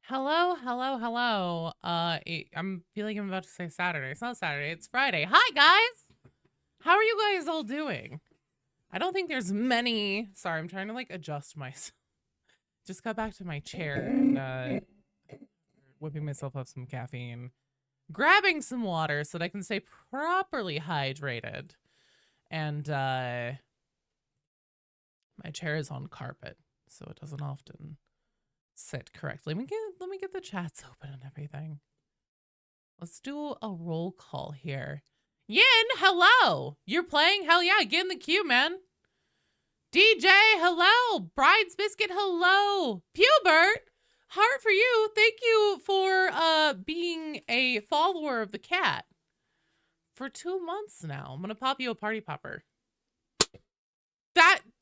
Hello, hello, hello. I'm feeling I'm about to say Saturday. It's not Saturday, it's Friday. Hi, guys! How are you guys all doing? I don't think there's many. Sorry, I'm trying to like adjust myself. Just got back to my chair and whipping myself up some caffeine, grabbing some water so that I can stay properly hydrated. And my chair is on carpet, so it doesn't often sit correctly. Let me get the chats open and everything. Let's do a roll call here. Yin, hello. You're playing? Hell yeah, get in the queue, man. DJ, hello. Bride's Biscuit, hello. Pubert, heart for you. Thank you for being a follower of the cat for 2 months now. I'm gonna pop you a party popper.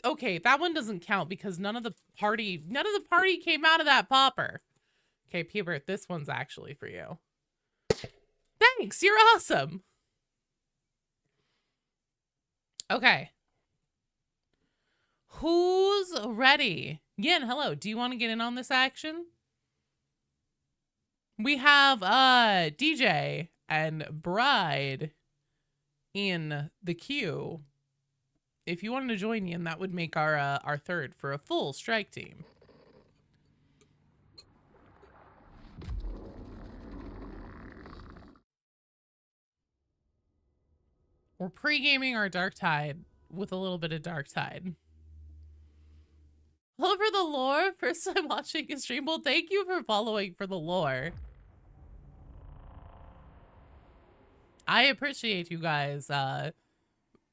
Okay, that one doesn't count because none of the party came out of that popper. Okay, Pubert, this one's actually for you. Thanks, you're awesome. Okay. Who's ready? Yin, hello. Do you want to get in on this action? We have DJ and Bride in the queue. If you wanted to join Yin, that would make our third for a full strike team. We're pre-gaming our Darktide with a little bit of Darktide. Hello for the lore. First time watching a stream. Well, thank you for following for the lore. I appreciate you guys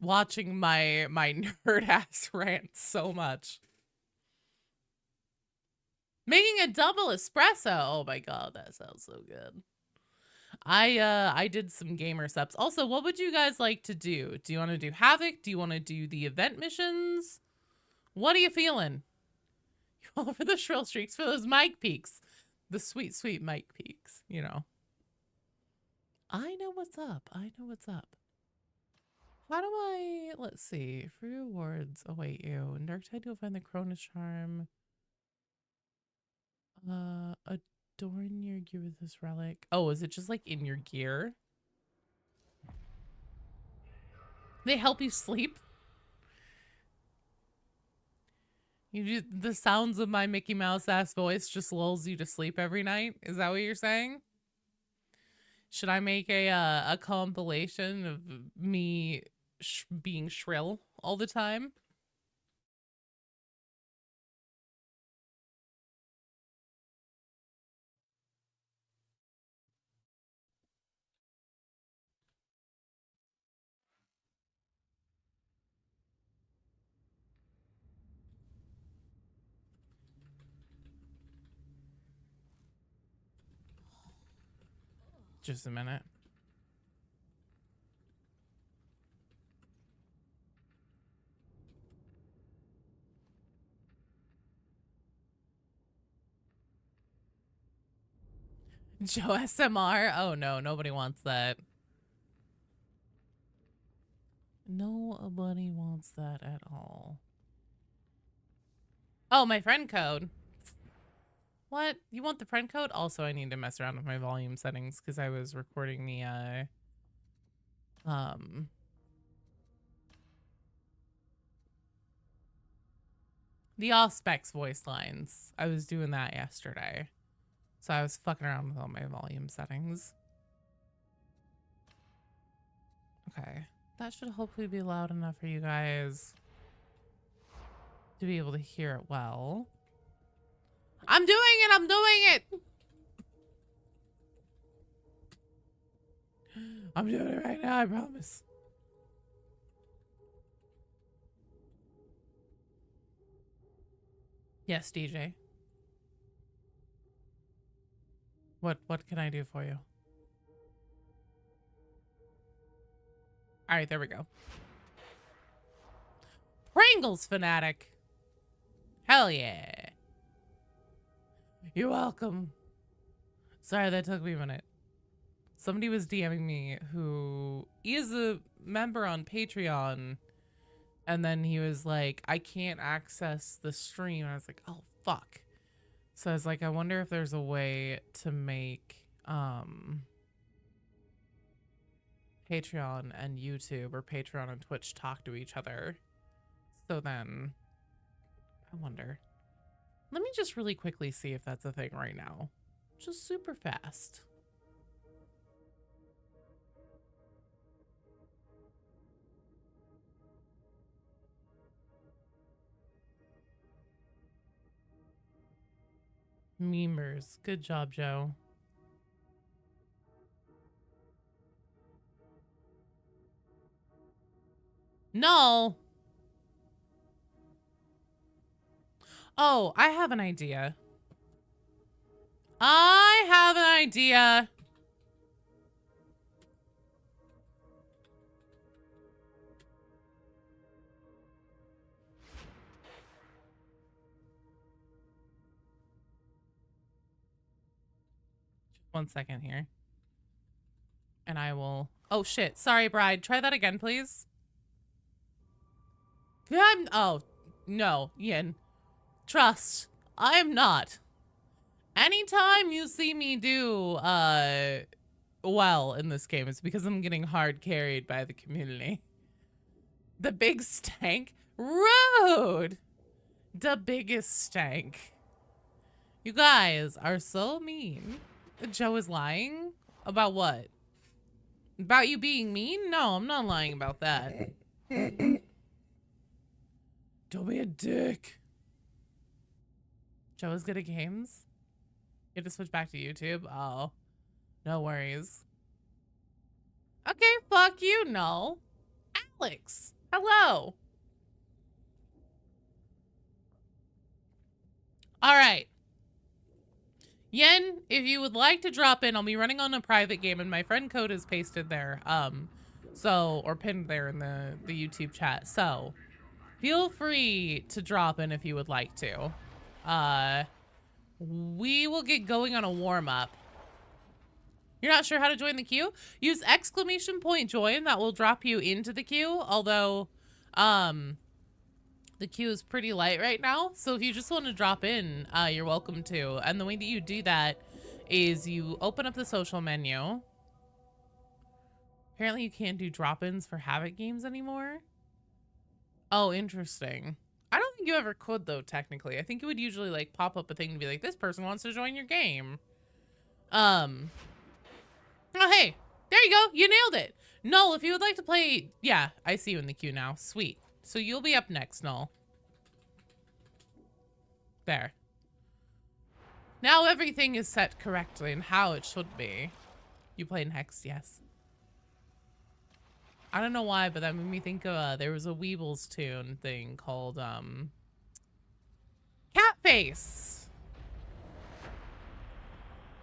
watching my nerd ass rant so much. Making a double espresso. Oh my god, that sounds so good. I did some gamer subs. Also, what would you guys like to do? Do you want to do Havoc? Do you want to do the event missions? What are you feeling? You're all for the shrill streaks, for those mic peaks. The sweet, sweet mic peaks, you know. I know what's up. I know what's up. How do I, let's see, free rewards await you. In Darktide, you'll find the Cronus Charm. Adorn your gear with this relic. Oh, is it just like in your gear? They help you sleep? The sounds of my Mickey Mouse ass voice just lulls you to sleep every night? Is that what you're saying? Should I make a compilation of me being shrill all the time? Just a minute. Joe SMR? Oh no, nobody wants that. Nobody wants that at all. Oh, my friend code. What? You want the friend code? Also, I need to mess around with my volume settings because I was recording the Allspecs voice lines. I was doing that yesterday. So I was fucking around with all my volume settings. Okay. That should hopefully be loud enough for you guys to be able to hear it well. I'm doing it! I'm doing it! I'm doing it right now, I promise. Yes, DJ. What can I do for you? All right, there we go. Pringles fanatic. Hell yeah. You're welcome. Sorry, that took me a minute. Somebody was DMing me who is a member on Patreon. And then he was like, I can't access the stream. And I was like, oh, fuck. So I was like, I wonder if there's a way to make Patreon and YouTube or Patreon and Twitch talk to each other. So then I wonder. Let me just really quickly see if that's a thing right now. Just super fast. Memers. Good job, Joe. No. Oh, I have an idea. I have an idea. Just 1 second here. And I will... Oh, shit. Sorry, bride. Try that again, please. Oh, no, Yin. Trust. I'm not. Anytime you see me do, well in this game, it's because I'm getting hard carried by the community. The big stank? Rude! The biggest stank. You guys are so mean. Joe is lying? About what? About you being mean? No, I'm not lying about that. Don't be a dick. Joe is good at games? You have to switch back to YouTube? Oh. No worries. Okay, fuck you, no. Alex, hello. All right. Yen, if you would like to drop in, I'll be running on a private game and my friend code is pasted there. Or pinned there in the YouTube chat. So feel free to drop in if you would like to. We will get going on a warm-up. You're not sure how to join the queue? Use !join. That will drop you into the queue. Although, the queue is pretty light right now. So if you just want to drop in, you're welcome to. And the way that you do that is you open up the social menu. Apparently you can't do drop-ins for Havoc games anymore. Oh, interesting. I don't think you ever could, though, technically. I think it would usually, like, pop up a thing and be like, this person wants to join your game. Oh, hey. There you go. You nailed it. Null, if you would like to play... Yeah, I see you in the queue now. Sweet. So you'll be up next, Null. There. Now everything is set correctly and how it should be. You played Hex, yes. I don't know why, but that made me think of, there was a Weebles tune thing called, Catface!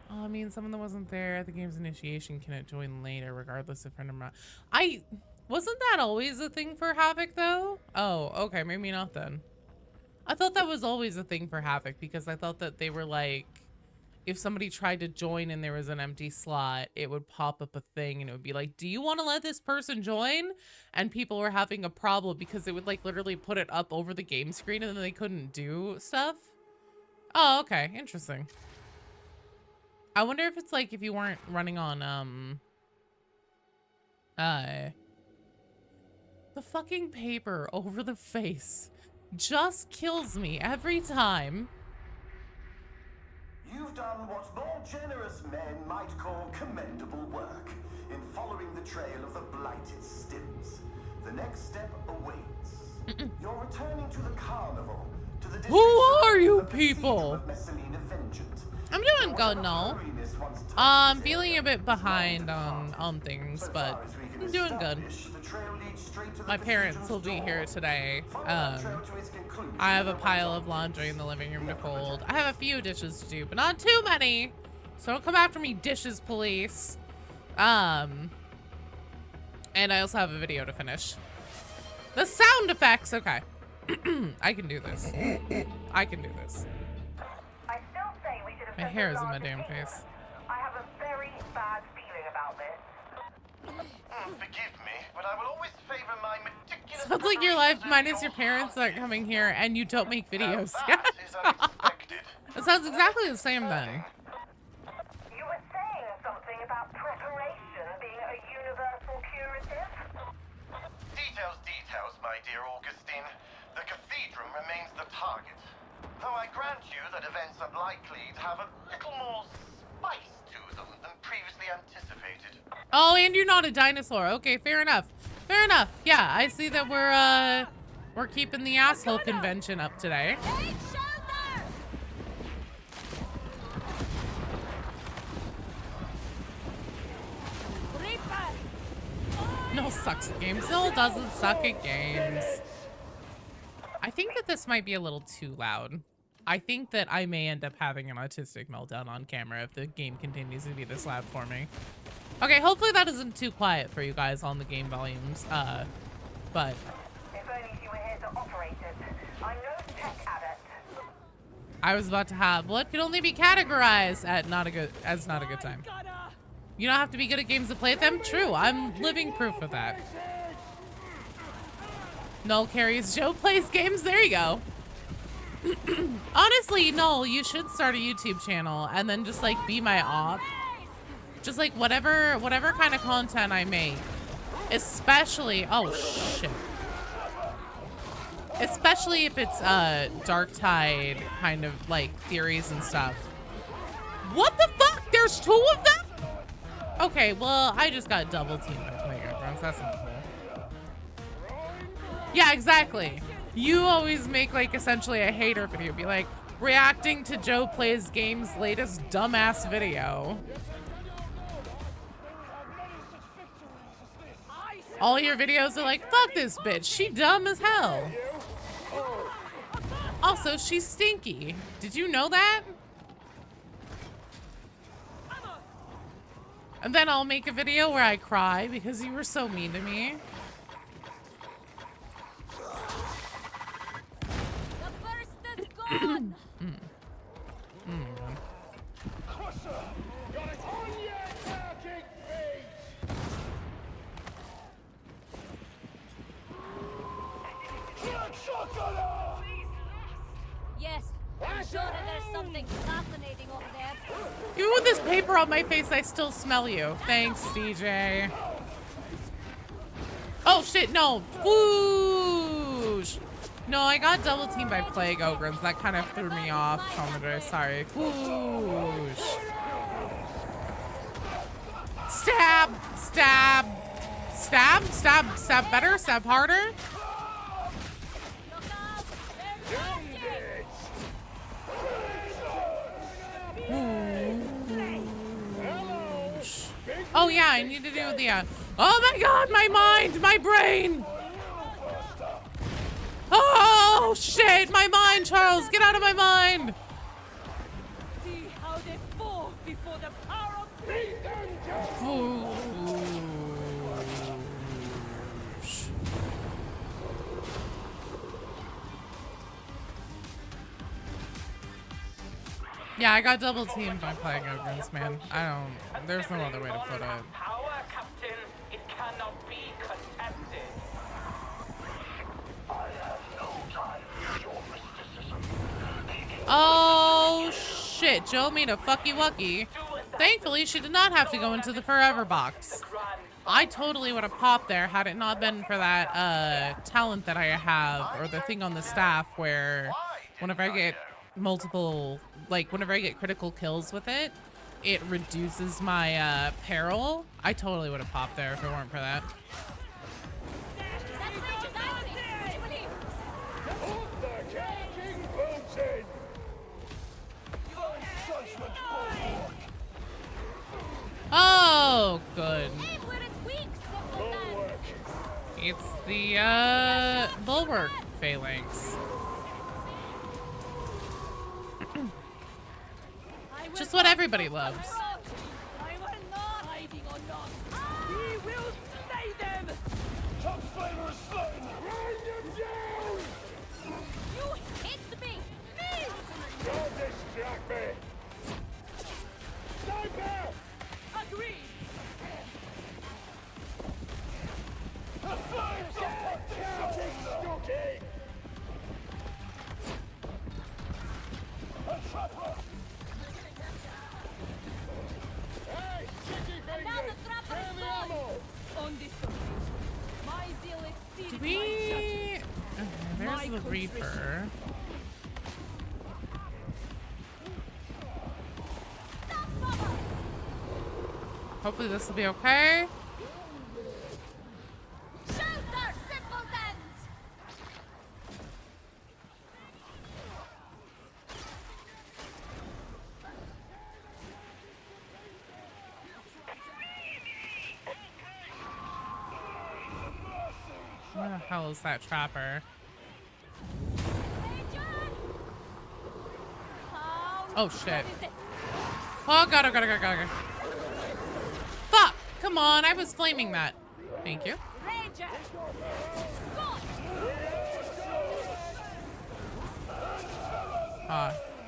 Oh, I mean, someone that wasn't there at the game's initiation can join later, regardless if friend or not. Wasn't that always a thing for Havoc, though? Oh, okay, maybe not then. I thought that was always a thing for Havoc, because I thought that they were like, if somebody tried to join and there was an empty slot, it would pop up a thing and it would be like, do you want to let this person join? And people were having a problem because it would like literally put it up over the game screen and then they couldn't do stuff. Oh, okay. Interesting. I wonder if it's like if you weren't running on, the fucking paper over the face just kills me every time. You've done what more generous men might call commendable work in following the trail of the blighted Stims. The next step awaits. You're returning to the carnival, to the Who are you people? I'm doing good now. I'm feeling a bit behind on things, but I'm doing good. My parents will be here today. I have a pile of laundry in the living room to fold. I have a few dishes to do, but not too many. So don't come after me, dishes police. And I also have a video to finish. The sound effects, okay. I can do this. I can do this. My hair is in my damn face. I have a very bad feeling about this. Forgive me, but I will always favor my meticulous... Sounds like your life minus your parents not coming here and you don't make videos. That is unexpected. It sounds exactly the same then. You were saying something about preparation being a universal curative? Details, my dear Augustine. The cathedral remains the target. Though I grant you that events are likely to have a little more spice to them than previously anticipated. Oh, and you're not a dinosaur. Okay, fair enough. Fair enough. Yeah, I see that we're keeping the asshole convention up today. No sucks at games. Still doesn't suck at games. I think that this might be a little too loud. I think that I may end up having an autistic meltdown on camera if the game continues to be this loud for me. Okay, hopefully that isn't too quiet for you guys on the game volumes. But If only you were here to operate it. I'm no tech adept. I was about to have what can only be categorized as not a good time. You don't have to be good at games to play them. True, I'm living proof of that. Null carries Joe plays games. There you go. Honestly, Null, you should start a YouTube channel and then just like be my op. Just like whatever kind of content I make. Especially, oh shit. Especially if it's Darktide kind of like theories and stuff. What the fuck? There's 2 of them? Okay, well, I just got double teamed by playgrounds. That's not cool. Yeah, exactly. You always make like essentially a hater video. Be like, reacting to Joe Plays Games' latest dumbass video. All your videos are like, fuck this bitch. She dumb as hell. Also, she's stinky. Did you know that? And then I'll make a video where I cry because you were so mean to me. The burst is gone. Yes, I'm sure that there's something fascinating over there. Even with this paper on my face, I still smell you. Thanks, DJ. Oh shit, no. Whoosh. No, I got double teamed by plague ogrins. That kind of threw me off. Commodore, sorry. Whoosh. Stab, stab, stab, stab, stab better, stab harder. Oh yeah, I need to do the oh my god, my mind, my brain. Oh shit, my mind, Charles, get out of my mind. See how they fall before the power of Yeah, I got double teamed by playing ogrins, man. There's no other way to put it. Power, Captain. It cannot be contested. Oh shit, Joe made a fucky wucky. Thankfully, she did not have to go into the forever box. I totally would have popped there had it not been for that talent that I have, or the thing on the staff where whenever I get whenever I get critical kills with it, it reduces my peril. I totally would have popped there if it weren't for that. Oh, good. It's the bulwark phalanx. Just what everybody loves. I will not hiding or not. We will slay them. Top flavor is slain! Grind them down! You hit me. Don't distract me! Sniper! Agreed. The flames of counting Stookie! A trapper! Should we? Okay, there's the Reaper. Hopefully this will be okay. Where the hell is that trapper? Oh shit. Oh god, oh god, oh god, oh god. Fuck! Come on, I was flaming that. Thank you.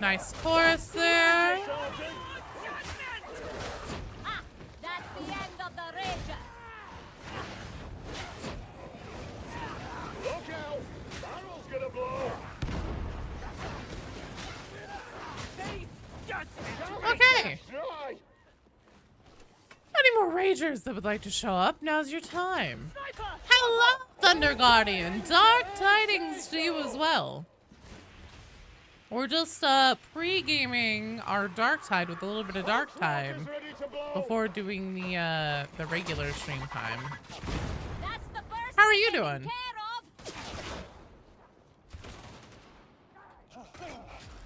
Nice chorus there. That's the end of the Ranger. Look out! Barrel's gonna blow! Okay. Any more Ragers that would like to show up? Now's your time. Hello, Thunder Guardian. Dark tidings to you as well. We're just pre-gaming our Darktide with a little bit of Darktide before doing the regular stream time. How are you doing?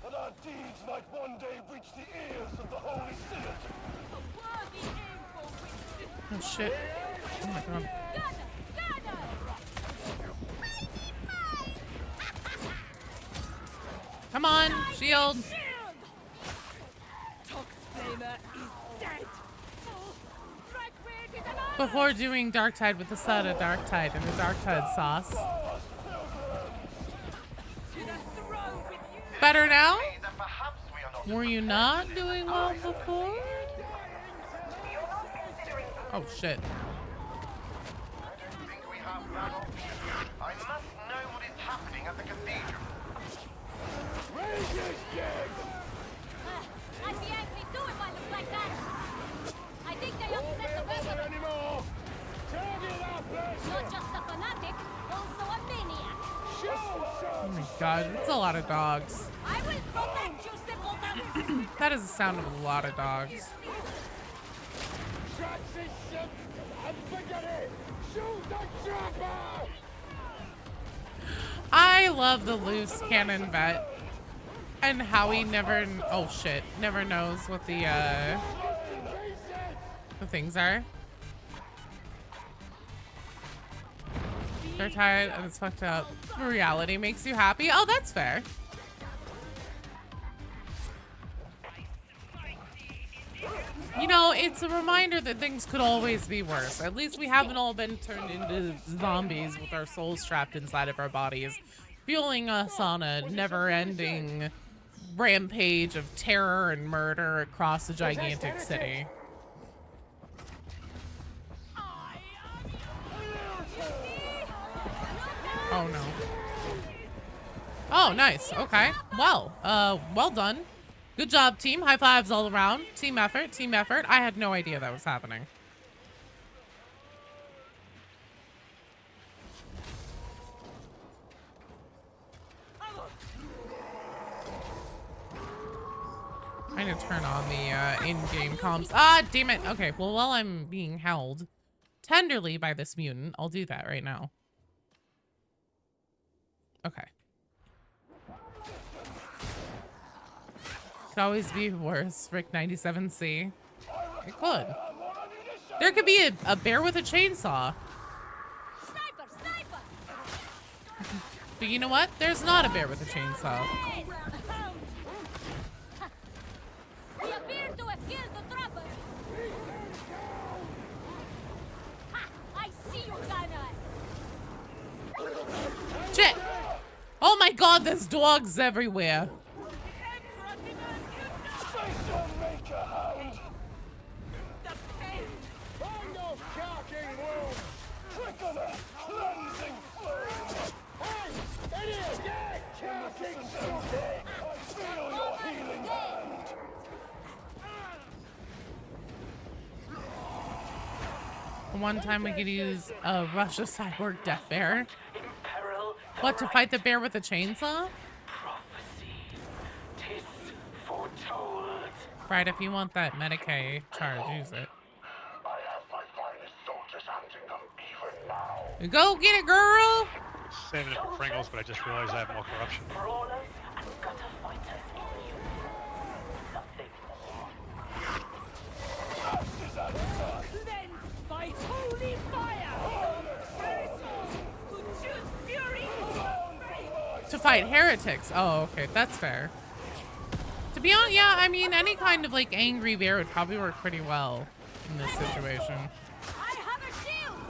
That our deeds might one day reach the ears of the Holy Senate. Oh shit. Oh my god. Come on, shield. Before doing Darktide with a side of Darktide and a Darktide sauce. Better now? Were you not doing well before? Oh shit. I must know what is happening at the cathedral. I'd be angry too if I looked like that. I think they upset the weather anymore. Not just a fanatic, also a maniac. Oh my god, that's a lot of dogs. I will protect you, simpleton. That is the sound of a lot of dogs. I love the loose cannon vet and how he never never knows what the things are. They're tired and it's fucked up. Reality makes you happy. Oh, that's fair. You know, it's a reminder that things could always be worse. At least we haven't all been turned into zombies with our souls trapped inside of our bodies, fueling us on a never-ending rampage of terror and murder across a gigantic city. Oh no. Oh, nice. Okay. Well, well done. Good job, team. High fives all around. Team effort, team effort. I had no idea that was happening. I'm gonna turn on the in-game comms. Ah, damn it. Okay, well, while I'm being held tenderly by this mutant, I'll do that right now. Okay. Could always be worse, Rick 97C. It could. There could be a bear with a chainsaw. Sniper, sniper. But you know what? There's not a bear with a chainsaw. We appear to have killed the trapper. Ha! I see you, Gunner. Shit! Oh my god, there's dogs everywhere. One time we could use a Russia Cyborg Death Bear. In peril, What, to fight the bear with a chainsaw? prophecy. 'Tis foretold. Right, if you want that Medicaid charge, use it. I have my finest soldiers hunting them even now. Go get it, girl! Saving it for Pringles, but I just realized I have more corruption. Brawlers and gutter fighters in you. Nothing more. Cleansed by holy fire! To choose fury! To fight heretics. Oh, okay, that's fair. To be honest, yeah, I mean, any kind of like angry bear would probably work pretty well in this situation. I have a shield!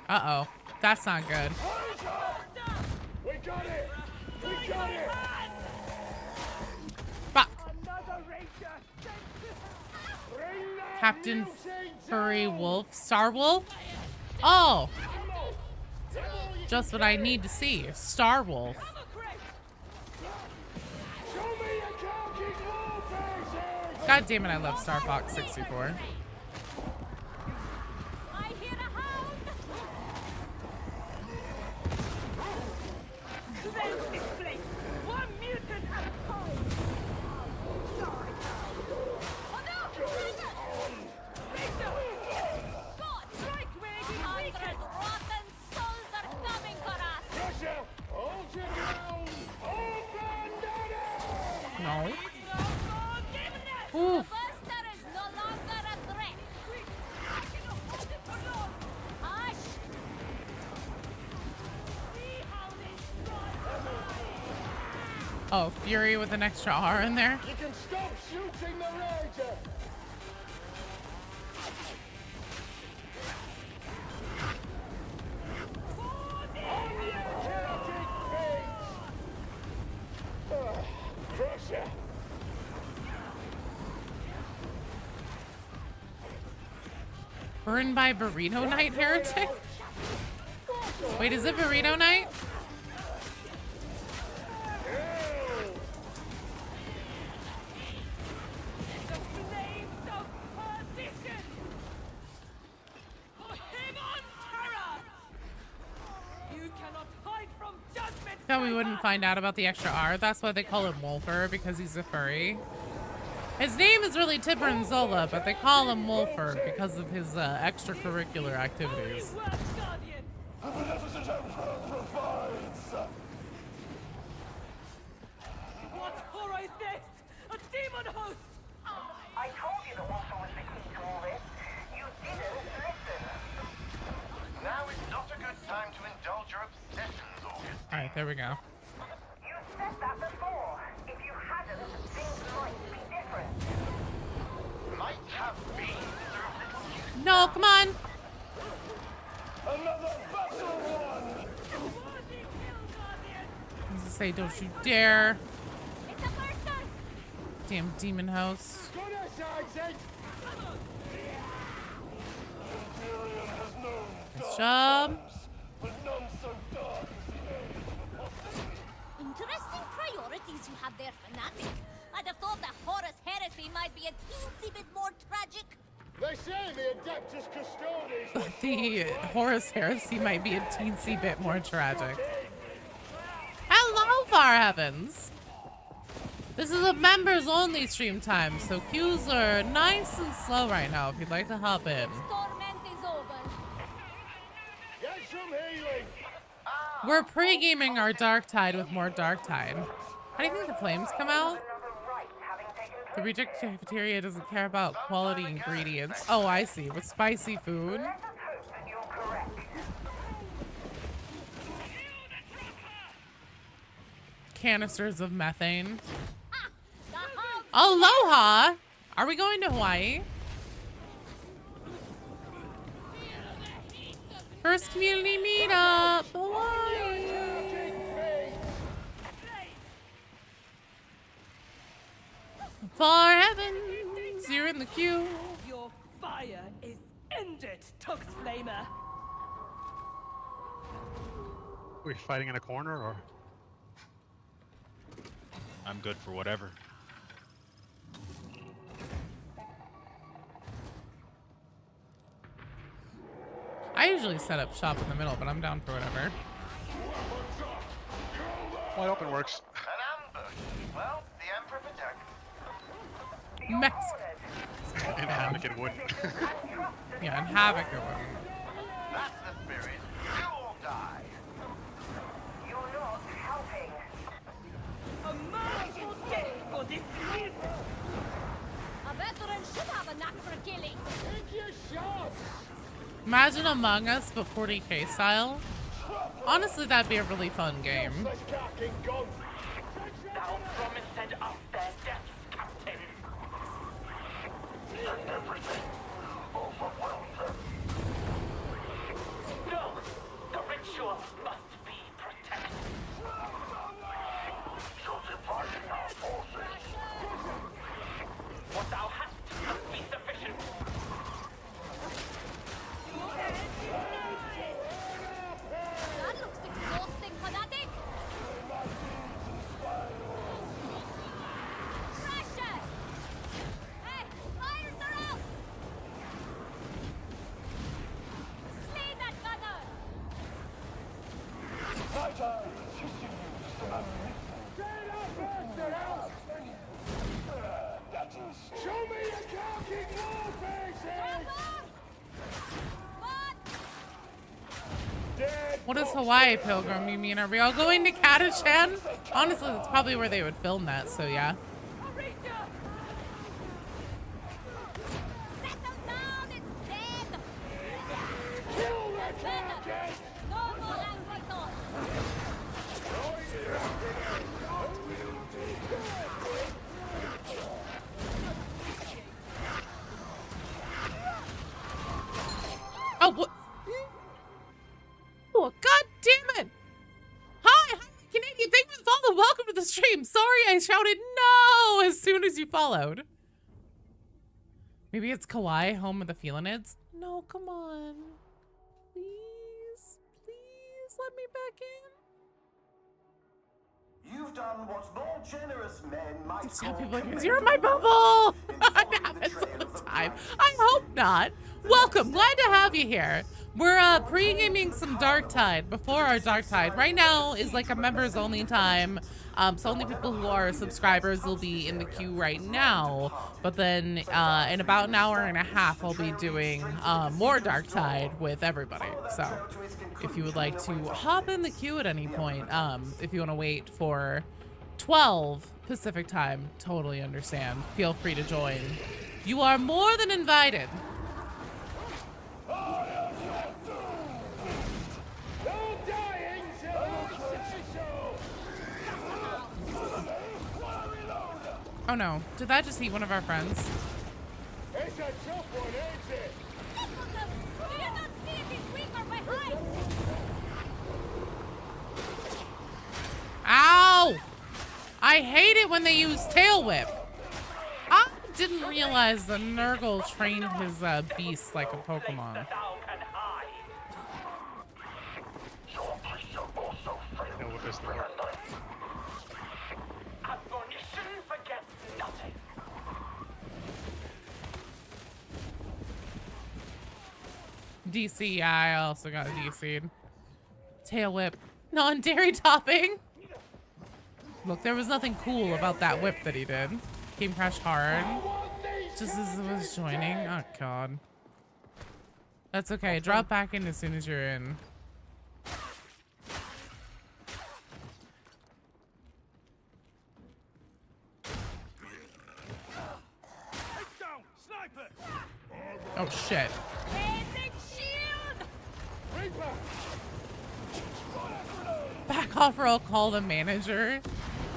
Uh-oh, that's not good. We got it! We got it! Fuck. Another ranger! Captain Furry Wolf. Star Wolf? Oh! Just what I need to see. Star Wolf. Show me your counting war faces! God damn it, I love Star Fox 64. I hear a hound! Cleanse this place! One mutant at a time! Oh no! God, strike where it is weakest! Rotten souls are coming for us! Russia! Hold your ground! Open the No. The Ooh. Buster is no longer a threat! Hush! Oh, Fury with an extra R in there. You can stop shooting the ranger! On your chaotic pigs! Russia! Burned by Burrito Night Heretic? Wait, is it Burrito Night? The flames of perdition! For him on terror! You cannot hide from judgment! Thought we wouldn't find out about the extra R. That's why they call him Wolfer, because he's a furry. His name is really Tipper Zola, but they call him Wolfer because of his extracurricular activities. Word Guardian! The beneficent emperor provides! What horror is this? A demon host! I told you the water was the key to all this. You didn't listen. Now is not a good time to indulge your obsessions, August. Alright, there we go. You said that before. If you hadn't, things might be different. Might have been. No, come on! Another battle won! As I say, don't you dare. It's a person! Damn demon house. Good sides, Imperium has known Nice job. but none so dark. Interesting priorities you have there, fanatic. I'd have thought that Horus Heresy might be a teensy bit more tragic. They say the Adeptus Custodes The Horus Heresy might be a teensy bit more tragic. Hello, Far Heavens! This is a members only stream time, so queues are nice and slow right now if you'd like to hop in. Torment is over. Get some healing! We're pre-gaming our Darktide with more Darktide. How do you think the flames come out? The reject cafeteria doesn't care about quality ingredients. Oh, I see. With spicy food. Let us hope that you're correct. Canisters of methane. The hound Aloha! Are we going to Hawaii? First community meetup! Hawaii! Far heavens, you're in the queue. Your fire is ended, Tux Flamer. We fighting in a corner, or I'm good for whatever. I usually set up shop in the middle, but I'm down for whatever. Wide open works. An ambush. Well, the Emperor protects. Mex- In Havoc it wouldn't. yeah, and Havoc it wouldn't. That's the spirit. You all die. You're not helping. A martial day for this myth! A veteran should have a knack for killing. Imagine Among Us, but 40k style. Honestly, that'd be a really fun game. Thou promised us their deaths, Captain. And everything overwhelmed them. No, the ritual must be protected. So dividing our forces. What thou hast must be sufficient. That looks exhausting, fanatic. Pressure! Hey, fires are out! Slay that gunner! Show me your counting war faces! What is Hawaii, Pilgrim? You mean, are we all going to Katashan? Honestly, that's probably where they would film that, so yeah. Settle down, it's dead! That's better! No more angry thoughts! Oh, what? Oh, god damn it! Hi, Canadian, thank you for the follow. Welcome to the stream. Sorry I shouted no as soon as you followed. Maybe it's Kauai, home of the Felinids? No, come on. Please, please let me back in. You've done what more generous men might Some call people are like, commendable you're in my bubble! I haven't all the time. I hope not. Welcome, glad to have you here. We're pre-gaming some Darktide before our Darktide. Right now is like a members only time. So only people who are subscribers will be in the queue right now. But then in about an hour and a half, I'll be doing more Darktide with everybody. So if you would like to hop in the queue at any point, if you want to wait for 12 Pacific time, totally understand. Feel free to join. You are more than invited. Oh no, did that just eat one of our friends? It's a tough one, ain't it? Simpletons! Do you not see it is weak or behind? Ow! I hate it when they use tail whip. I didn't realize that Nurgle trained his beast like a Pokemon. Thou can hide. No, what is the word? Admonition forgets nothing. DC, yeah, I also got DC'd. Tail whip. Non-dairy topping. Look, there was nothing cool about that whip that he did. Game crashed hard. Just as it was joining. Oh, God. That's okay. Drop back in as soon as you're in. Oh, shit. Basic shield! Back off or I'll call the manager.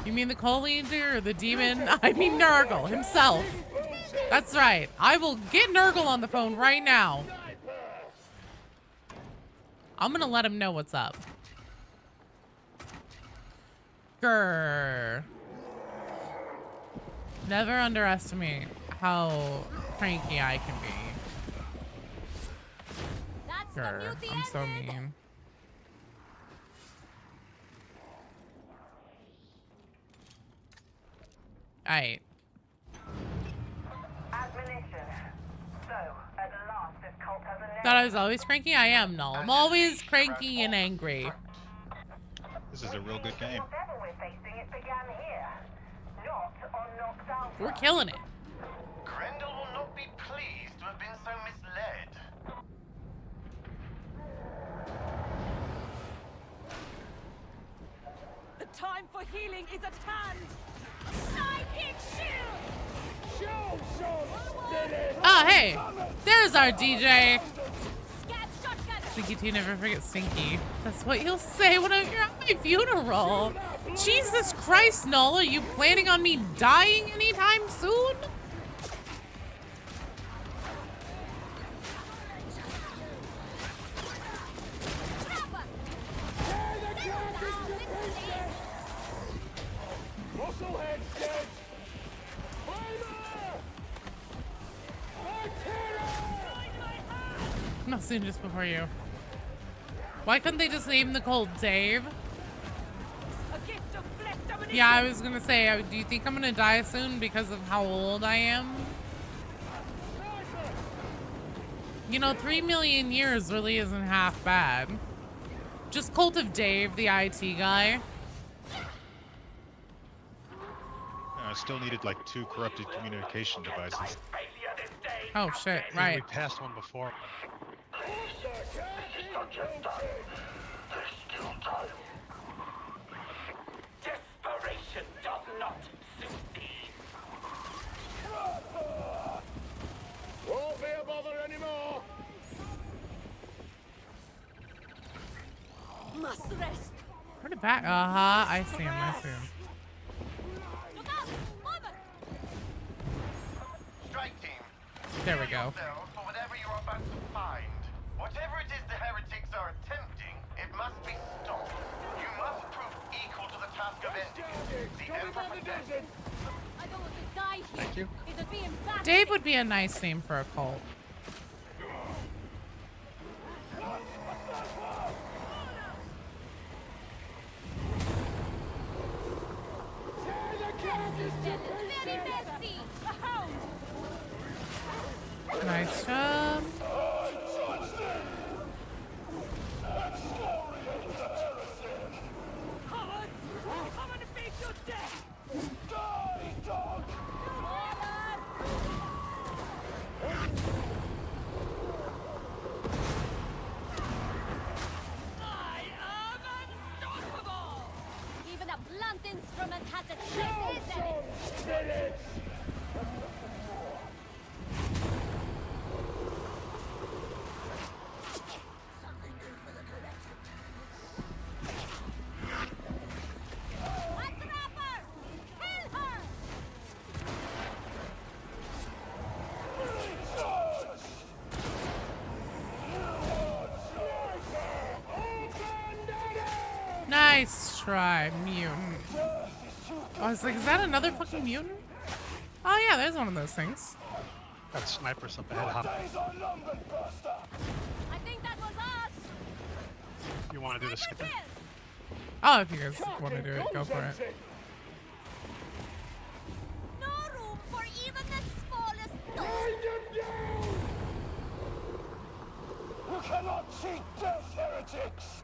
You mean the call leader or the demon? I mean Nurgle himself. That's right. I will get Nurgle on the phone right now. I'm gonna let him know what's up. Grr. Never underestimate how cranky I can be. That's the Grr. beauty I'm so ended. mean. Alright. Admonition. So, at last this cult has a name. Thought I was always cranky? I am, Null. I'm always cranky and angry. This is a real good game. Whatever we're facing, it began here. Not on Knockdown. We're killing it. Grendel will not be pleased to have been so misled. The time for healing is at hand. Psychic shield! Oh, hey. There's our DJ. Scat shotgun! Stinky T never forgets Stinky. That's what you'll say when you're at my funeral. Jesus Christ, Null. Are you planning on me dying anytime soon? Musclehead's dead! Not soon, just before you. Why couldn't they just name the cult Dave? A gift of flesh domination. Yeah, I was gonna say, do you think I'm gonna die soon because of how old I am? You know, 3 million years really isn't half bad. Just Cult of Dave, the IT guy. I still needed like 2 corrupted communication devices. Oh shit, We right. passed one before. Desperation does not suit thee. Won't be a bother anymore! Must rest. Where the back? Uh-huh, I see him, I see him. Look out! Mother! Strike team. There we go. Yourselves for whatever you're about to find. Whatever it is the heretics are attempting, it must be stopped. You must prove equal to the task of ending it. The Emperor protects. I don't want to die here. Thank you. It'll be embarrassing. Dave would be a nice name for a cult. Very messy. A hound. Nice job. Cowards! Come and face your death! I am unstoppable! Even a blunt instrument has its place, isn't it? A trapper! Kill her! Nice try, mutant. I was like, is that another fucking mutant? Oh yeah, there's one of those things. Got snipers up ahead. Hop. I think that was us! You want to do the skipping? Kill! Oh, if you guys want to do it, go for it. No room for even the smallest thought! You cannot cheat death, heretics!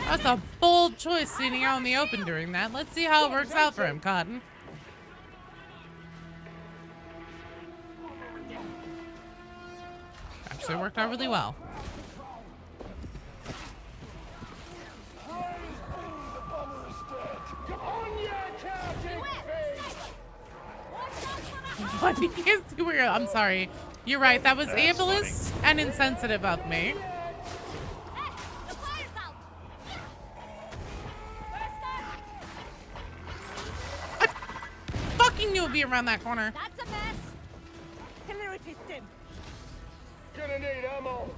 That's a bold choice standing out in the open during that. Let's see how it works out for him, Cotton. Actually worked out really well. What? You can't see where you're- I'm sorry. You're right. That was ableist and insensitive of me. Hey! The fire's out! Burster! I fucking knew it'd be around that corner. That's a mess! Hilarity stim! Gonna need ammo!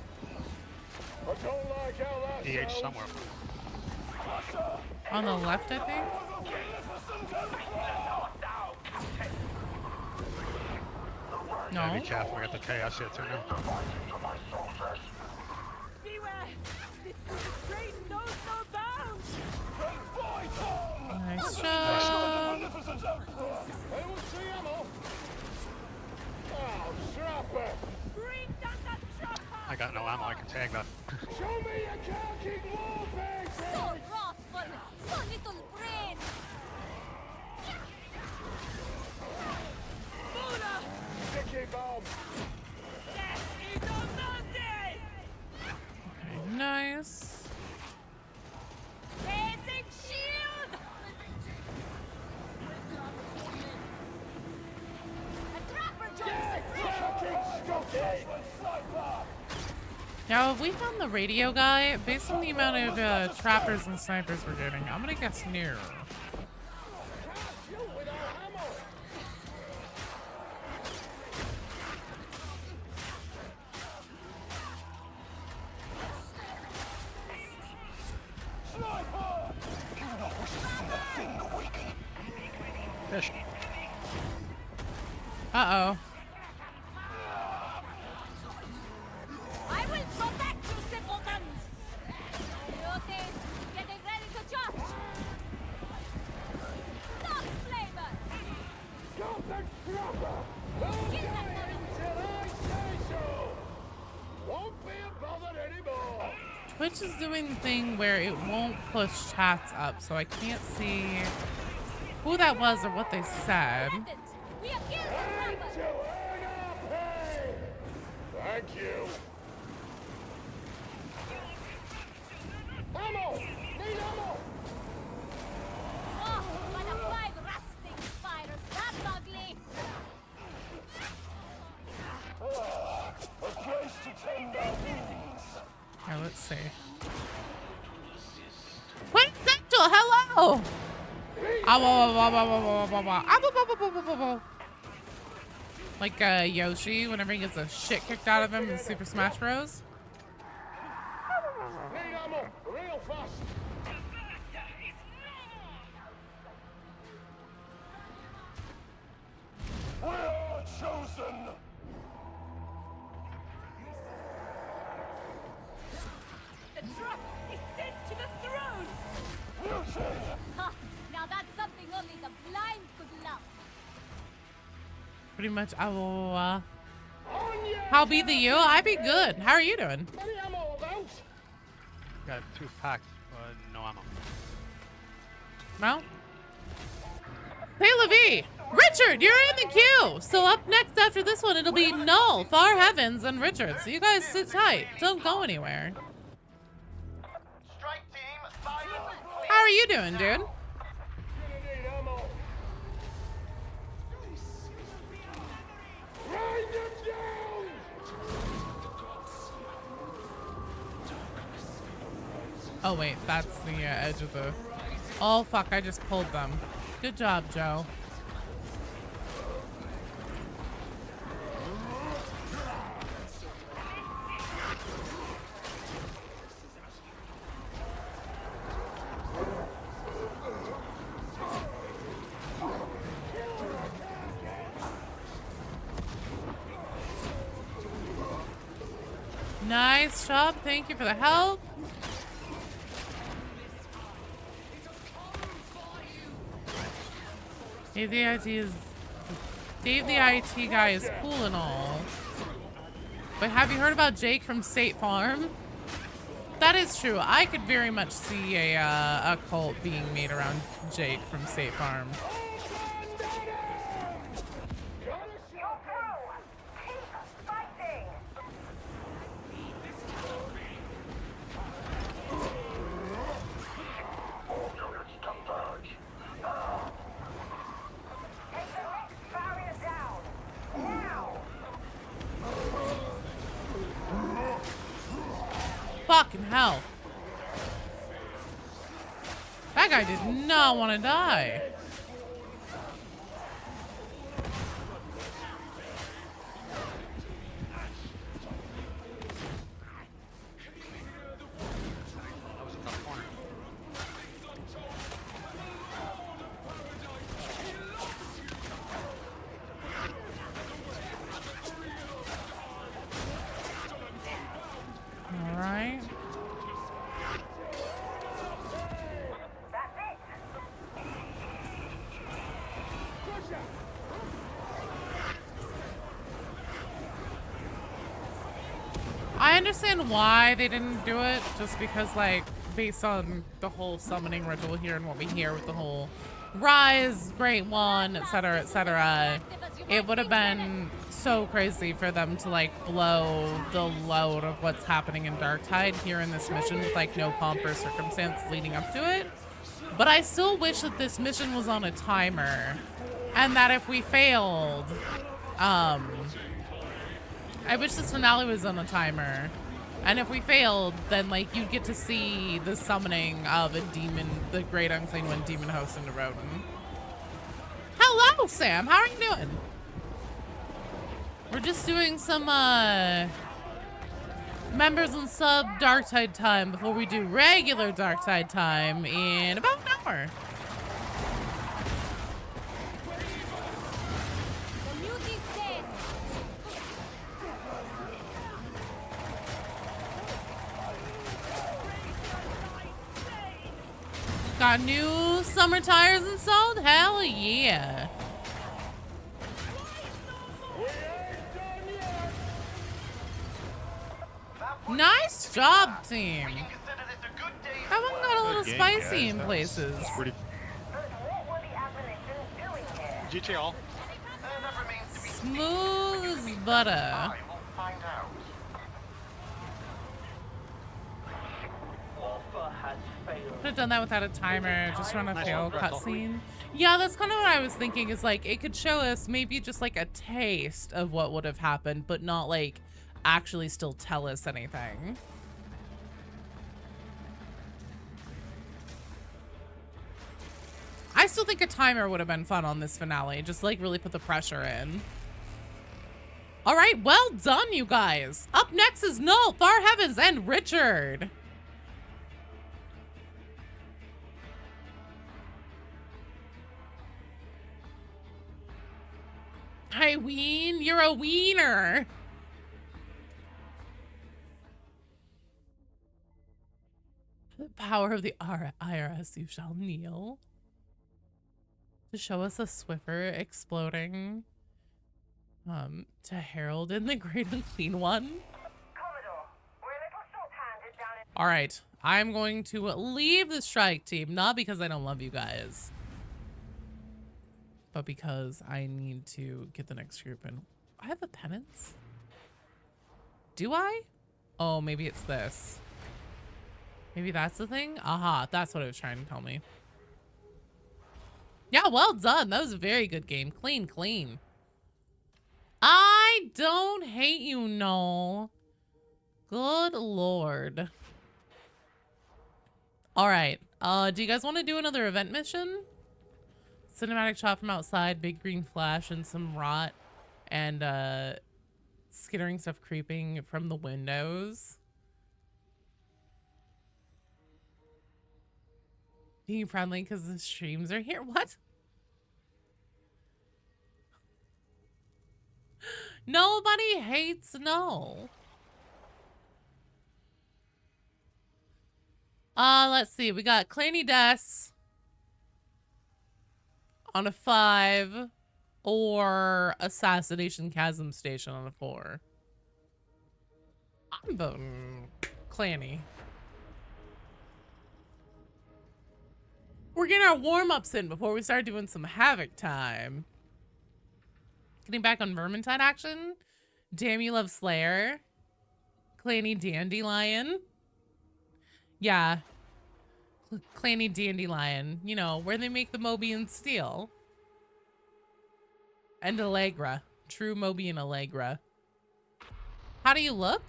I don't like how that DH sounds. somewhere. On the left, I think. Yeah, No. be careful. We got the chaos here too now. Beware! This train knows no bounds! Nice job. Magnificent outpour! Trapper! Bring down that chopper! I got no ammo. I can tag that. Show me your counting warfare! So wrathful, so little brain. Buddha! Sticky bomb! Death is on mercy! Nice. Blazing shield! A trapper joins the fray! Fucking Scottish sniper! Now, if we found the radio guy, based on the amount of trappers and snipers we're getting, I'm gonna guess near. Shoot with our hammer! Sniper! You not wish to see a thing weaken. Fish. Uh-oh. I will protect you, simpletons! Beauties, getting ready to charge! Stop, flavor! Got the trapper! Kill that Marine! Till I say so! Won't be a bother anymore! Twitch is doing the thing where it won't push chats up, so I can't see who that was or what they said. Combatants, we have killed the To trapper! earn our pay! Thank you! Ammo! Need ammo! Oh, but the 5 rusting spiders, that's ugly! A place to tend our wounds! Here, let's see. What is that? Hello! Like Yoshi, whenever he gets the shit kicked out of him in Super Smash Bros. Need ammo! Real fast! We're chosen! The trap is sent to the throne! Music! Ha! Now that's something only the blind could love! Pretty much, On your how be the you? I be good. How are you doing? Any ammo about? Got 2 packs, but no ammo. No? Hey, Levi! Richard, you're in the queue! So up next after this one, it'll be Null, Far Heavens, and Richard. So you guys sit tight. Don't go anywhere. Strike team, silence. How are you doing, dude? Gonna need ammo! Grind them down! Oh, wait. That's the edge of the... Oh, fuck. I just pulled them. Good job, Joe. Nice job. Thank you for the help. Dave the IT guy is cool and all. But have you heard about Jake from State Farm? That is true. I could very much see a cult being made around Jake from State Farm. You're through! Keep fighting! Take the next barrier down! Now! Fucking hell. That guy did not want to die. That was in the corner. All right. That's it! I understand why they didn't do it, just because, like, based on the whole summoning ritual here and what we hear with the whole Rise, Great One, etc., it would have been so crazy for them to, like, blow the load of what's happening in Darktide here in this mission with, like, no pomp or circumstance leading up to it. But I still wish that this mission was on a timer, and that if we failed, I wish this finale was on a timer. And if we failed, then, like, you'd get to see the summoning of a demon, the Great Unclean One demon host into Roden. Hello, Sam. How are you doing? We're just doing some, members and sub Darktide time before we do regular Darktide time in about an hour. The mute is dead. Got new summer tires installed? Hell yeah. Nice job, team. That one got a little Good game, spicy guys. in That was places. pretty. What were the admonitions doing here? GTA all. That remains to be Smooth as butter. I will find out. Offer has failed. Could have done that without a timer, just run a Nice fail one, Gretel. cutscene. Yeah, that's kind of what I was thinking, is like it could show us maybe just like a taste of what would have happened, but not like actually still tell us anything. I still think a timer would have been fun on this finale, just like really put the pressure in. All right, well done, you guys. Up next is Null, Far Heavens, and Richard. Hi, Ween. You're a wiener. The power of the IRS, you shall kneel. To show us a Swiffer exploding. To herald in the Great Unclean One. Commodore, we're a little short-handed down in... All right, I'm going to leave the strike team, not because I don't love you guys, but because I need to get the next group in. I have a penance? Do I? Oh, maybe it's this. Maybe that's the thing? Aha, that's what it was trying to tell me. Yeah, well done. That was a very good game. Clean, clean. I don't hate you, no. Good Lord. All right. Do you guys want to do another event mission? Cinematic shot from outside, big green flash, and some rot, and skittering stuff creeping from the windows. Being friendly because the streams are here. What? Nobody hates no. Let's see. We got Clanny Des on a 5 or Assassination Chasm Station on a 4. I'm voting Clanny. We're getting our warm-ups in before we start doing some Havoc time. Getting back on Vermintide action. Damn, you love Slayer. Clanny Dandelion. Yeah. Clanny Dandelion. You know, where they make the Mobian steel. And Allegra. True Mobian Allegra. How do you look?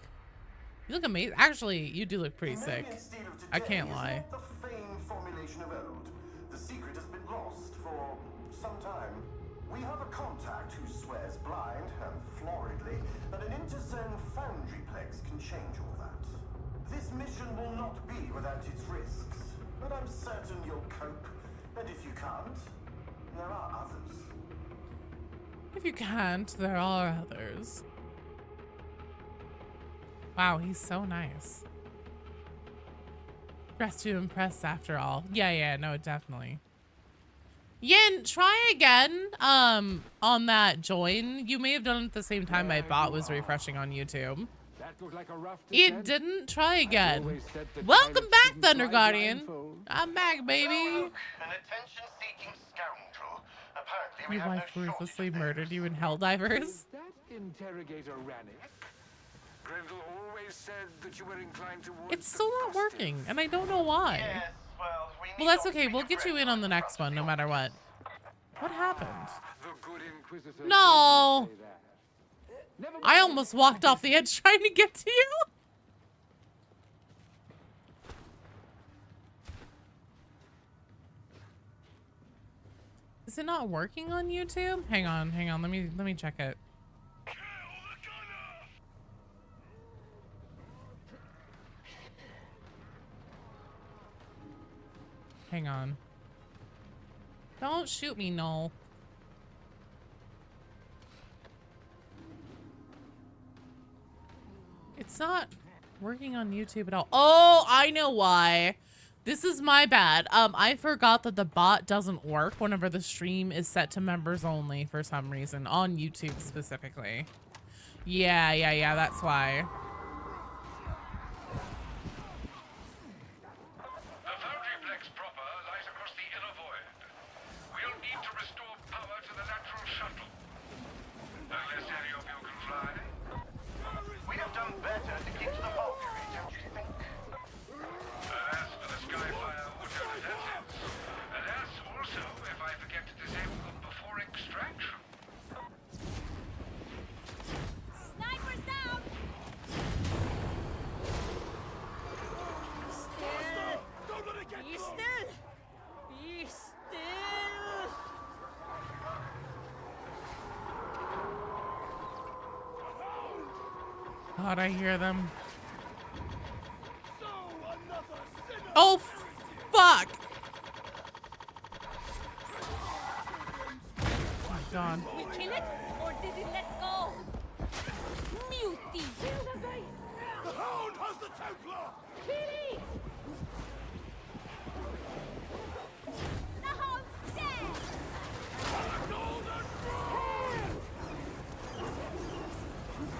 You look amazing. Actually, you do look pretty sick. I can't lie. The famed formulation of old. The secret has been lost for some time. We have a contact who swears blind and floridly that an interzone foundryplex can change all that. This mission will not be without its risks, but I'm certain you'll cope. And if you can't, there are others. If you can't, there are others. Wow, he's so nice. Dressed to impress after all. Yeah, no, definitely. Yin, try again on that join. You may have done it at the same time my bot was refreshing on YouTube. That looked like a rough It descent. didn't. Try I again. always said the Welcome pilot back, shouldn't Thunder fly Guardian. blindfold. I'm back, baby. An attention-seeking scoundrel. Apparently, we Your have wife no shortage ruthlessly of them. murdered you in Helldivers. Is that interrogator Rannick? Grendel always said that you were inclined towards It's the still not positive. working, and I don't know why. Yes, well, Well, that's okay. We'll get you in on the next one, no matter what. What happened? The good Inquisitor No. doesn't say that. Never I mind. almost walked off the edge trying to get to you. Is it not working on YouTube? Hang on. Let me check it. Hang on. Don't shoot me, no. It's not working on YouTube at all. Oh, I know why. This is my bad. I forgot that the bot doesn't work whenever the stream is set to members only for some reason, on YouTube specifically. Yeah, that's why. The Foundryplex proper lies across the inner void. We'll need to restore power to the lateral shuttle. Unless any of you can fly. We have done better to keep to the Valkyrie, don't you think? As for the Skyfire Auto Penances, that's also if I forget to disable them before extraction. Snipers down! Still! Don't let it get Be close. still! Be still! God, I hear them. So another sinner. Oh, fuck! Oh my God. We kill it, or did it let go? Muty! The Hound has the Templar. Kitty! The hound's dead! Golden Throne.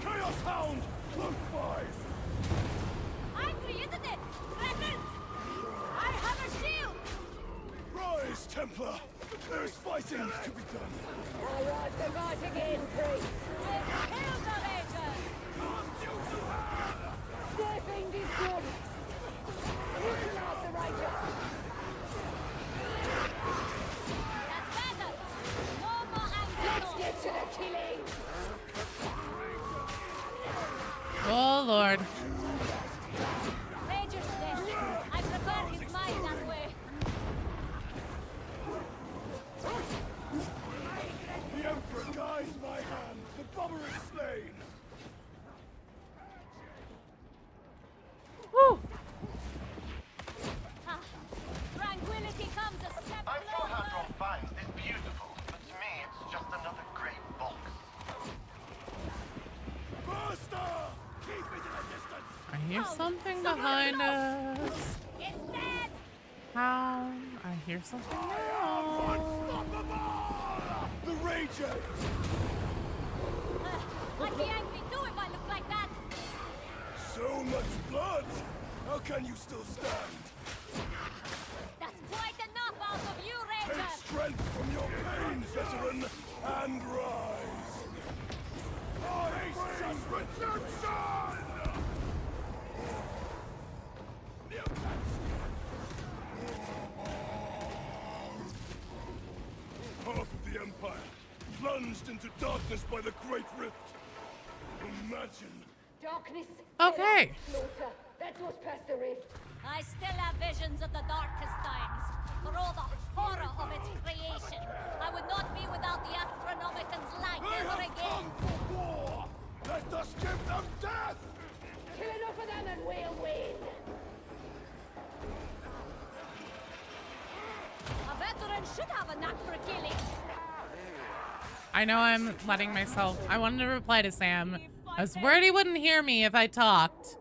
Chaos Hound, close by. Angry, isn't it? Reverend! I have a shield! Rise, Templar. There's fighting to be done. I rise the right again, priest! Kill the Legion! Stepping this one! Neutralize the righteous! That's better! No more anger! Let's get to the killing! Oh, Lord. Rager's dead. I prepare his mind that way. The Emperor guides my hand. The bomber is slain. Woo! Ah, tranquility comes a step I'm sure closer. Hadron finds this beautiful, but to me it's just another grey box. Master! Keep it at a distance. I hear something behind us. It's dead! How? I hear something now. Unstoppable! The Rager! I'd be angry too if I looked like that. So much blood! How can you still stand? That's quite enough out of you, Take Ranger. strength from your pain, veteran, and rise! I bring redemption! Half of the Empire, plunged into darkness by the Great Rift. Imagine. Darkness. Okay. Slaughter. That was past the rift. I still have visions of the darkest times. For all the horror of its creation. I would not be without the Astronomican's light They ever have again. come for war! Let us give them death! Kill enough of them and we'll win. A veteran should have a knack for killing. I know I'm letting myself. I wanted to reply to Sam. I was worried he wouldn't hear me if I talked.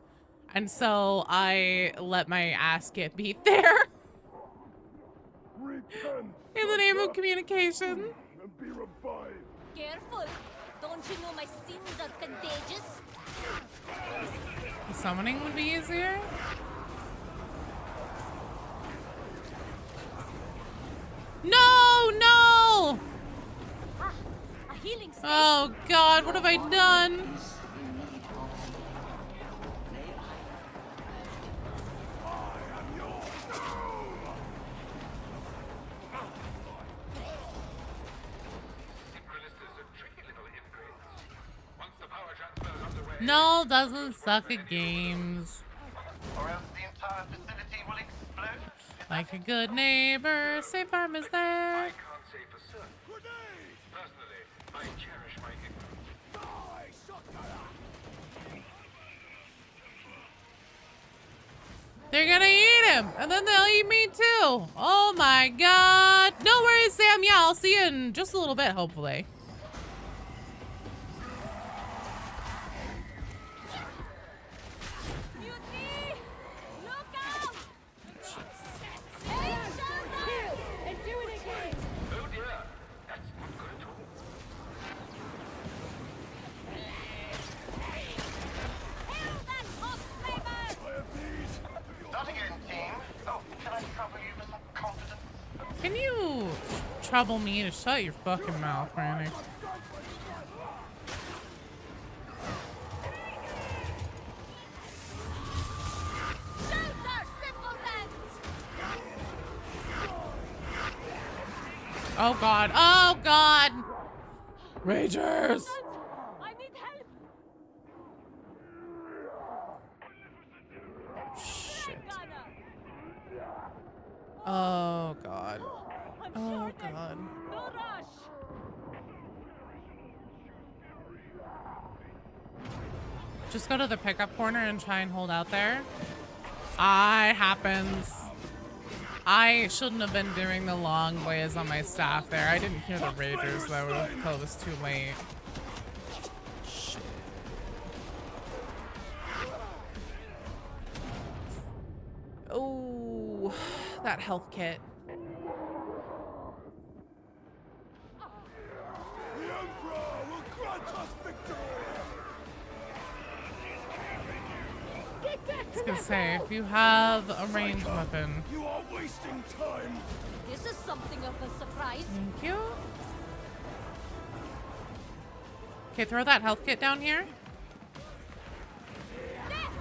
And so I let my ass get beat there. Repent! In the name of communication. And be revived. Careful. Don't you know my sins are contagious? Summoning would be easier. No, no! Ah, a healing station. Oh God, what have I done? No, doesn't suck at games. Or else the entire facility will explode. Like a good neighbor, Safe Farm is there. I can't say for certain. Personally, I cherish my ignorance. They're gonna eat him, and then they'll eat me too. Oh my God. No worries, Sam. Yeah, I'll see you in just a little bit, hopefully. Mutiny! Look out! Hey, Kill and do it again! Oh dear, that's not good at all. Kill that hot flavor! Not again, team. Oh, can I trouble you with some confidence? Can you trouble me to shut your fucking mouth, Frantic? Oh God. Oh God. Ragers. I need help! Shit. Oh God. Oh God. No rush! Just go to the pickup corner and try and hold out there. Aye, happens. I shouldn't have been doing the long ways on my staff there. I didn't hear the ragers though until it was too late. Shit. Oh, that health kit. The Emperor will grant us victory! I was gonna say, if you have a ranged weapon. You are wasting time! This is something of a surprise. Thank you. Okay, throw that health kit down here. There!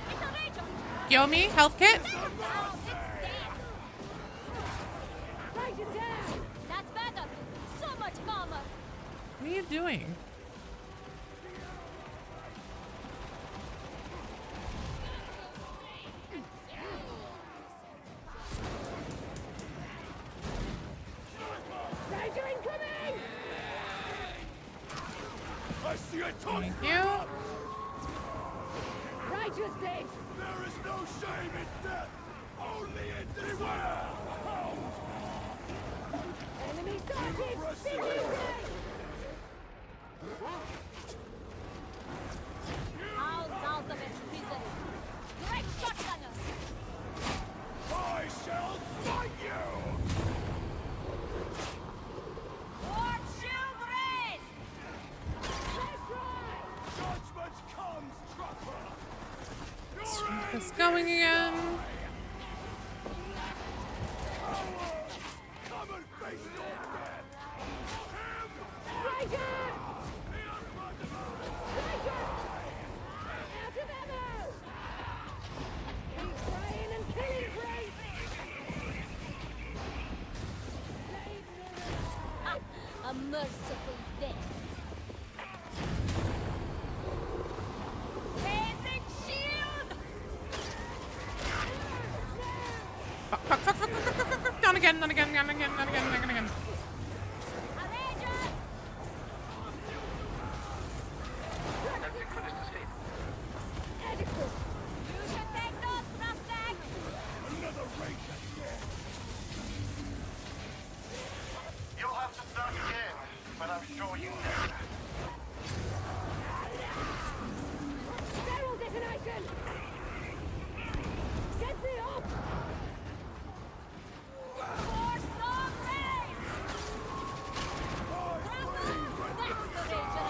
It's a rager! Give me health kit. Now it's dead! Write it down! That's better! So much calmer! What are you doing? Ranger incoming! I see a ton! Thank you. Rager's dead! There is no shame in death! Only in despair! Enemy started! Hounds out of its prison! Great shotgunner! I shall fight you! Lord Shield raised! Judgment comes, trapper! Let's keep this going again. Come and face your death! Ranger! Ranger! Out of ammo! Keep spraying and killing free! A merciful death. Raising shield! Fuck. Down again, down again, down again, down again, down again. A ranger! That's it for this to sleep. Adequate! You should take those, Roughneck! Another ranger dead! You'll have to start again, but I'm sure you know. Barrel detonation! Get me up! Force the raise! That's the ranger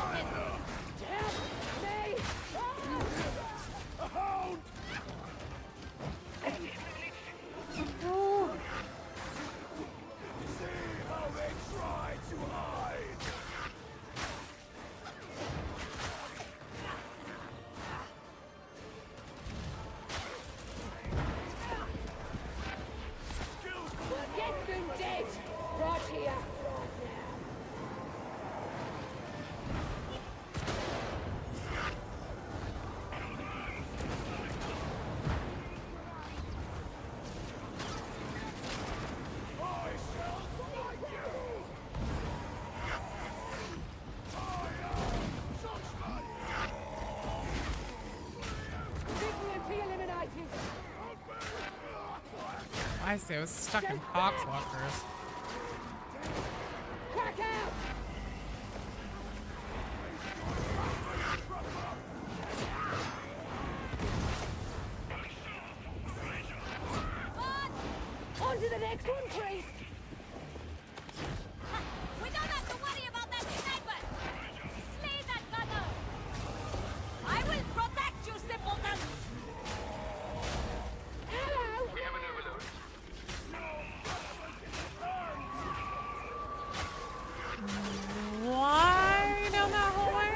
I see. I was stuck in Poxwalkers. Crack out! On to the next one, priest! We don't have to worry about that sniper! Slay that gunner! I will protect you, simpletons! Hello! We have an overload. Why down that hallway?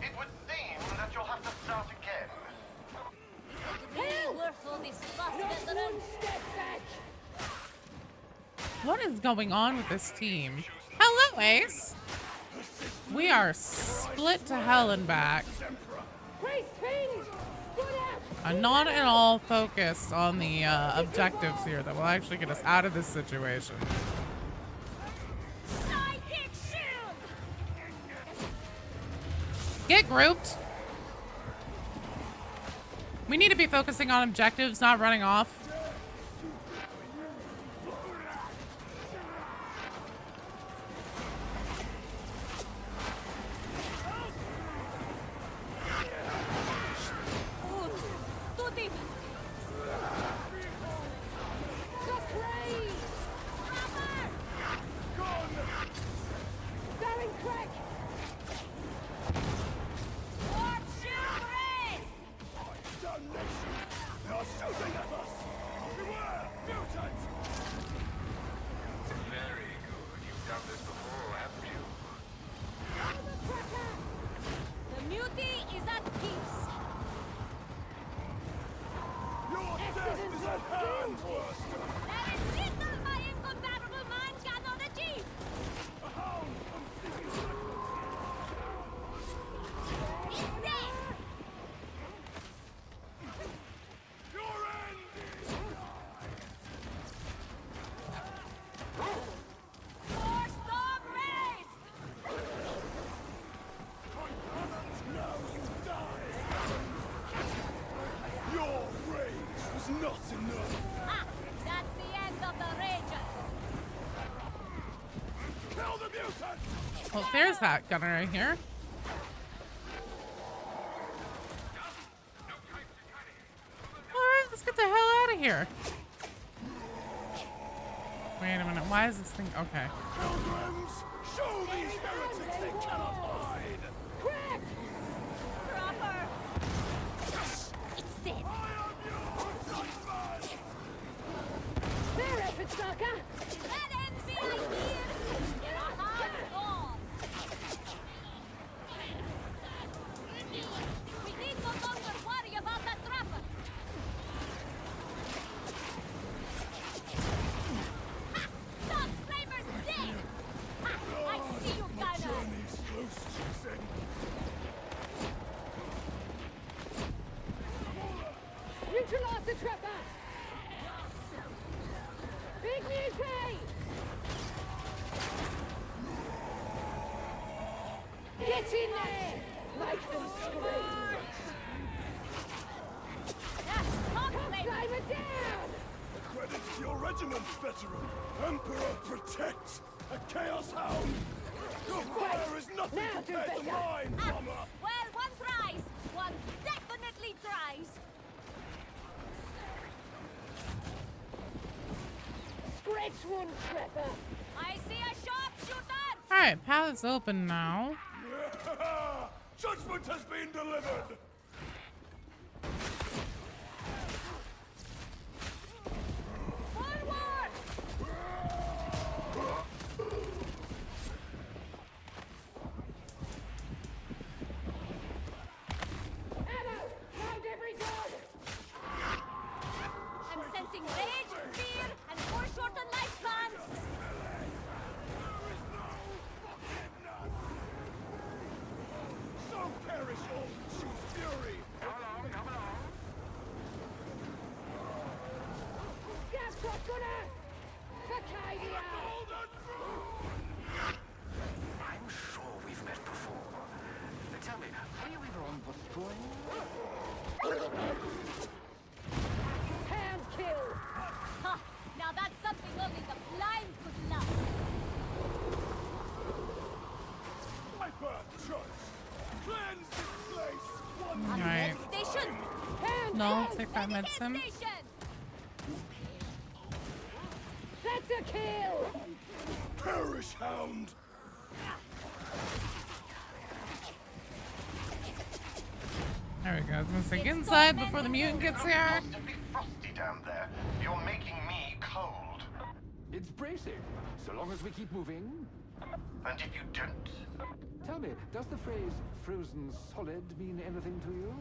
It would seem that you'll have to start again. Really worth all this fuss, Not veteran? one step back! What is going on with this team? Hello, Ace. We are split to hell and back. Priest, fiend! Good out! I'm not at all focused on the objectives here that will actually get us out of this situation. Psychic shield! Get grouped. We need to be focusing on objectives, not running off. Too deep! The praise! Rubber! Going crack! Warp shield raise! Damnation! They are shooting at us! Beware! Mutants! Very good. You've done this before, haven't you? The muti is at peace. Your death is at hand, Worcester! There is little my incomparable mind cannot achieve. A hound comes seeking you! It's dead. Your end is Force storm raised. now you die! Your rage was not enough! Ah, that's the end of the Rangers. Kill the mutant! Well, there's that gunner right here. Alright, let's get the hell out of here. Wait a minute, why is this thing... Okay. Pilgrims, show these heretics they cannot hide! Crack! Proper. It's dead. I am your judgment! Fair effort, sucker! That ends me right here. Your heart's gone. We need no longer worry about that trapper. Ha! Dog Flamer's dead. Ha! I see you, gunner. Journey's close, Jason. Neutralize the trapper! Big mutate! Get in there! Make them scream! Dog Flamer. Flamer down! Credit to your regiment, veteran. Emperor protect! A chaos hound! Your fire is nothing Now, compared to Rebecca. mine, bomber! Well, one tries. One definitely tries. Scratch one trapper! I see a sharpshooter. Alright, path is open now. Judgment has been delivered! Forward. Ammo! Load every gun! I'm sensing rage, fear, and foreshortened lifespans. So perish all true fury! Come along. Scout shotgunner! Acadia! I'm sure we've met before. Tell me, were you ever on Boston? Hound kill! Alright. Station. No, take that medicine. That's a kill. Perish, hound! There we go. I was gonna say, get inside before the mutant gets here. It's to be frosty down there. You're making me cold. It's bracing, so long as we keep moving. And if you don't? Tell me, does the phrase frozen solid mean anything to you?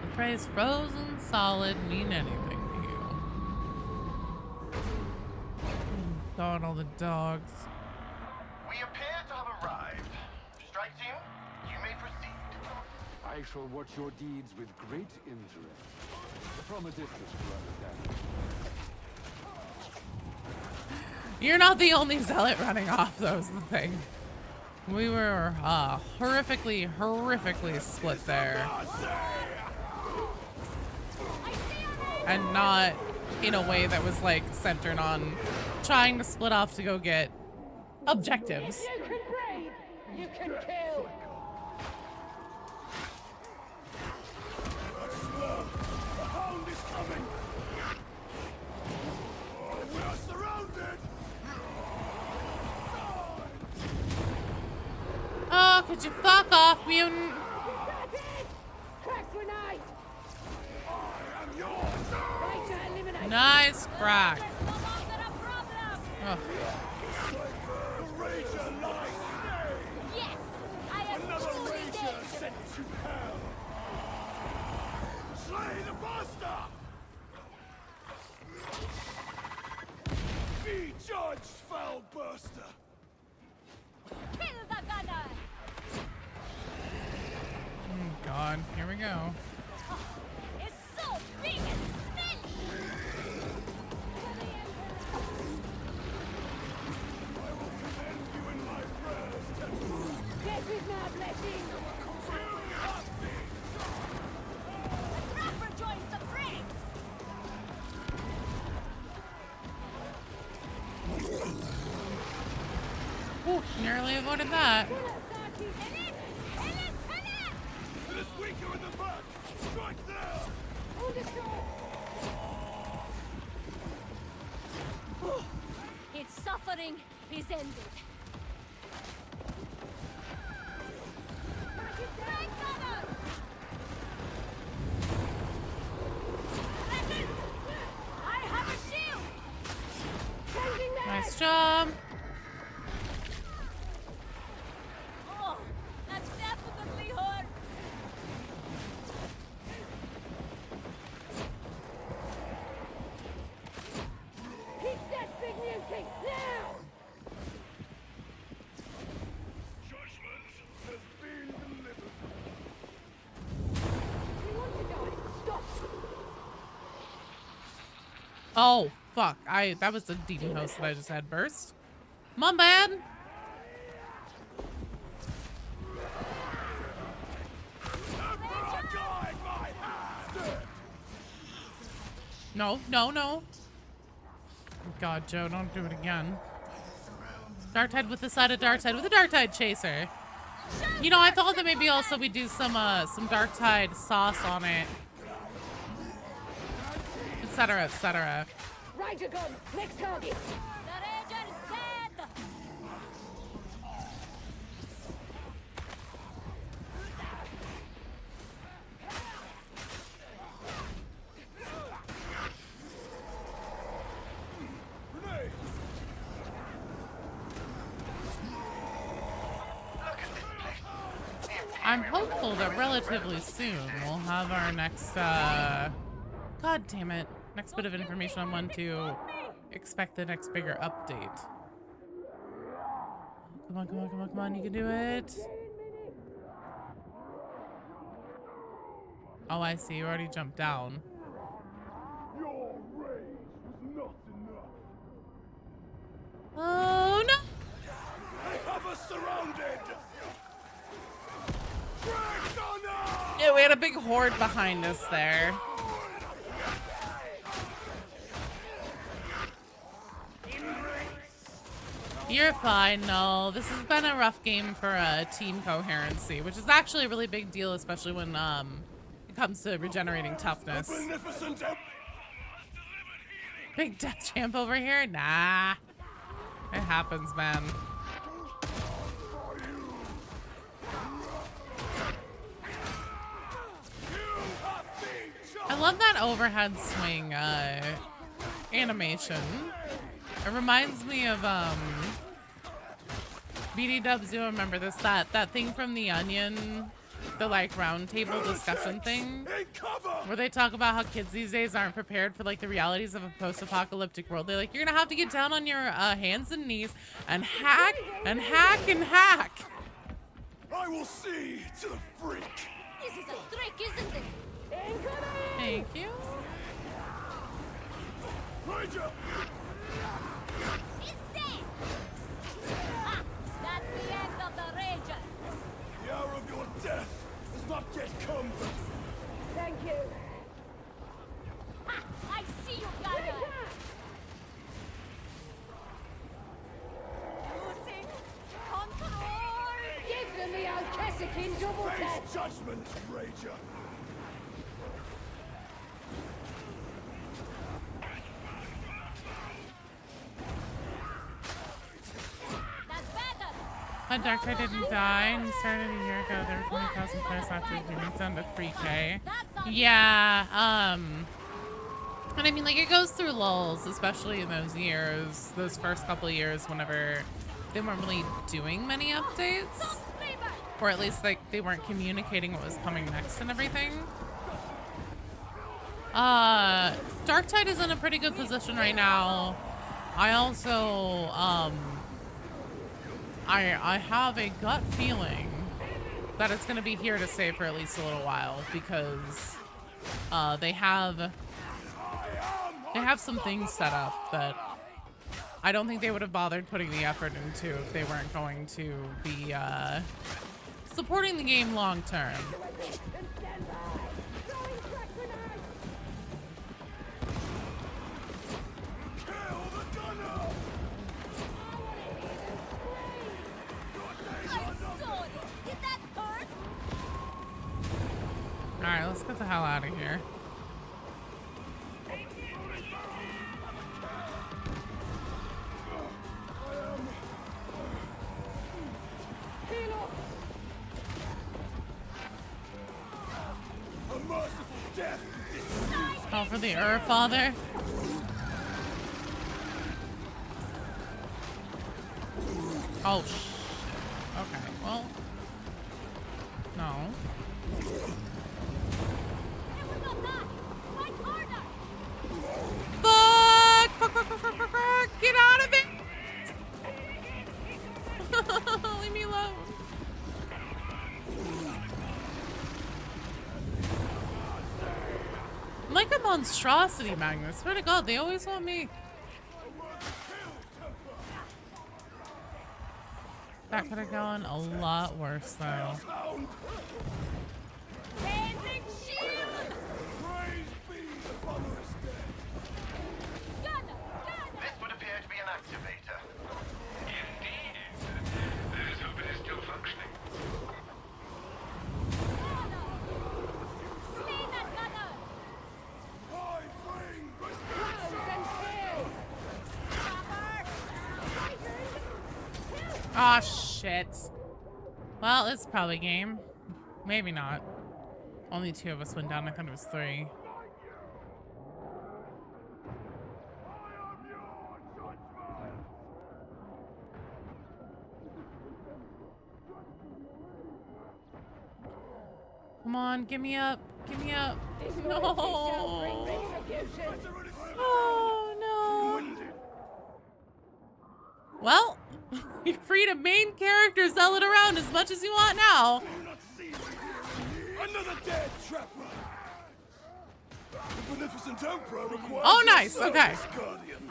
The phrase frozen solid mean anything to you? God, all the dogs. We appear to have arrived. Strike team, you may proceed. I shall watch your deeds with great interest. From a distance, to understand. You're not the only zealot running off, though, is the thing. We were horrifically split there. And not in a way that was like centered on trying to split off to go get objectives. You can brave. You can kill. The hound is coming! Oh, we are surrounded! Oh, could you fuck off, mutant? Crack grenade. I am yours! Right to eliminate. Nice crack. No longer a problem. Oh. The Rager lies stay! Yes, I am Another truly Rager dead. sent to hell! Slay the bastard! Be judged, foul burster! Kill the gunner. Oh, God. Here we go. It's so big and smelly. I will commend you in my prayers, Tetris. Get with my blessing. The trapper joins the fray. Ooh, nearly avoided that. It is weaker in the back! Strike there! Its suffering is ended. I have a shield. Nice job. Oh, that definitely hurt. Hit that big mutant now! Judgment has been delivered. You want to die? Stop! Oh, fuck. That was a demon host that I just had burst. My bad. Emperor, guide my hand! No. God, Joe, don't do it again. Darktide with the side of Darktide with a Darktide chaser. You know, I thought that maybe also we do some Darktide sauce on it. Etc. etc. Rider gun, next target. The Rager's dead. Grenade! I'm hopeful that relatively soon we'll have our next, God damn it. Next bit of information on when to expect the next bigger update. Come on, you can do it. Oh, I see, you already jumped down. Your rage was not enough. Oh, no! They have us surrounded! Dragonite! Yeah, we had a big horde behind us there. You're fine. No, this has been a rough game for team coherency, which is actually a really big deal, especially when it comes to regenerating toughness. Big death champ over here? Nah. It happens, man. I love that overhead swing animation. It reminds me of BD Dubs, you remember this? That thing from The Onion, the like round table discussion thing, where they talk about how kids these days aren't prepared for like the realities of a post-apocalyptic world. They're like, you're gonna have to get down on your hands and knees and hack and hack and hack. I will see to the freak. This is a trick, isn't it? Thank you. Ranger! It's dead! Ah, that's the end of the Ranger. The hour of your death has not yet come. Thank you. Ha! I see you, Gunner! Losing control! Give them the old cassock in double tap. Face judgment, Ranger. That's better! But Darktide didn't die and he started a year ago. There were 20,000 players after he was down to 3K. Yeah, and I mean, like, it goes through lulls, especially in those years, those first couple of years whenever they weren't really doing many updates. Or at least, like, they weren't communicating what was coming next and everything. Darktide is in a pretty good position right now. I also, I have a gut feeling that it's going to be here to stay for at least a little while because they have some things set up that I don't think they would have bothered putting the effort into if they weren't going to be supporting the game long term. Alright, let's get the hell out of here. Oh, for the Father. Oh, okay, well, no. Fuck! Get out of it! Leave me alone. I'm like a monstrosity, Magnus. Swear to God, they always want me. That could have gone a lot worse, though. This would appear to be an activator. Indeed. Let us hope it is still functioning. Aw, shit. Well, it's probably game. Maybe not. Only 2 of us went down. I thought it was 3. Come on, give me up. Give me up. No. Oh, no. Well, you're free to main character sell it around as much as you want now. Another dead trapper. The beneficent emperor requires. Oh, nice. Okay. Guardian.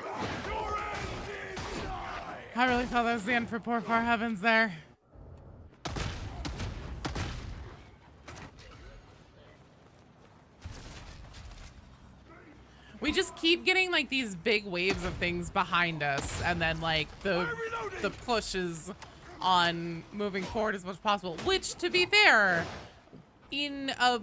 I really thought that was the end for poor Far Heavens there. We just keep keep getting like these big waves of things behind us, and then like the push is on moving forward as much as possible. Which, to be fair, in a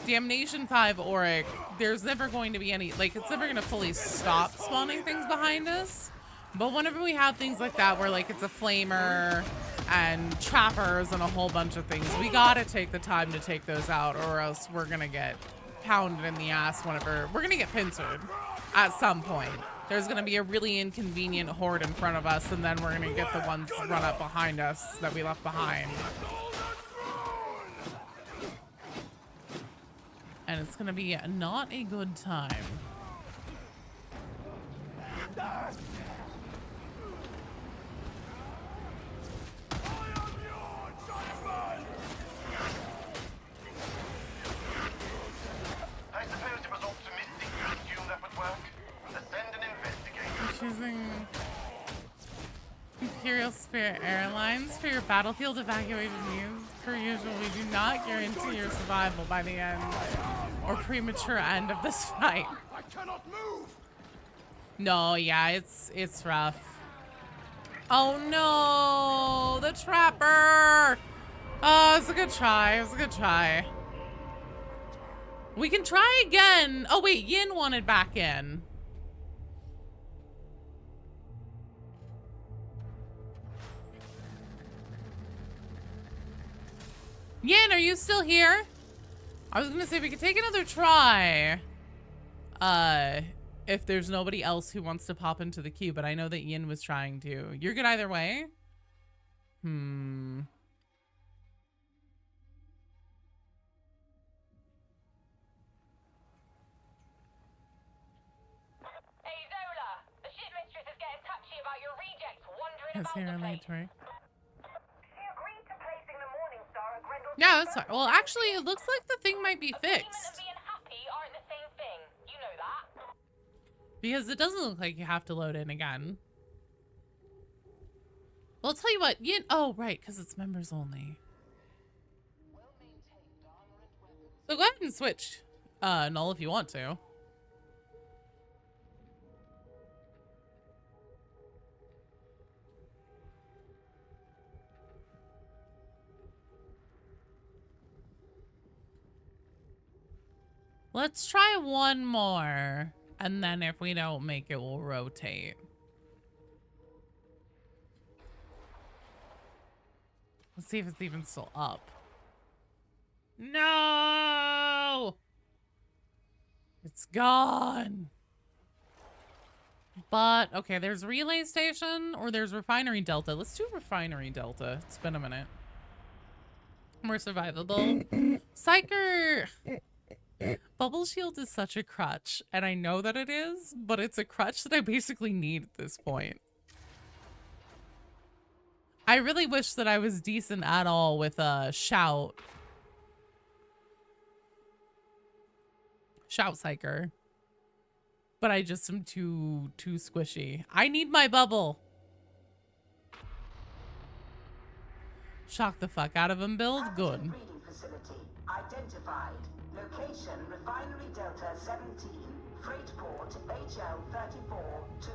Damnation 5 Auric, there's never going to be any, like, it's never going to fully stop spawning things behind us. But whenever we have things like that, where like it's a flamer and trappers and a whole bunch of things, we gotta take the time to take those out, or else we're gonna get pounded in the ass whenever we're gonna get pincered at some point. There's gonna be a really inconvenient horde in front of us, and then we're gonna get the ones run up behind us that we left behind. And it's gonna be not a good time. I suppose it was optimistic to assume that would work. Send an investigator. Choosing Imperial Spirit Airlines for your battlefield evacuation needs. Per usual, we do not guarantee your survival by the end or premature end of this fight. I cannot move. No, yeah, it's rough. Oh no, the trapper. Oh, it's a good try. It was a good try. We can try again. Oh wait, Yin wanted back in. Yin, are you still here? I was gonna say we could take another try. If there's nobody else who wants to pop into the queue, but I know that Yin was trying to. You're good either way? Hey Zola, the ship mistress is getting touchy about your rejects wandering Has about he the relayed place. to her? She agreed to placing the Morning Star at Grendel's. Yeah, that's fine. Well, actually, it looks like the thing might be Agreement fixed. and being happy aren't the same thing. You know that. Because it doesn't look like you have to load in again. Well, I'll tell you what, Yin. Oh, right, because it's members only. So go ahead and switch, Null, if you want to. Let's try one more, and then if we don't make it, we'll rotate. Let's see if it's even still up. No! It's gone. But, okay, there's Relay Station or there's Refinery Delta. Let's do Refinery Delta. It's been a minute. More survivable. Psyker! Bubble Shield is such a crutch, and I know that it is, but it's a crutch that I basically need at this point. I really wish that I was decent at all with Shout. Shout Psyker. But I just am too squishy. I need my bubble. Shock the fuck out of him, build. Good. Breeding facility identified. Location Refinery Delta 17. Freight port HL34-2.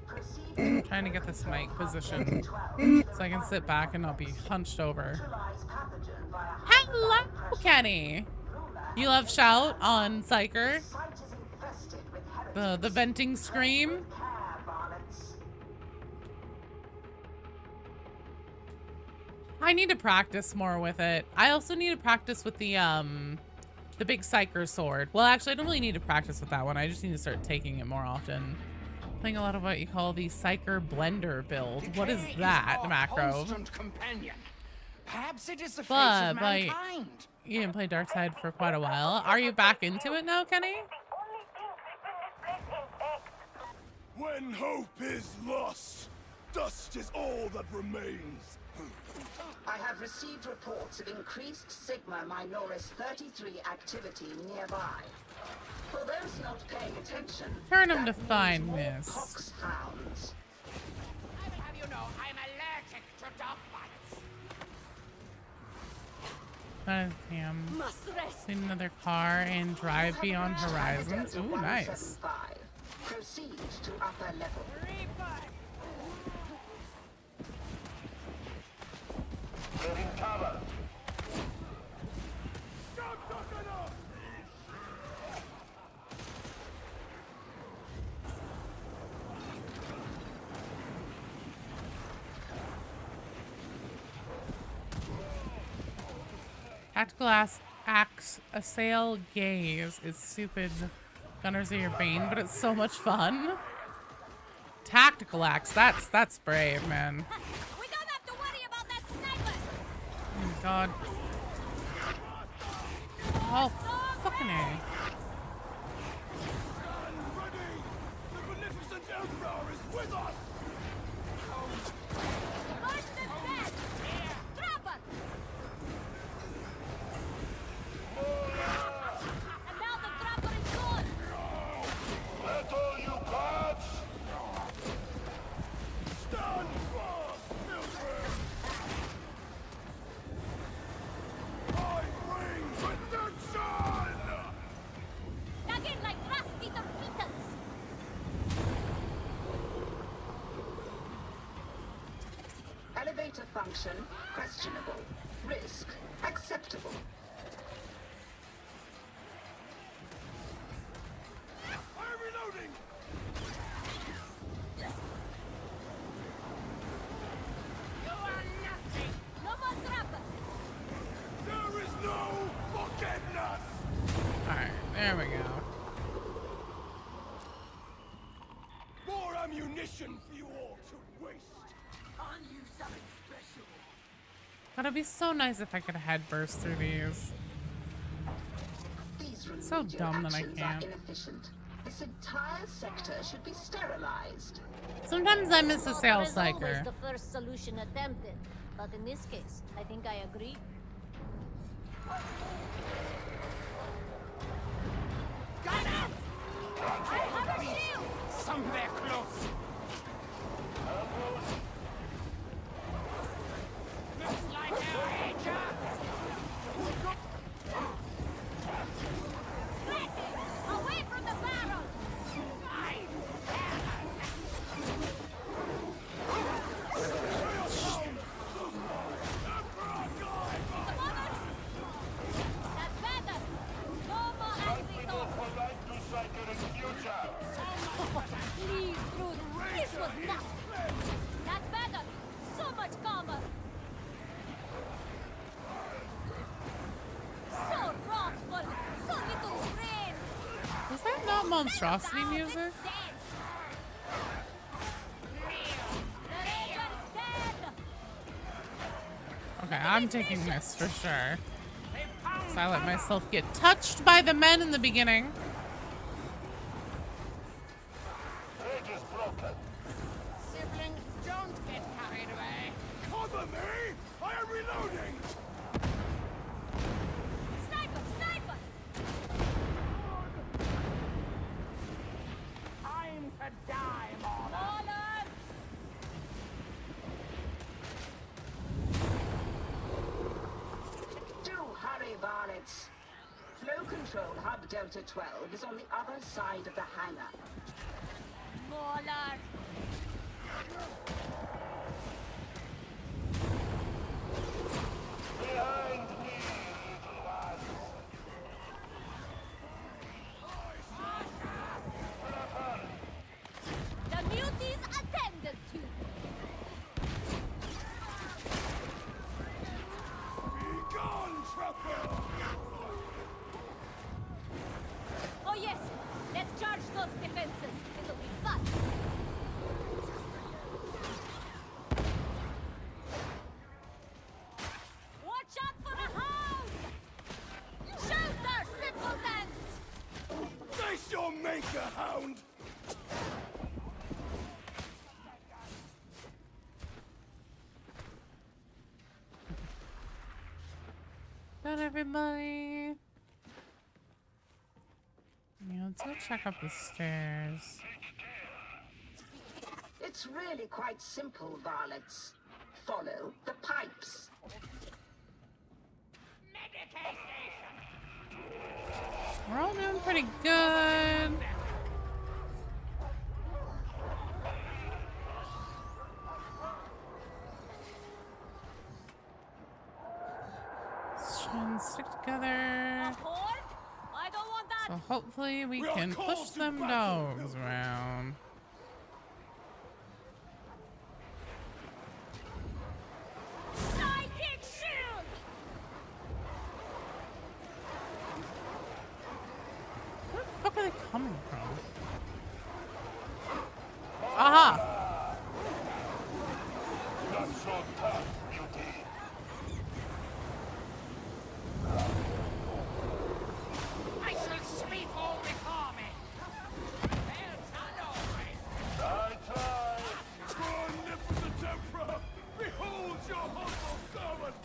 Proceed. I'm trying to get this mic position so I can sit back and not be hunched over. Hello, Kenny. You love Shout on Psyker. The venting scream. I need to practice more with it. I also need to practice with the big Psyker sword. Well, actually, I don't really need to practice with that one. I just need to start taking it more often. Playing a lot of what you call the Psyker blender build. What is that macro? Perhaps it is the face But of mankind. you didn't play Darktide for quite a while. Are you back into it now, Kenny? When hope is lost, dust is all that remains. I have received reports of increased Sigma Minoris 33 activity nearby. For those not paying attention, Turn him to fine, miss. Hounds. I will have you know I'm allergic to dog bites. God damn. Must rest. Need another car and drive beyond horizons. Ooh, nice. Proceed to upper level. Getting cover. Tactical axe assail gaze is stupid. Gunners are your bane, but it's so much fun. Tactical axe, that's brave, man. We don't have to worry about that sniper. Oh my god. Oh, fucking A. The beneficent Emperor is with us! Burst is dead. Trapper. And now the trapper is gone. Let all you gods stand fast, pilgrim! I bring redemption! Dug in like rusty torpedoes. Elevator function questionable. Risk acceptable. I'm reloading! You are nothing. No more trapper. There is no forgiveness! Alright, there we go. More ammunition for you all to waste! On you something special. But it'd be so nice if I could head burst through these. These So remedial dumb that I actions can't. are inefficient. This entire sector should be sterilized. Sometimes I miss a sales Is always psyker. the first solution attempted, but in this case, I think I agree. Got out! I have a shield. Somewhere close. Looks like our angel. Away from the barrel. That's better. No more angry thoughts. Please, Brood. This was not. That's better. So much calmer. So wrathful. So little brain. Is that not monstrosity music? The Ranger's dead. Okay, I'm taking this for sure. So I let myself get touched by the men in the beginning. Siblings, don't get carried away. Cover me! I am reloading! Sniper! Sniper! Time to die, Mauler. Mauler! Do hurry, varlets. Flow control hub Delta 12 is on the other side of the hangar. Mauler! Behind me, little ones. The muties attended to. Be gone, trapper! Oh yes, let's charge those defenses. It'll be fun. Watch out for a hound! Shoot simpletons! Face your maker, hound! Not everybody. Yeah, let's go check up the stairs. It's really quite simple, varlets. Follow the pipes. Medic! We're all doing pretty good. Let's try and stick together. I don't want that. So hopefully we can push them dogs around. Psychic shield. Where the fuck are they coming from? Aha! Not so tough, beauty. I shall speak all before me. Darktide! Magnificent Emperor! Behold your humble servant!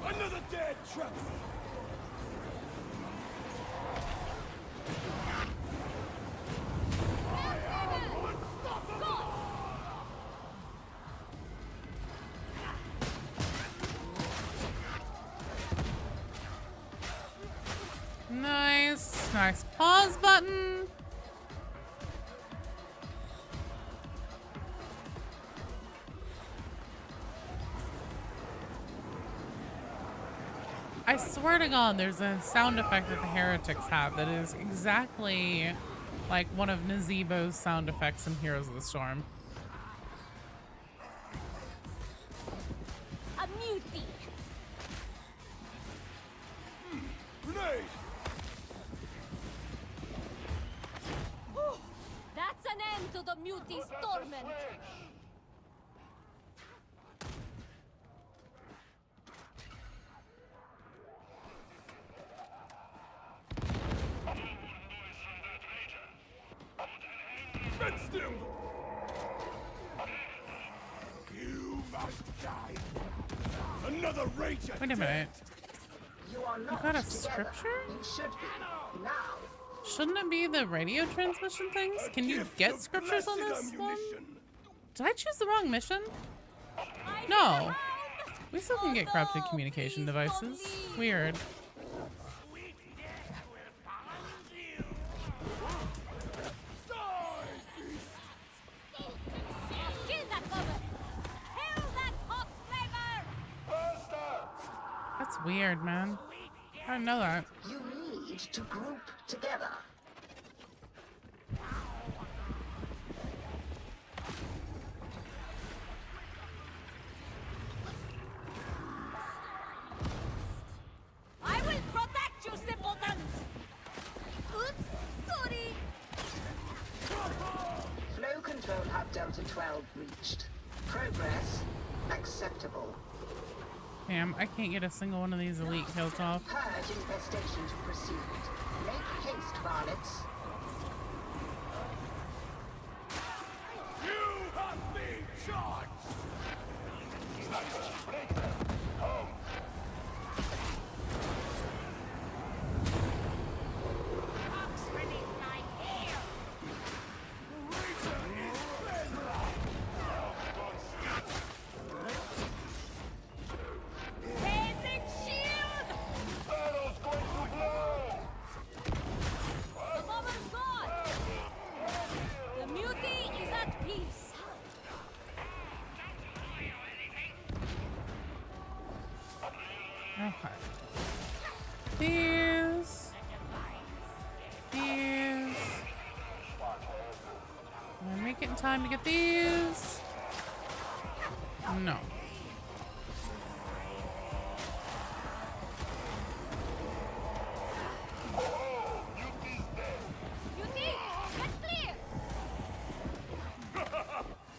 Another dead trap! Nice. Nice pause button. I swear to God, there's a sound effect that the heretics have that is exactly like one of Nazebo's sound effects in Heroes of the Storm. A mutie. Grenade! That's an end to the mutie's torment. Fence him! You must die! Another rager! Wait a minute. You are You not got a together. scripture? You should be. Now. Shouldn't it be the radio transmission things? Can you get scriptures on this one? Did I choose the wrong mission? No. We still can get corrupted communication devices. Weird. Kill that cover. Kill that fox flavor. That's weird, man. I didn't know that. You need to group together. I will protect you, simpletons. Oops, sorry. Flow control hub Delta 12 reached. Progress acceptable. Damn, I can't get a single one of these elite kills off. Purge infestation to proceed. Make haste, varlets. You have been charged! Basic shield. Battle's going to blow! The bomber's gone. The mutie is at peace. Okay. These. These. Am I make it in time to get these? No. Mutie, get clear.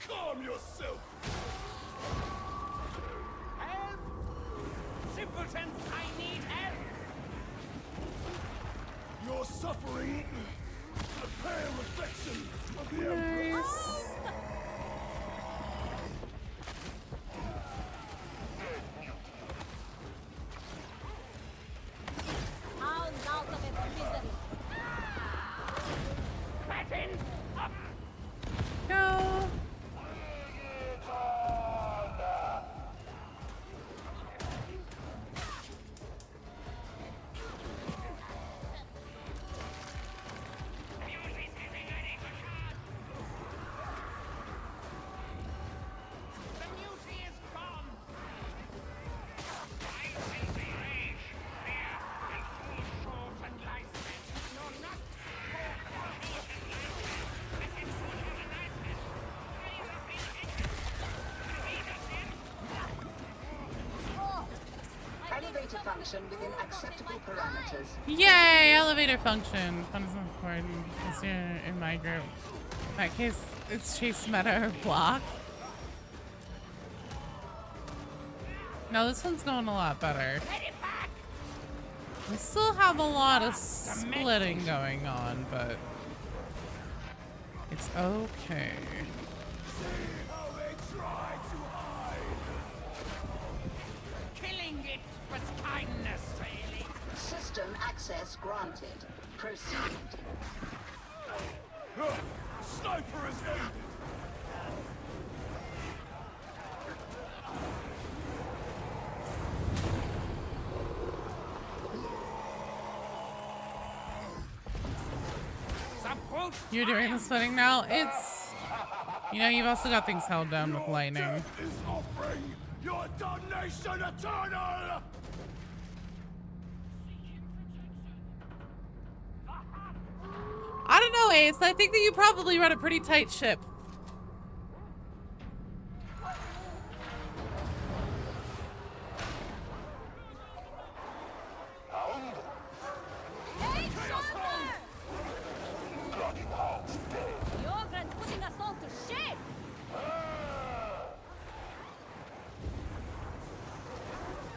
Calm yourself! Help! Simpletons, I need help! You're suffering a pale reflection of the Emperor. Nice. Hound out of its misery. Patins, up! Go. elevator function within acceptable parameters. Yay! Elevator function. Fun is important. It's here in my group. In that case, it's chase meta or block. No, this one's going a lot better. We still have a lot of splitting going on, but it's okay. Killing it was kindness, really. System access granted. Proceed. Sniper is ended. You're doing the splitting now? It's... You know, you've also got things held down with lightning. Is offering your damnation eternal! I don't know, Ace. I think that you probably run a pretty tight ship.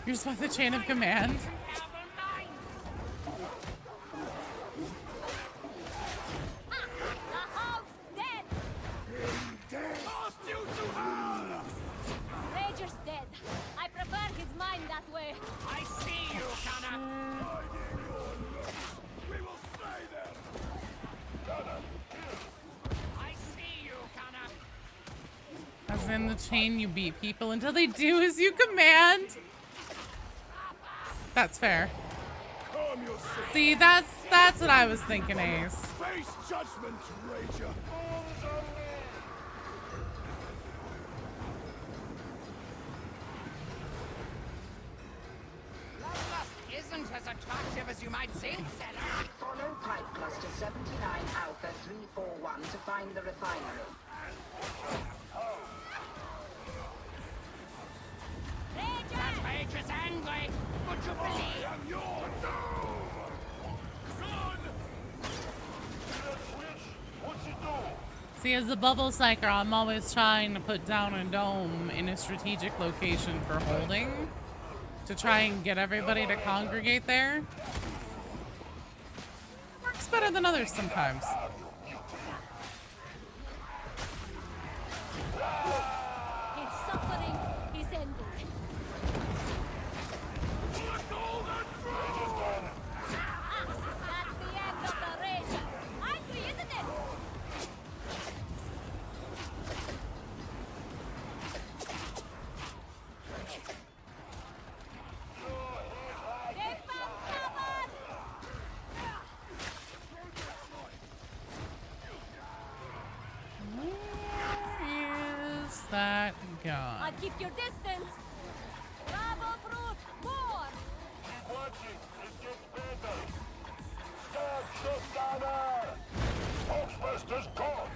You're just by the chain of command. Rager's dead. I prefer his mind that way. I see you, Kana. We will slay them! I see you, Kana. As in the chain, you beat people until they do as you command. That's fair. See, that's what I was thinking, Ace. Face judgment, Rager. Bloodlust isn't as attractive as you might think, Seller. Follow pipe cluster 79 Alpha 341 to find the refinery. That Rager's angry. Would you believe? I am your doom! Son! What's he doing? See, as a bubble psycher, I'm always trying to put down a dome in a strategic location for holding to try and get everybody to congregate there. Works better than others sometimes. His suffering is ended. That's the end of the Rager. Angry, isn't it? They found cover! Where is that gone? I'll keep your distance. Bravo, brute! More! Keep watching. It gets better. Stop, shut Hawksbuster's gone.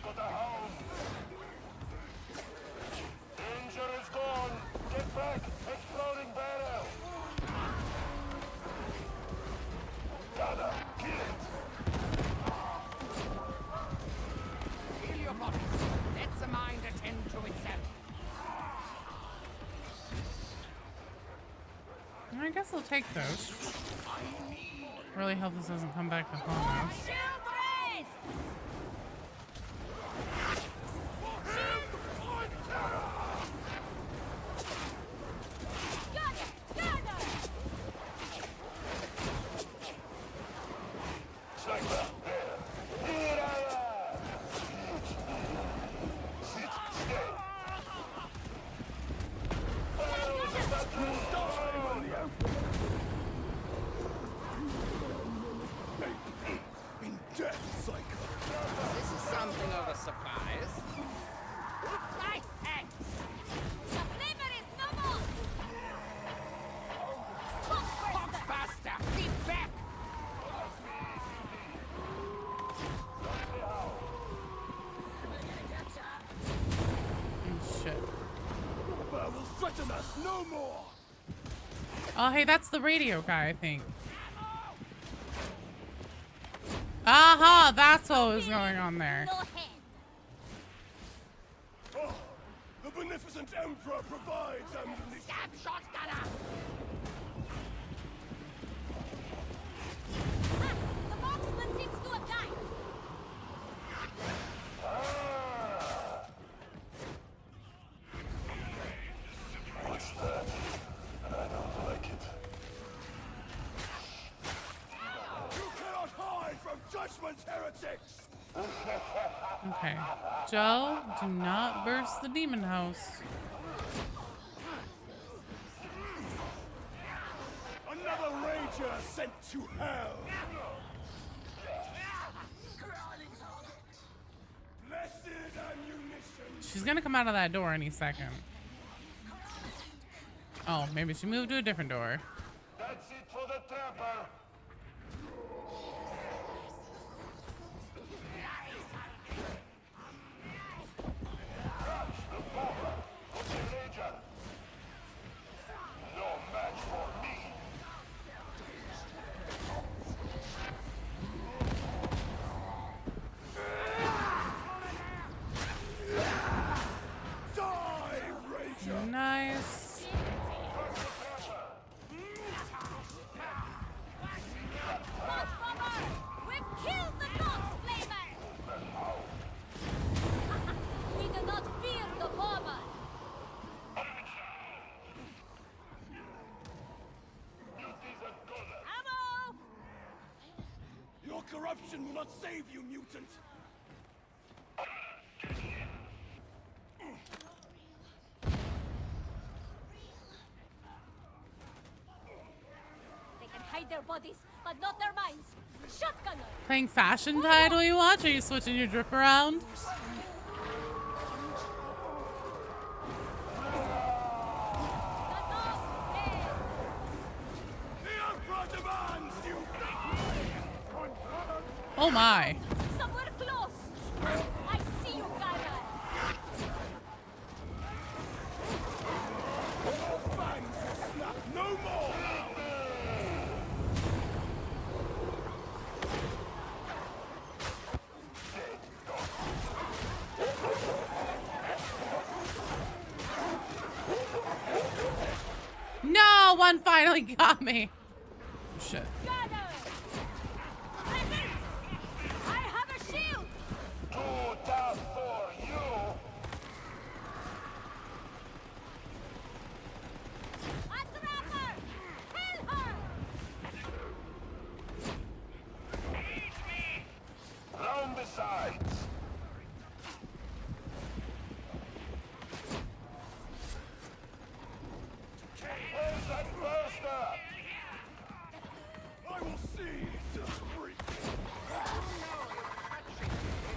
Got a hound. Danger is gone. Get back. Exploding barrel. Gotta kill it. Heal your body. Let the mind attend to itself. I guess I'll take those. Really hope this doesn't come back to haunt us. Shield raised! Got it! Got it! Sniper, there. Here I am. Sit, stay. In death, psycho. This is something of a surprise. Right hand. The flavor is no more! Hawksbuster, keep back. threaten us no more. Oh, hey, that's the radio guy, I think. Aha, that's what was going on there. Oh, the beneficent Emperor provides ammunition. Stab shot gunner! The marksman seems to have died. What's that? I don't like it. You cannot hide from judgment, heretics! Okay. Joe, do not burst the demon house. Another rager sent to hell! Blessed ammunition! She's gonna come out of that door any second. Oh, maybe she moved to a different door. That's it for the trapper! No match for me! Die, Rager! Nice. We've killed the Nox flamer! We do not fear the bomber! Ammo! Your corruption will not save you, mutant! They can hide their bodies, but not their minds. Shotgunner! Playing Fashion Tide while you watch? Are you switching your drip around? Oh my. Somewhere close! I see you, Gunner! Fangs will snap no more! No, one finally got me. Shit. Gunner! I have a shield! Too tough for you! A trapper! Kill her! Round the sides! Where's that burster? I will see to freak.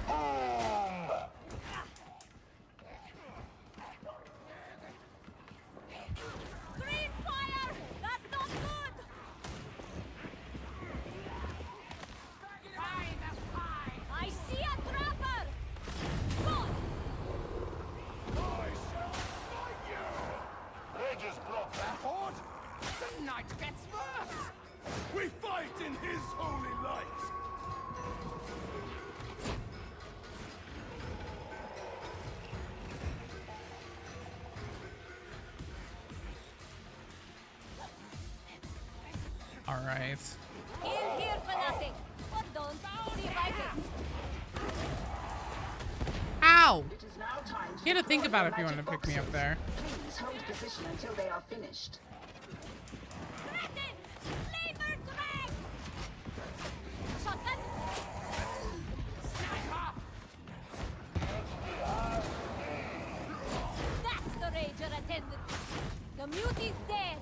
Boom! Green fire! That's not good! I see a trapper! Good! I shall fight you! Rages broke that horde! The night gets worse! We fight in his holy light! All right. In here for nothing. But don't see if I can. Ow! It is now time You had to think deploy about your it if you wanted to magic pick me up boxes. there. Please hold position until they are finished. Threatens! Flavor drag! Shotgun! That's the rager attendant. The mute is dead.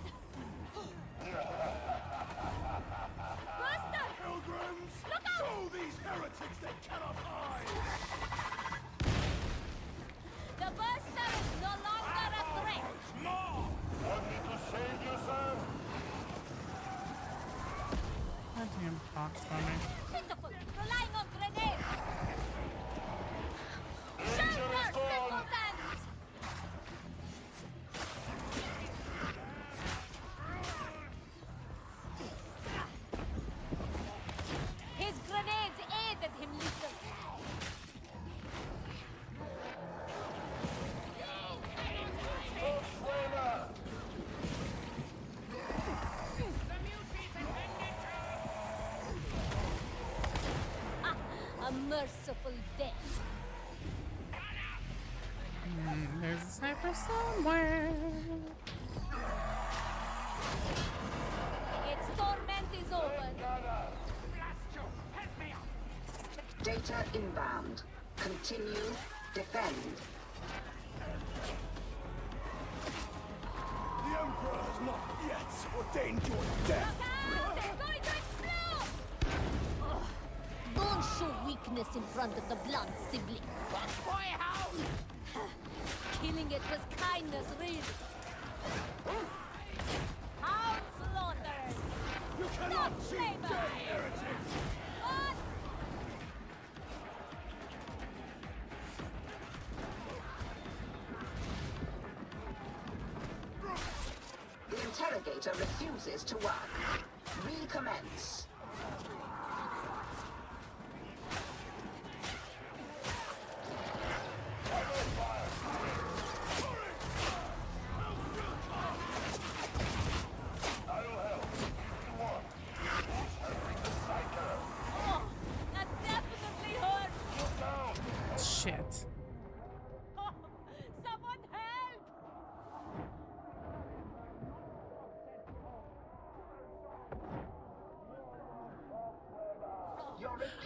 Buster! Pilgrims! Look out! Show these heretics they cannot hide! The Buster is no longer a threat. Want me to save you, sir? God damn fox on me. Pitiful, relying on grenades. Shelter, simpletons! merciful death. There's a sniper somewhere. Its torment is over. Data inbound. Continue. Defend. The Emperor has not yet ordained your death. It's going to explode! Don't show weakness in front of the blunt sibling. Killing it was kindness, really. Hound slaughtered! You cannot see dead heretics! What? The interrogator refuses to work. Recommence. Oh, that definitely hurt! Shit. Someone help!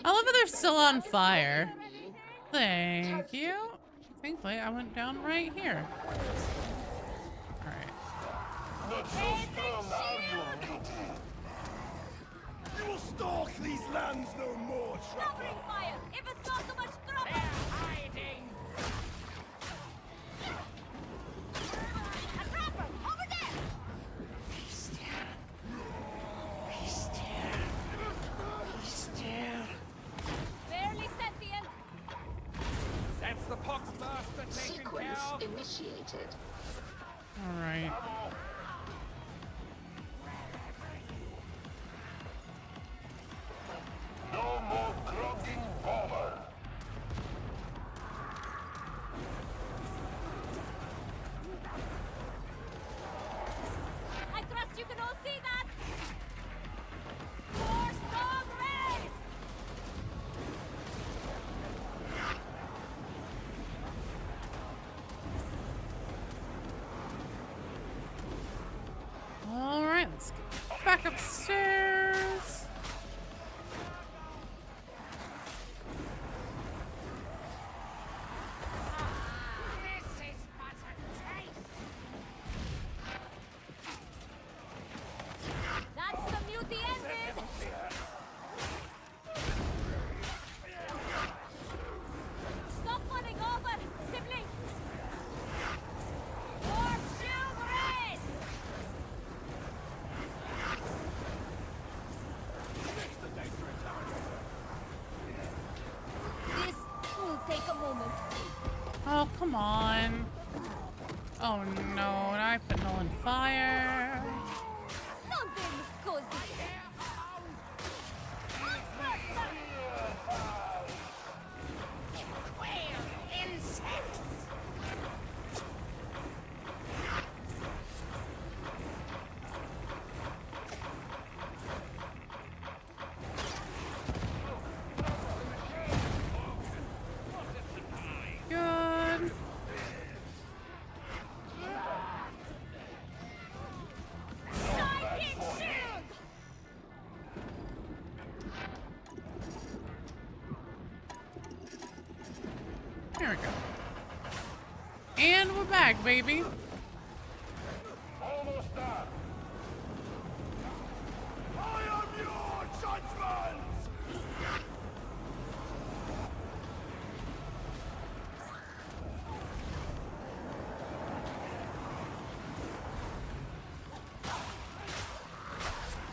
I love that they're still on fire. Thank you. Thankfully, I went down right here. Alright. You will stalk these lands no more, Covering trapper! fire! If it's not so much trouble! Hiding! A trapper! Over there! Barely sentient! That's the pox master taken care Sequence of. initiated. Alright. No more clogging bother! I trust you can all see that! More strong rays! Alright, let's get back upstairs. This is but a taste. That's the mutiny ended! Stop running over, sibling! More shield rays! This will take a moment. Oh, come on. Oh no, and I put Null in fire. Nothing cozy. Insects! Good. Psychic shield! There we go. And we're back, baby. Almost done! I am your judgment!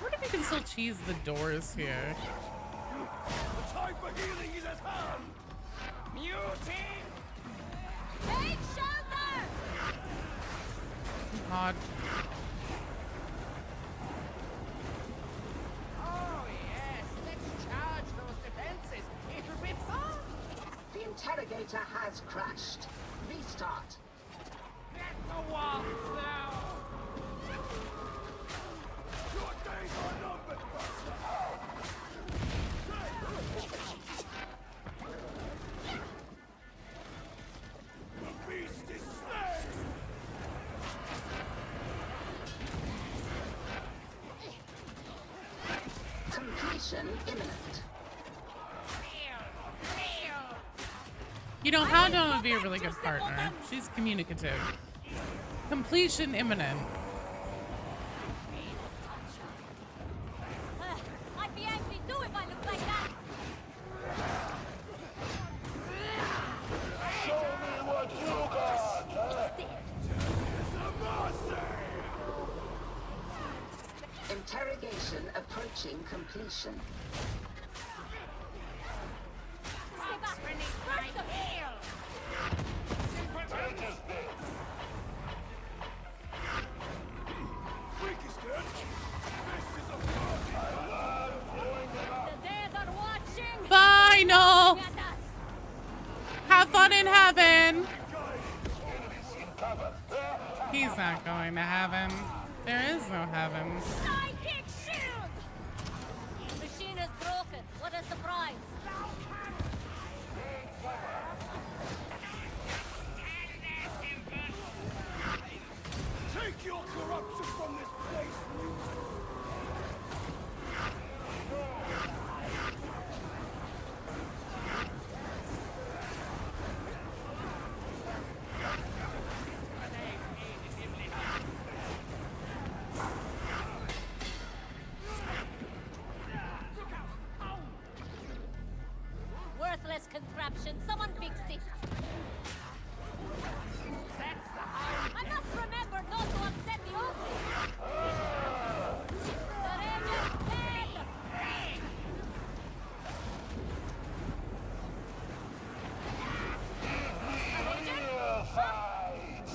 What if you can still cheese the doors here? The time for healing is at hand! Muting! Take shelter! God. Oh yes, let's charge those defenses. It'll be fun. The interrogator has crashed. Restart. Get the walls now. Your days are numbered, Buster! imminent. You know, Howdon would be a really good partner. She's communicative. Completion imminent. I'd be angry too if I looked like that. Show me what you got! Interrogation approaching completion. Stay back. First of all. Take his bit. Freak is dead. This is a party. I love blowing them up. The dead are watching. Final. Look at us. Have fun in heaven. Enemies in cover. He's not going to heaven. There is no heaven. Psychic shield. Machine is broken. What a surprise. Take your corruption from this place, mutant. Worthless contraption. Someone fix it. I must remember not to upset the object. The Raven's dead. Real fight.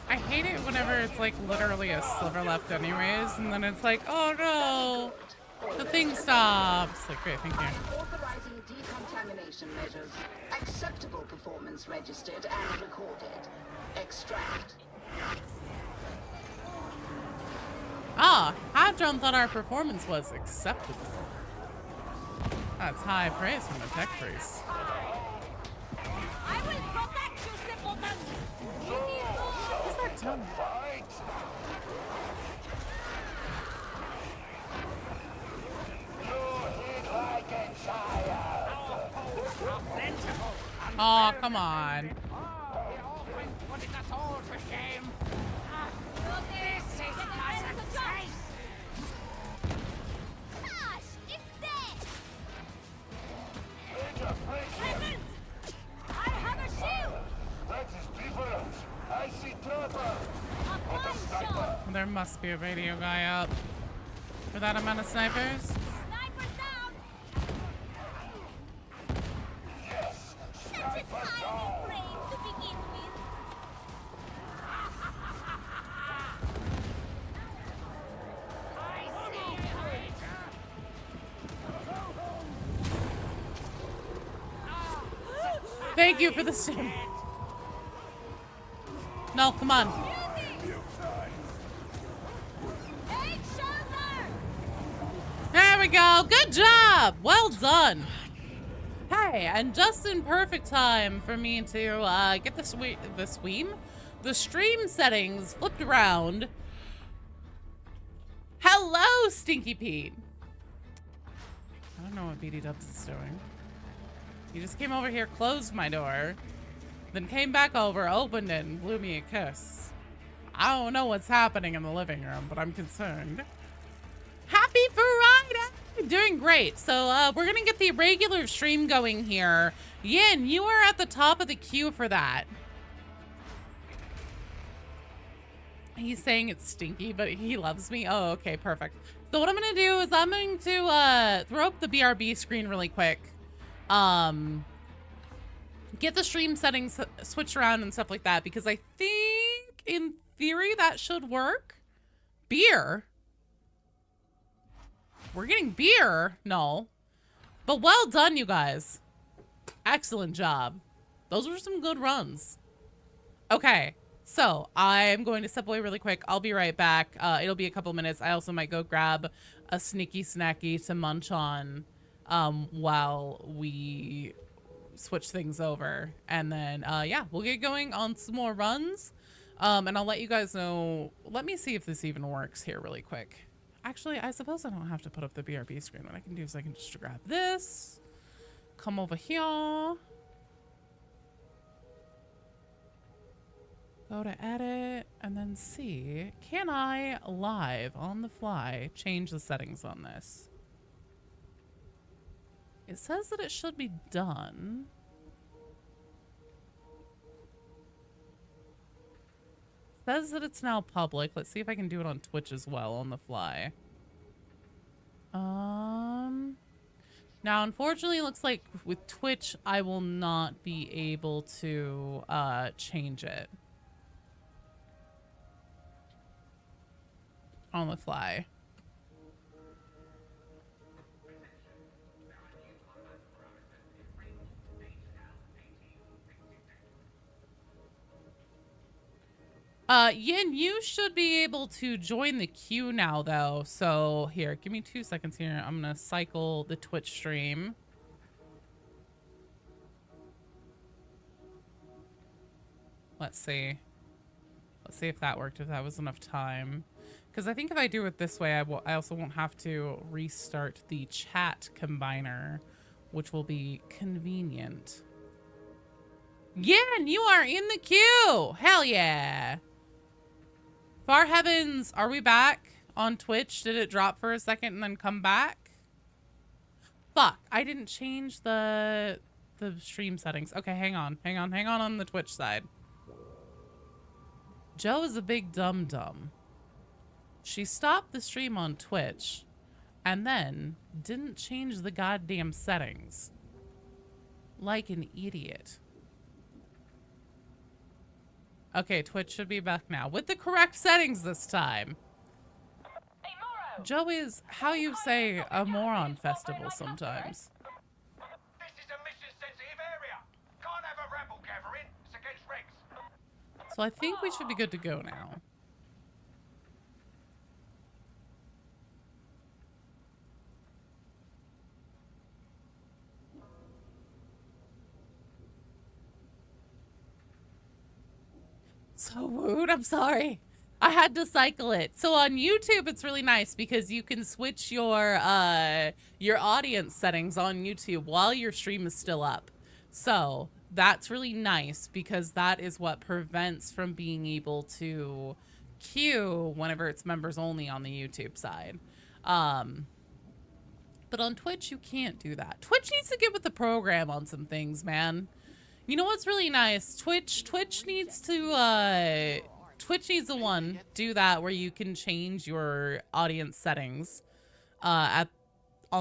I hate it whenever it's like literally a sliver left anyways, and then it's like, oh no, the thing stops. Like, great, thank you. Authorizing decontamination measures. Acceptable performance registered and recorded. Extract. Ah, Hadron thought our performance was acceptable. That's high praise from the tech priest. I will protect you, simpletons. What's that tone? Oh, come on. Putting us all to shame. This is my success. Gosh, it's dead. Major, break him. Present. I have a shield. That is different. I see trouble. A blind shot. There must be a radio guy up. For that amount of snipers? Sniper's down. Yes. Such a tiny brain to begin with. Thank you for the sim. No, come on. Take shelter. There we go. Good job. Well done. Hey, and just in perfect time for me to get the stream settings flipped around. Hello, Stinky Pete. I don't know what BD Dubs is doing. He just came over here, closed my door, then came back over, opened it, and blew me a kiss. I don't know what's happening in the living room, but I'm concerned. Happy Friday! Doing great. So we're gonna get the regular stream going here. Yin, you are at the top of the queue for that. He's saying it's stinky, but he loves me. Oh, okay, perfect. So what I'm gonna do is I'm going to throw up the BRB screen really quick. Get the stream settings switched around and stuff like that, because I think in theory that should work. Beer. We're getting beer. No. But well done, you guys. Excellent job. Those were some good runs. Okay. So I'm going to step away really quick. I'll be right back. It'll be a couple minutes. I also might go grab a sneaky snacky to munch on while we switch things over. And then, yeah, we'll get going on some more runs. And I'll let you guys know. Let me see if this even works here really quick. Actually, I suppose I don't have to put up the BRB screen. What I can do is I can just grab this, come over here, go to edit, and then see, can I live on the fly change the settings on this? It says that it should be done. Says that it's now public. Let's see if I can do it on Twitch as well on the fly. Now, unfortunately, it looks like with Twitch, I will not be able to change it on the fly. Yin, you should be able to join the queue now, though. So here, give me 2 seconds here. I'm gonna cycle the Twitch stream. Let's see. Let's see if that worked, if that was enough time. Because I think if I do it this way, I also won't have to restart the chat combiner, which will be convenient. Yin, you are in the queue! Hell yeah! Far Heavens, are we back on Twitch? Did it drop for a second and then come back? Fuck, I didn't change the stream settings. Okay, hang on on the Twitch side. Joe is a big dum-dum. She stopped the stream on Twitch and then didn't change the goddamn settings. Like an idiot. Okay, Twitch should be back now with the correct settings this time. Joe is how you say a moron festival sometimes. This is a mission-sensitive area. Can't have a rabble gathering. It's against regs. So I think we should be good to go now. So rude, I'm sorry. I had to cycle it. So on YouTube, it's really nice because you can switch your audience settings on YouTube while your stream is still up. So that's really nice because that is what prevents from being able to queue whenever it's members only on the YouTube side. But on Twitch, you can't do that. Twitch needs to get with the program on some things, man. You know what's really nice? Twitch needs to, Twitch needs to, one, do that where you can change your audience settings on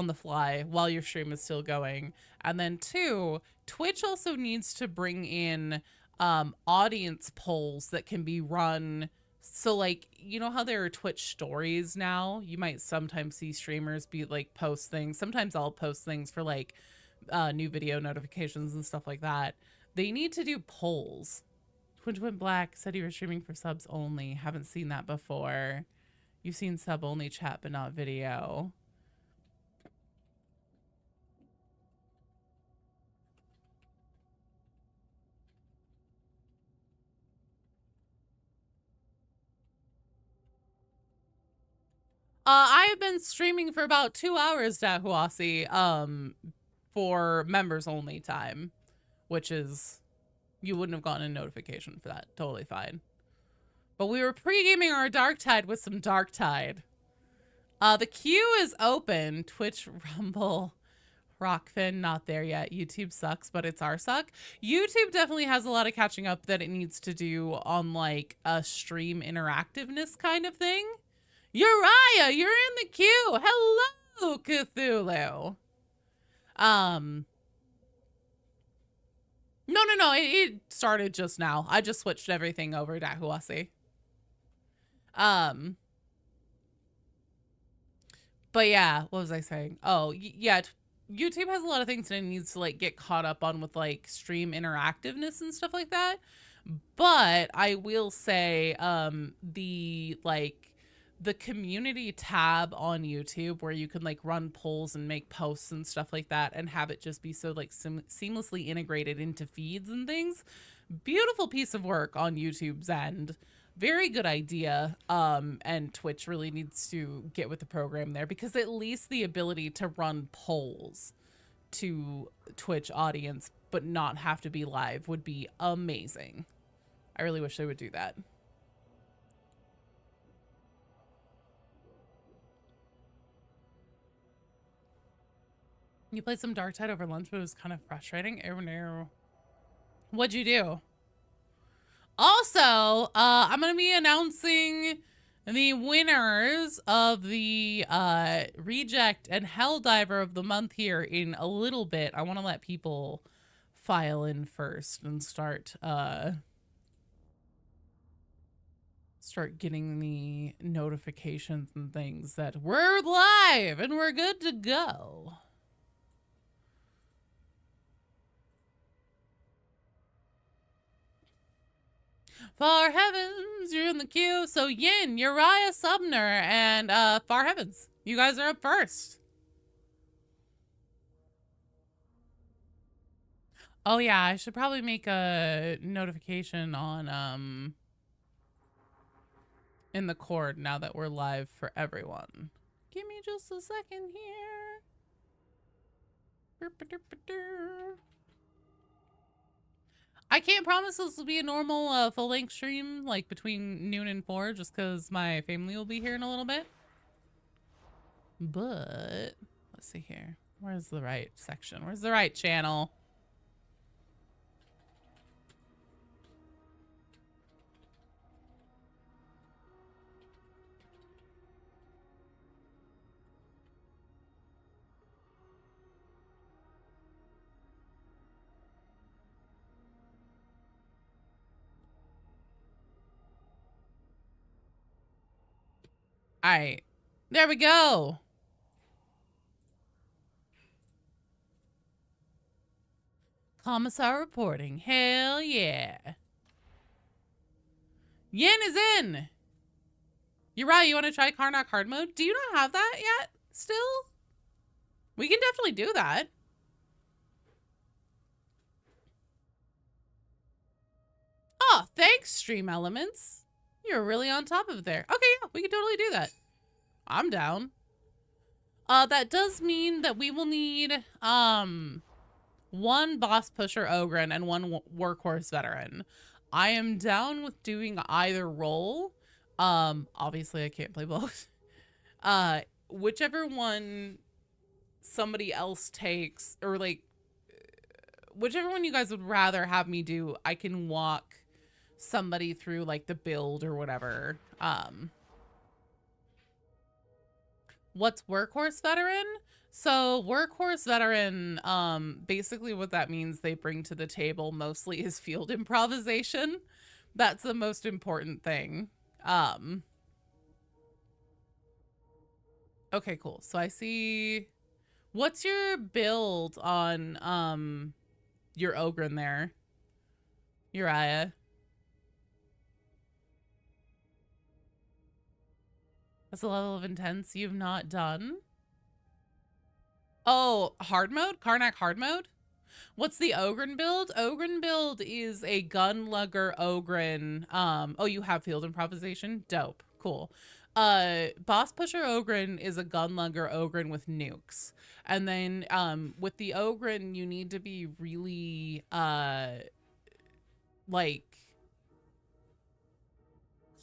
the fly while your stream is still going. And then 2, Twitch also needs to bring in audience polls that can be run. So, like, you know how there are Twitch stories now? You might sometimes see streamers be, like, post things. Sometimes I'll post things for, like, new video notifications and stuff like that. They need to do polls. Twin Black said you were streaming for subs only. Haven't seen that before. You've seen sub only chat, but not video. I have been streaming for about 2 hours, Dahuasi, for members only time. Which is, you wouldn't have gotten a notification for that. Totally fine. But we were pre-gaming our Darktide with some Darktide. The queue is open. Twitch, Rumble, Rockfin, not there yet. YouTube sucks, but it's our suck. YouTube definitely has a lot of catching up that it needs to do on, like, a stream interactiveness kind of thing. Uriah, you're in the queue. Hello, Cthulhu. No, it started just now. I just switched everything over to Dahuasi. But yeah, what was I saying? Oh, yeah, YouTube has a lot of things that it needs to, like, get caught up on with, like, stream interactiveness and stuff like that. But I will say, the community tab on YouTube where you can like run polls and make posts and stuff like that and have it just be so like seamlessly integrated into feeds and things. Beautiful piece of work on YouTube's end. Very good idea. And Twitch really needs to get with the program there, because at least the ability to run polls to Twitch audience but not have to be live would be amazing. I really wish they would do that. You played some Darktide over lunch, but it was kind of frustrating. Oh no. What'd you do? Also, I'm going to be announcing the winners of the Reject and Helldiver of the month here in a little bit. I want to let people file in first and start getting the notifications and things that we're live and we're good to go. Far Heavens, you're in the queue. So Yin, Uriah Subner, and Far Heavens, you guys are up first. Oh yeah, I should probably make a notification on in the cord now that we're live for everyone. Give me just a second here. I can't promise this will be a normal full-length stream, like between noon and 4, just because my family will be here in a little bit. But let's see here. Where's the right section? Where's the right channel? All right, there we go. Commissar reporting. Hell yeah. Yin is in. You're right. You want to try Karnak hard mode? Do you not have that yet? Still? We can definitely do that. Oh, thanks, Stream Elements. You're really on top of it there. Okay, yeah, we can totally do that. I'm down. That does mean that we will need one boss pusher Ogren and one workhorse veteran. I am down with doing either role. Obviously I can't play both. Whichever one somebody else takes, or like whichever one you guys would rather have me do, I can walk somebody through like the build or whatever. What's workhorse veteran? So workhorse veteran, basically what that means they bring to the table mostly is field improvisation. That's the most important thing. Okay, cool. So I see, what's your build on your Ogren there, Uriah? That's a level of intense you've not done. Oh, hard mode? Karnak hard mode? What's the Ogren build? Ogren build is a gunlugger Ogren. Oh, you have field improvisation? Dope. Cool. Boss pusher Ogren is a gunlugger Ogren with nukes. And then with the Ogren, you need to be really like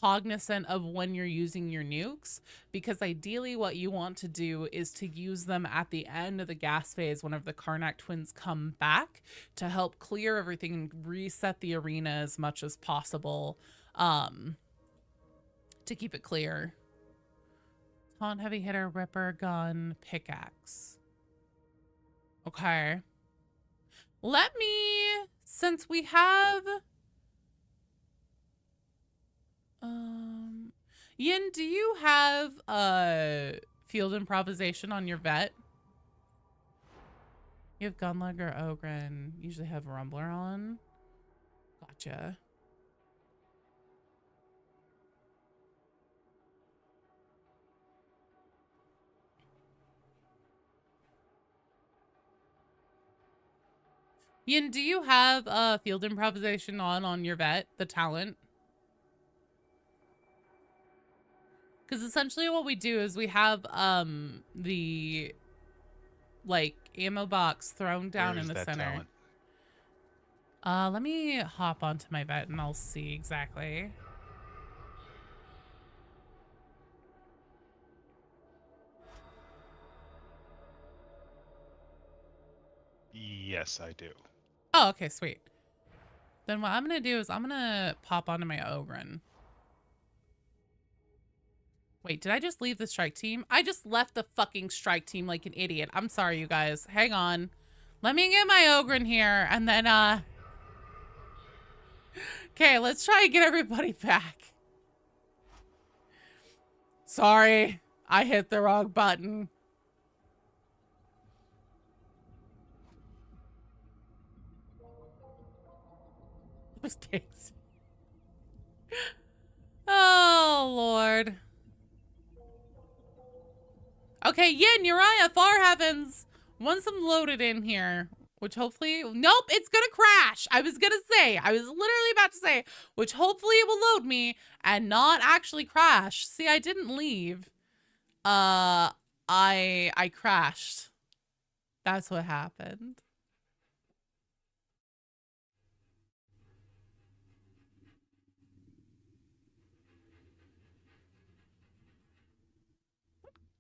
cognizant of when you're using your nukes, because ideally what you want to do is to use them at the end of the gas phase whenever the Karnak twins come back to help clear everything and reset the arena as much as possible, to keep it clear. Taunt, heavy hitter, ripper, gun, pickaxe. Okay. Let me, since we have Yin, do you have field improvisation on your vet? You have gunlugger, Ogren, usually have rumbler on. Gotcha. Yin, do you have field improvisation on your vet, the talent? Because essentially what we do is we have the like ammo box thrown down in the center. Talent? Let me hop onto my vet and I'll see exactly. Yes, I do. Oh, okay, sweet. Then what I'm gonna do is I'm gonna pop onto my Ogren. Wait, did I just leave the strike team? I just left the fucking strike team like an idiot. I'm sorry, you guys. Hang on. Let me get my Ogren here, and then, okay, let's try and get everybody back. Sorry, I hit the wrong button. Mistakes. Oh, Lord. Okay, Yin, Uriah, Far Heavens. Once I'm loaded in here, which hopefully... Nope, it's gonna crash. I was literally about to say, which hopefully it will load me and not actually crash. See, I didn't leave. I crashed. That's what happened.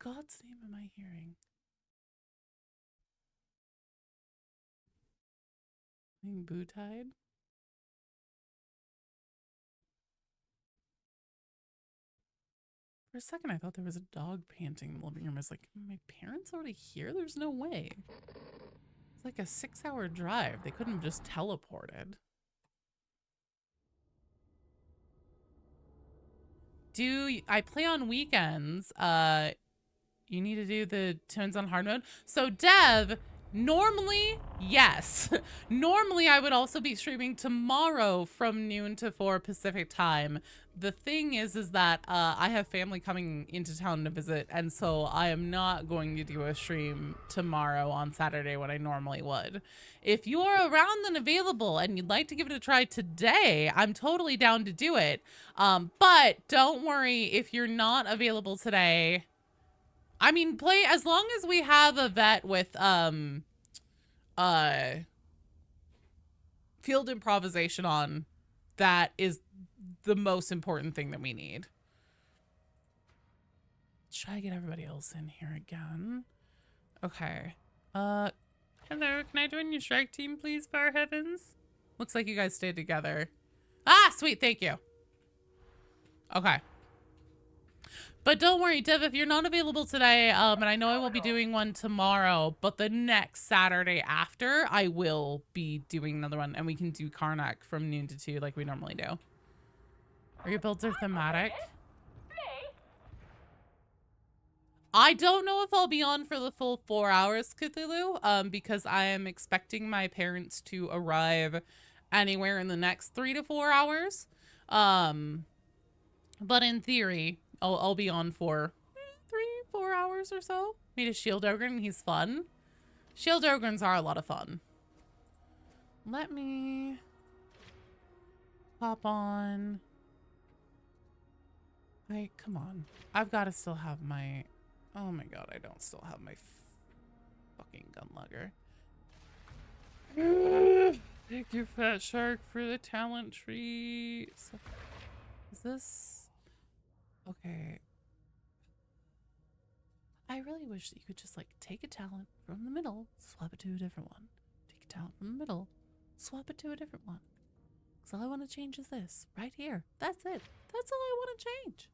God's name am I hearing? Darktide? For a second, I thought there was a dog panting in the living room. I was like, my parents already here? There's no way. It's like a 6-hour drive. They couldn't have just teleported. I play on weekends? You need to do the tones on hard mode. So Dev, normally, yes. Normally, I would also be streaming tomorrow from noon to 4 Pacific time. The thing is that I have family coming into town to visit, and so I am not going to do a stream tomorrow on Saturday when I normally would. If you are around and available and you'd like to give it a try today, I'm totally down to do it. But don't worry if you're not available today. I mean, play as long as we have a vet with field improvisation on. That is the most important thing that we need. Let's try to get everybody else in here again. Okay. Hello, can I join your strike team, please, Fire Heavens? Looks like you guys stayed together. Ah, sweet, thank you. Okay. But don't worry, Dev, if you're not available today, and I know I will be doing one tomorrow, but the next Saturday after, I will be doing another one, and we can do Karnak from noon to 2 like we normally do. Are your builds are thematic? I don't know if I'll be on for the full 4 hours, Cthulhu, because I am expecting my parents to arrive anywhere in the next 3 to 4 hours. But in theory, I'll be on for 3-4 hours or so. Made a Shield Ogren, he's fun. Shield Ogrens are a lot of fun. Let me hop on. Come on. I've got to still have my... Oh my god, I don't still have my fucking gun lugger. Thank you, Fat Shark, for the talent tree. So, is this... Okay. I really wish that you could just, like, take a talent from the middle, swap it to a different one. Take a talent from the middle, swap it to a different one. Because all I want to change is this, right here. That's it. That's all I want to change.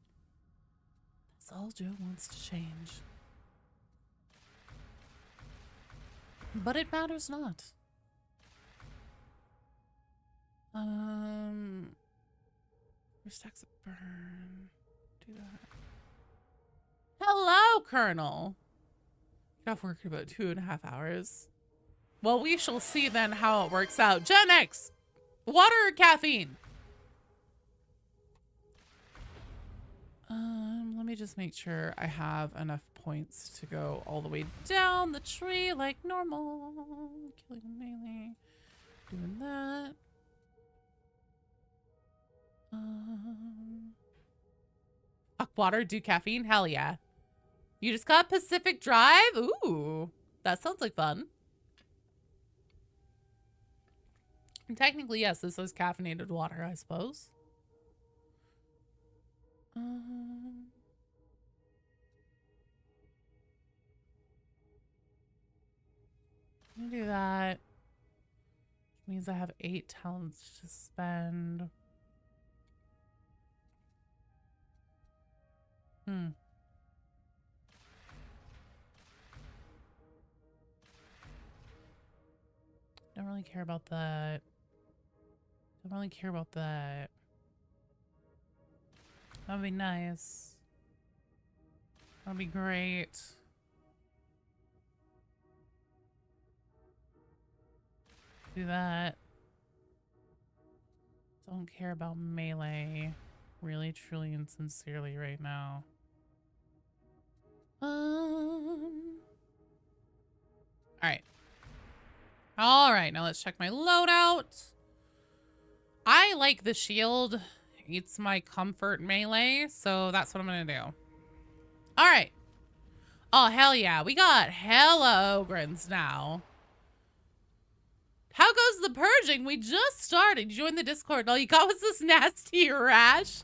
That's all Joe wants to change. But it matters not. Stacks of burn. Do that. Hello, Colonel. Get off work in about 2.5 hours. Well, we shall see then how it works out. Gen X, water or caffeine? Let me just make sure I have enough points to go all the way down the tree like normal. Killing melee. Doing that. Fuck water, do caffeine? Hell yeah. You just got Pacific Drive? Ooh, that sounds like fun. And technically, yes, this is caffeinated water, I suppose. Let me do that. Which means I have 8 talents to spend. Don't really care about that. Don't really care about that. That'd be nice. That'd be great. Do that. Don't care about melee. Really, truly, and sincerely right now. Alright. Alright, now let's check my loadout. I like the shield. It's my comfort melee, so that's what I'm gonna do. Alright. Oh, hell yeah. We got hella Ogrins now. How goes the purging? We just started. You joined the Discord. All you got was this nasty rash.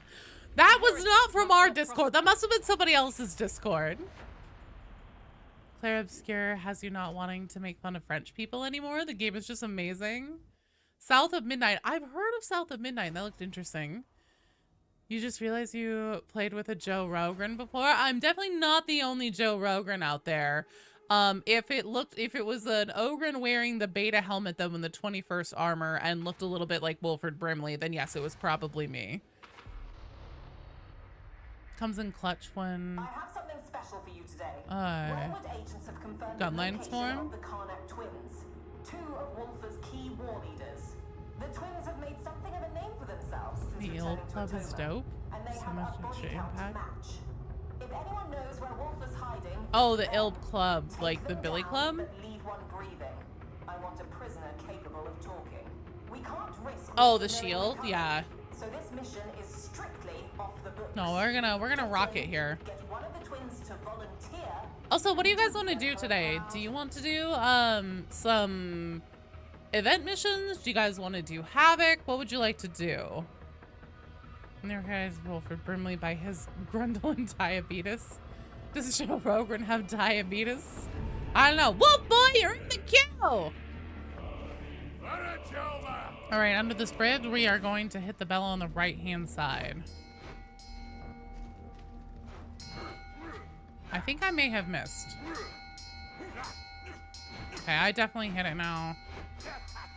That was not from our Discord. That must have been somebody else's Discord. Claire Obscure has you not wanting to make fun of French people anymore. The game is just amazing. South of Midnight. I've heard of South of Midnight. That looked interesting. You just realized you played with a Joe Rogan before? I'm definitely not the only Joe Rogan out there. If it was an Ogren wearing the beta helmet though in the 21st armor and looked a little bit like Wilford Brimley, then yes, it was probably me. Comes in clutch when I have something special for you today. Wellwood agents have confirmed the gunline location swarm. of the Karnak twins, 2 of Wolfer's key war leaders. The twins have made something of a name for themselves since The returning Ilb to Club is Atoma, dope. and they So have much a body extra count to impact. match. If anyone knows where Wolfer's hiding, Oh, the Ilb Club, like the them Billy down, Club? but leave one breathing. I want a prisoner capable of talking. We can't risk Oh, the knowing shield? coming. Yeah. So this mission is strictly off the books. No, we're gonna rock it here. Get one of the twins to volunteer. Also, what do you guys want to do today? Do you want to do some event missions? Do you guys want to do Havoc? What would you like to do? And there guys Wilford Brimley by his Grundle and diabetes. Does Joe Rogan have diabetes? I don't know. Wolf boy, you're in the queue! Alright, under this bridge, we are going to hit the bell on the right-hand side. I think I may have missed. Okay, I definitely hit it now.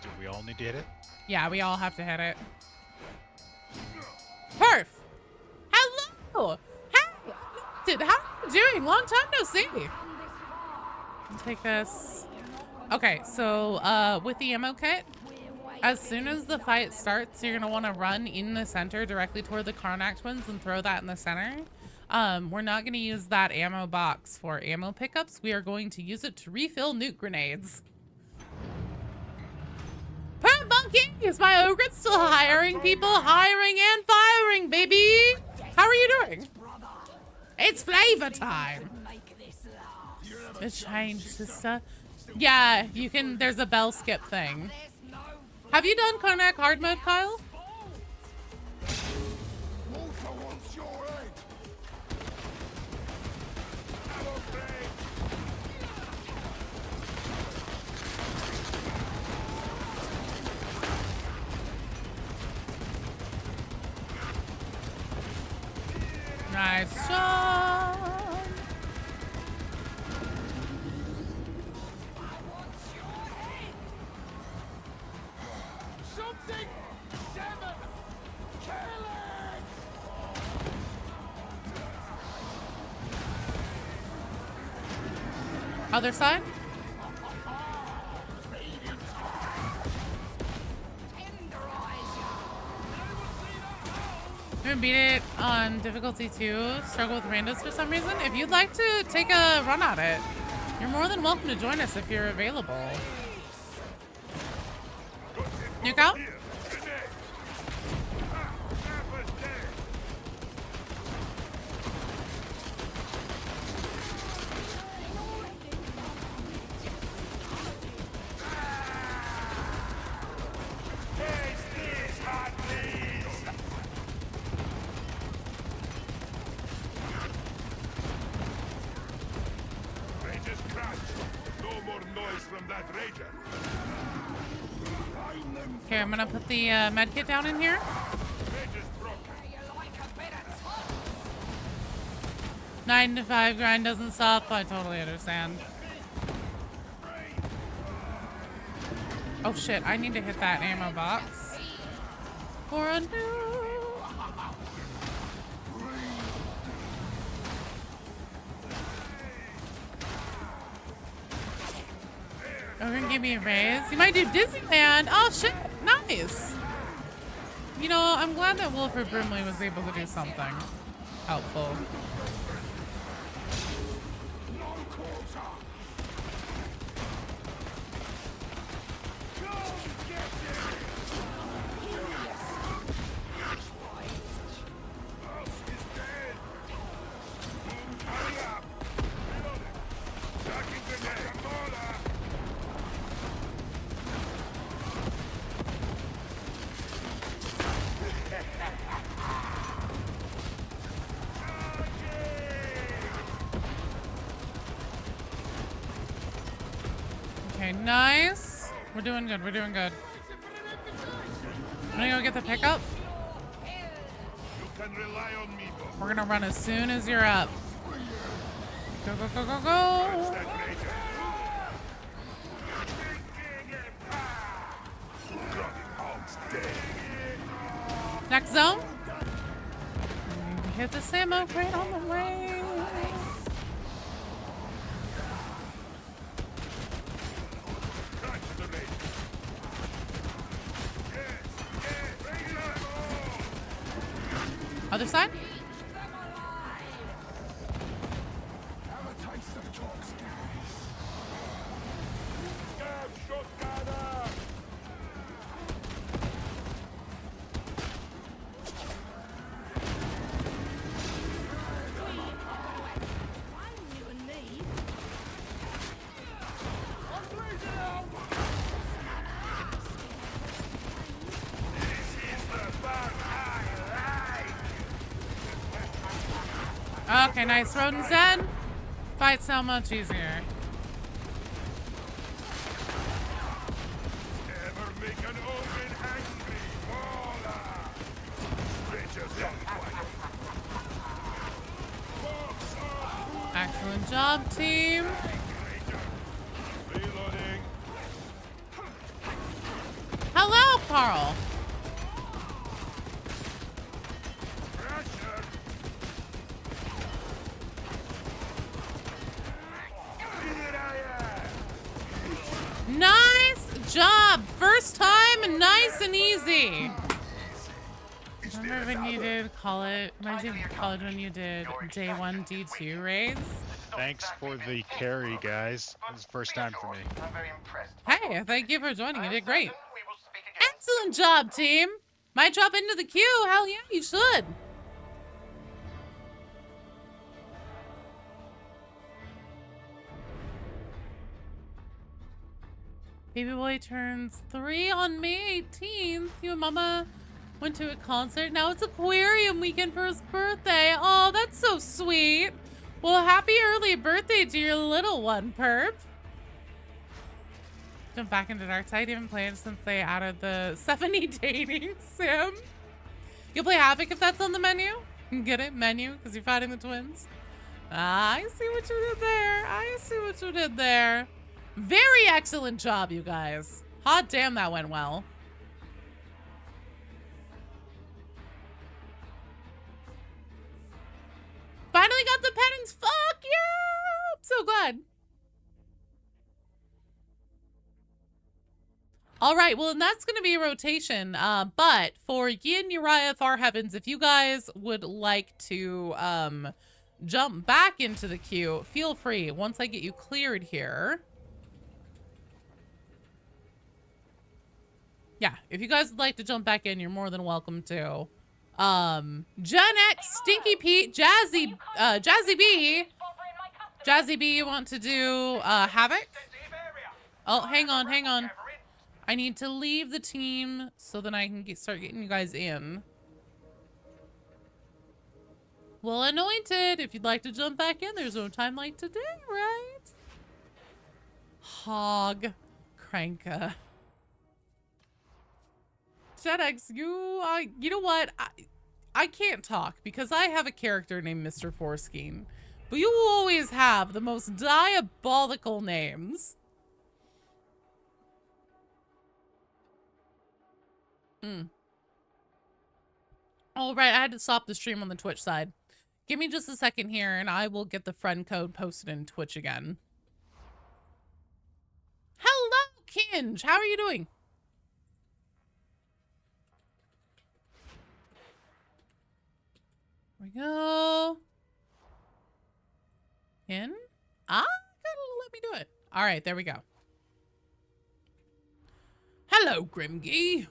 Do we all need to hit it? Yeah, we all have to hit it. Perf! Hello! Hey! Dude, how are you doing? Long time no see. I'll take this. Okay, so with the ammo kit, as soon as the fight starts, you're gonna want to run in the center directly toward the Karnak twins and throw that in the center. We're not gonna use that ammo box for ammo pickups. We are going to use it to refill nuke grenades. Perp Monkey! Is my ogre still hiring people? Hiring and firing, baby! How are you doing? It's flavor time! The change, sister. Yeah, you can, there's a bell skip thing. Have you done Karnak hard mode, Kyle? Nice shot. Something! Seven! Kill it! Other side? I'm gonna beat it on difficulty 2, struggle with randos for some reason. If you'd like to take a run at it, you're more than welcome to join us if you're available. Nuke out. Here, I'm gonna put the med kit down in here. 9 to 5 grind doesn't stop. I totally understand. Oh shit, I need to hit that ammo box. For a new... Oh, you're gonna give me a raise? You might do Disneyland. Oh shit, nice. You know, I'm glad that Wilford Brimley was able to do something helpful. Okay, nice. We're doing good. We're doing good. I'm gonna go get the pickup. We're gonna run as soon as you're up. Go, go, go, go, go. Next zone. Hit the ammo crate on the way. Other side? Okay, nice. Rodent's dead. Fight so much easier. Excellent job, team. Hello, Carl. Nice job! First time, nice and easy. Remember when you did college? Reminds me of college when you did day 1 D2 raids. Thanks for the carry, guys. This is the first time for me. Hey, thank you for joining. You did great. Excellent job, team. Might drop into the queue. Hell yeah, you should. Baby boy turns 3 on May 18th. You and mama went to a concert. Now it's aquarium weekend for his birthday. Oh, that's so sweet. Well, happy early birthday to your little one, perp. Jump back into Darktide. Haven't played since they added the 70 dating sim. You'll play Havoc if that's on the menu. Get it? Menu, because you're fighting the twins. I see what you did there. I see what you did there. Very excellent job, you guys. Hot damn, that went well. Finally got the penance. Fuck yeah! I'm so glad. All right, well, and that's going to be a rotation. But for Yin, Uriah, Far Heavens, if you guys would like to jump back into the queue, feel free. Once I get you cleared here. Yeah, if you guys would like to jump back in, you're more than welcome to. Gen X, Stinky Pete, Jazzy B. Jazzy B, you want to do Havoc? Oh, hang on. I need to leave the team so that I can start getting you guys in. Well, Anointed, if you'd like to jump back in, there's no time like today, right? Hog. Cranka. Jedex, you know what? I can't talk because I have a character named Mr. Foreskin. But you will always have the most diabolical names. All right, I had to stop the stream on the Twitch side. Give me just a second here and I will get the friend code posted in Twitch again. Hello, Kinge. How are you doing? Here we go. In? Gotta let me do it. All right, there we go. Hello, Grimgy.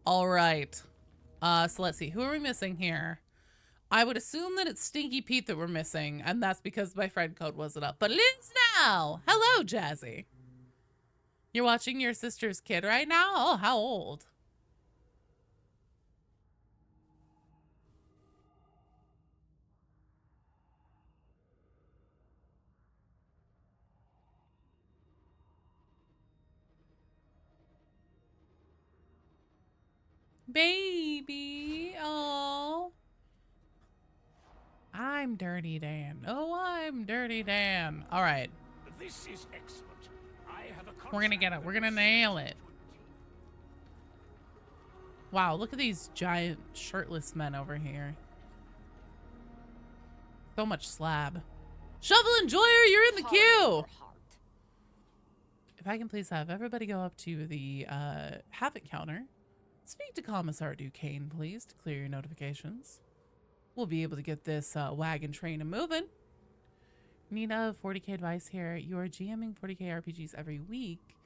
All right. So let's see. Who are we missing here? I would assume that it's Stinky Pete that we're missing, and that's because my friend code wasn't up. But it is now. Hello, Jazzy. You're watching your sister's kid right now? Oh, how old? Baby. Oh. I'm Dirty Dan. Oh, I'm Dirty Dan. All right. This is excellent. I have a We're gonna get it. We're gonna nail it. Wow, look at these giant shirtless men over here. So much slab. Shovel Enjoyer, you're in the queue. If I can please have everybody go up to the havoc counter. Speak to Commissar Duquesne, please, to clear your notifications. We'll be able to get this wagon train moving. Need a 40k advice here. You are GMing 40k RPGs every week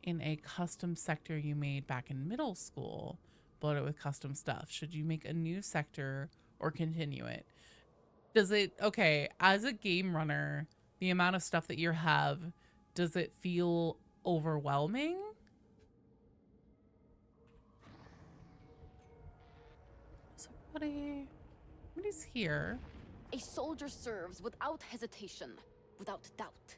in a custom sector you made back in middle school. Bloat it with custom stuff. Should you make a new sector or continue it? Does it, okay, as a game runner, the amount of stuff that you have, does it feel overwhelming? Somebody's here. A soldier serves without hesitation, without doubt.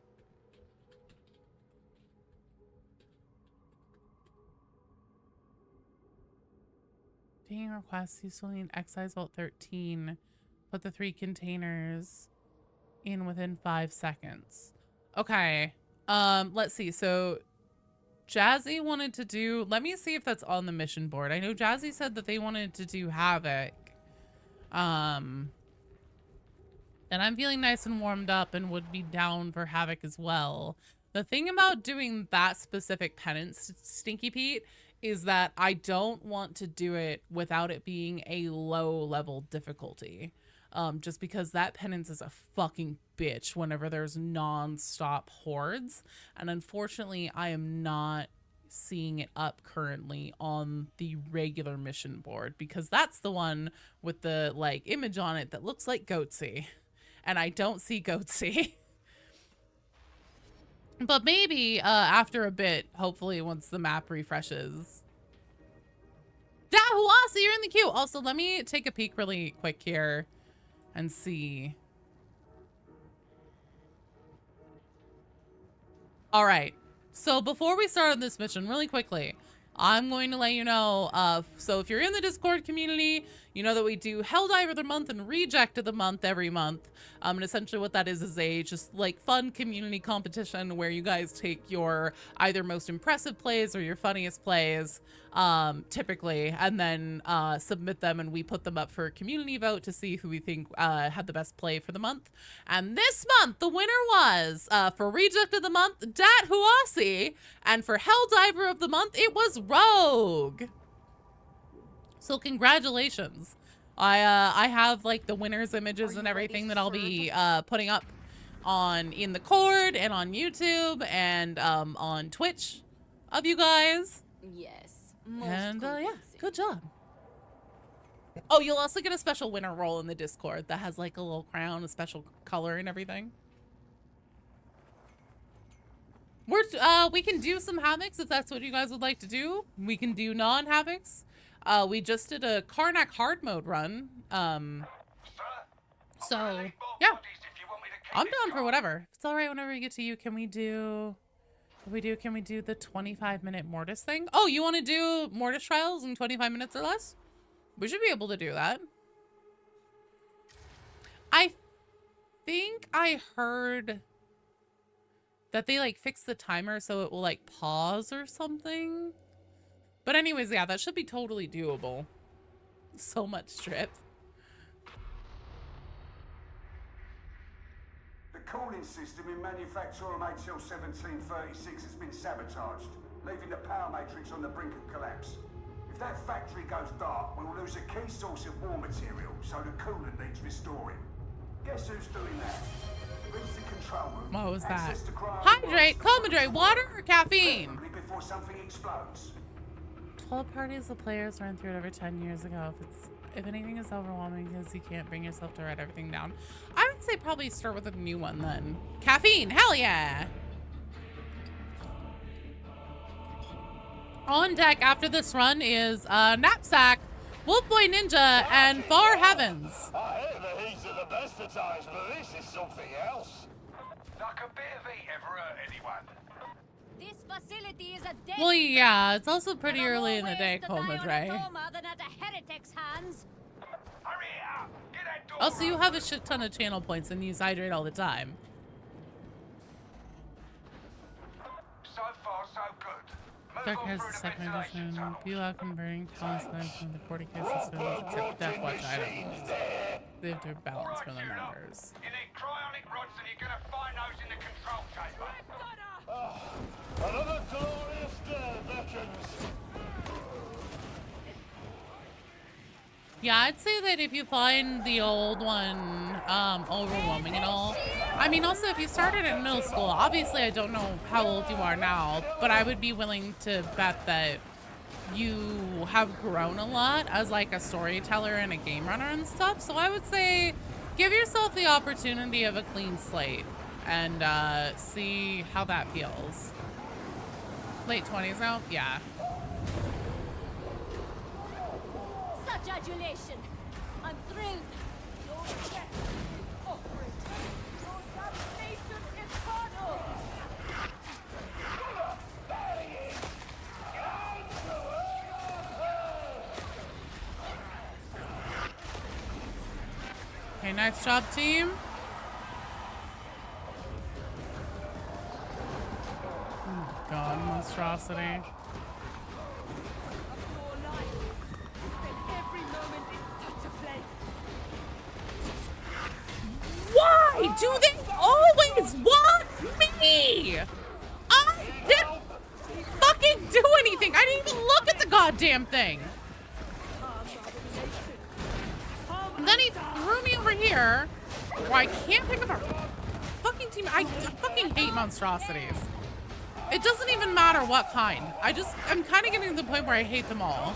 Taking requests, you still need excise vault 13. Put the 3 containers in within 5 seconds. Okay. Let's see. So Jazzy wanted to do, let me see if that's on the mission board. I know Jazzy said that they wanted to do Havoc. And I'm feeling nice and warmed up and would be down for Havoc as well. The thing about doing that specific penance, Stinky Pete, is that I don't want to do it without it being a low level difficulty. Just because that penance is a fucking bitch whenever there's non-stop hordes. And unfortunately, I am not seeing it up currently on the regular mission board because that's the one with the like image on it that looks like Goatsy. And I don't see Goatsy. But maybe after a bit, hopefully once the map refreshes. Dahuasi, you're in the queue. Also, let me take a peek really quick here and see. All right. So before we start on this mission, really quickly, I'm going to let you know. So if you're in the Discord community, you know that we do Helldive of the Month and Reject of the Month every month. And essentially what that is a just like fun community competition where you guys take your either most impressive plays or your funniest plays, typically, and then submit them and we put them up for a community vote to see who we think had the best play for the month. And this month, the winner was, for Reject of the Month, Dat Huasi, and for Helldiver of the Month, it was Rogue. So congratulations. I have like the winners images and everything that I'll be putting up in the Cord and on YouTube and on Twitch of you guys. Yes. Most And yeah, convincing. good job. Oh, you'll also get a special winner role in the Discord that has like a little crown, a special color and everything. We can do some havocs if that's what you guys would like to do. We can do non-havocs. We just did a Karnak hard mode run. So yeah, I'm down for whatever. If it's all right whenever we get to you, can we do the 25-minute Mortis thing? Oh, you want to do Mortis trials in 25 minutes or less? We should be able to do that. I think I heard that they like fix the timer so it will like pause or something. But anyways, yeah, that should be totally doable. So much strip. The cooling system in Manufactorum HL 1736 has been sabotaged, leaving the power matrix on the brink of collapse. If that factory goes dark, we'll lose a key source of war material, so the coolant needs restoring. Guess who's doing that? Reach the control room. What was that? Access to cryo Hydrate, Comadrate, water or caffeine? before something explodes. 12 parties of players ran through it over 10 years ago. If anything is overwhelming because you can't bring yourself to write everything down, I would say probably start with a new one then. Caffeine, hell yeah! On deck after this run is Knapsack, Wolfboy Ninja, and Far Heavens. I hear the heat of the best of times, but this is something else. Like a bit of heat ever hurt anyone? This facility is a dead. Well, yeah, it's also pretty early in the day, Comadre. Than at a heretic's hands. Hurry up! Get that door. Also, you have a shit ton of channel points and use hydrate all the time. So far, so good. Dark has the second edition. Bula converting talents from the 40k system except Death Watch items. They have to balance for the numbers. You need cryonic rods and you're gonna find those in the control chamber. Another glorious day, veterans. Yeah, I'd say that if you find the old one overwhelming and all. I mean, also, if you started in middle school, obviously I don't know how old you are now, but I would be willing to bet that you have grown a lot as like a storyteller and a game runner and stuff. So I would say give yourself the opportunity of a clean slate and see how that feels. Late 20s now? Yeah. Such adulation. I'm thrilled. Okay, nice job, team. Oh, God, monstrosity. Why do they always want me? I didn't fucking do anything. I didn't even look at the goddamn thing. And then he threw me over here where I can't pick up our fucking team. I fucking hate monstrosities. It doesn't even matter what kind. I'm kind of getting to the point where I hate them all.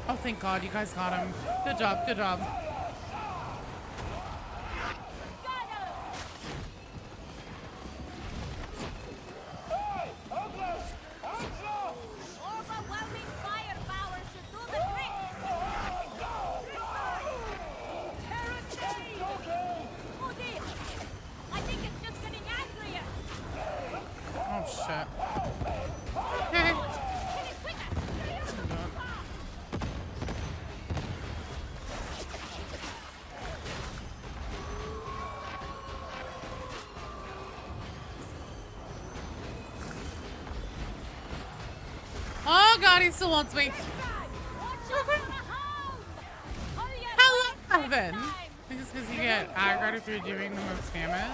Oh, thank God, you guys got him. Good job, good job. Overwhelming firepower should do the trick. Oh dear. I think it's just getting angrier. Oh, shit. Okay. Oh God, he still wants me. Hello, Evan. I think it's because you get aggroed if you're doing the most damage.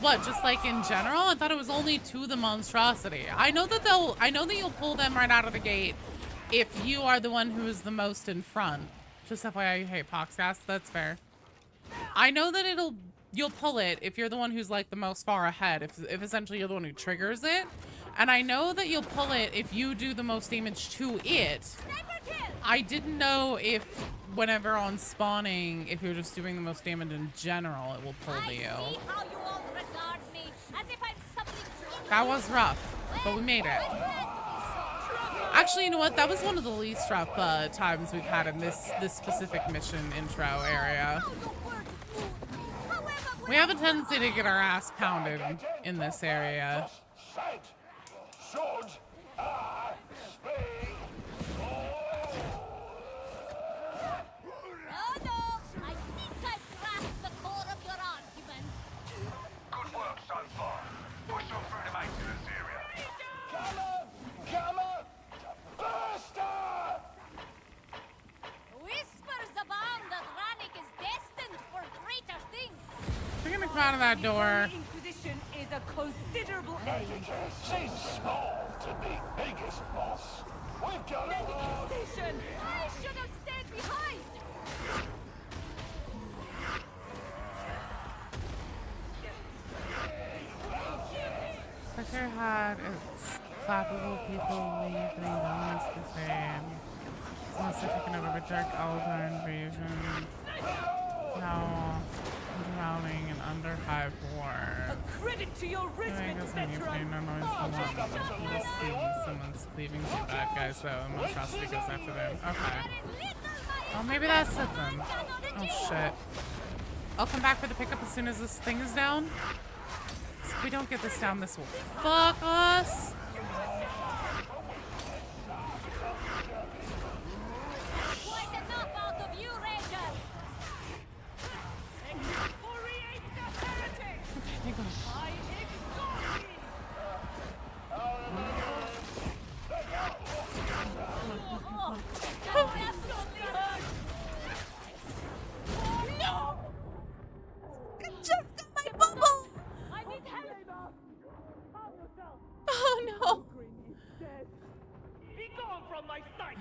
What, just like in general? I thought it was only to the monstrosity. I know that you'll pull them right out of the gate if you are the one who is the most in front. Just FYI, you hate Poxcast. That's fair. I know that you'll pull it if you're the one who's like the most far ahead, if essentially you're the one who triggers it. And I know that you'll pull it if you do the most damage to it. I didn't know if whenever on spawning, if you're just doing the most damage in general, it will pull to you. That was rough, but we made it. Actually, you know what? That was one of the least rough times we've had in this specific mission intro area. We have a tendency to get our ass pounded in this area. We're gonna come out of that door. Inquisition is a considerable aid. Seems small to be biggest, boss. We've got Medical station. I should have stayed behind. Sucker had its flappable people leave the elements the same. Unless they're taken over by dark altar invasion. Now drowning and under high war. A credit to your regiment, veteran. You'll see someone's leaving some bad guys, so monstrosity goes after them. Okay. Oh, maybe that's it then. Oh shit. I'll come back for the pickup as soon as this thing is down. So if we don't get this down, this will fuck us.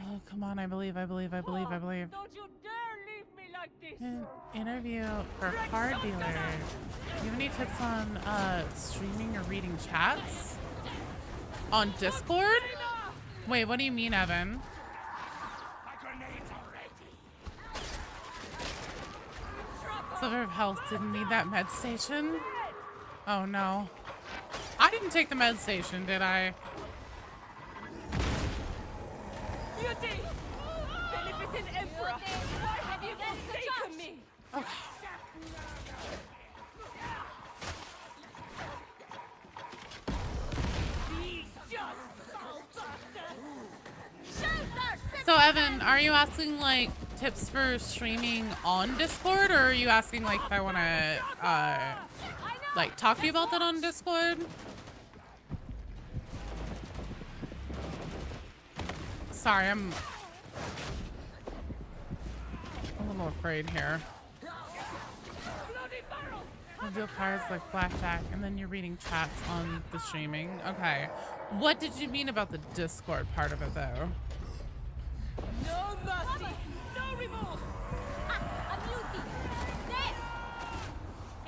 Oh, come on, I believe. Don't you dare leave me like this. Interview for card dealer. Do you have any tips on streaming or reading chats? On Discord? Wait, what do you mean, Evan? Silver of Health didn't need that med station? Oh no. I didn't take the med station, did I? Beauty! Beneficent Emperor! Why have you forsaken me? Okay. So Evan, are you asking like tips for streaming on Discord, or are you asking like if I want to like talk to you about that on Discord? Sorry, I'm a little afraid here. You deal cards like blackjack, and then you're reading chats on the streaming. Okay. What did you mean about the Discord part of it, though? No mercy, no remorse. A beauty. There.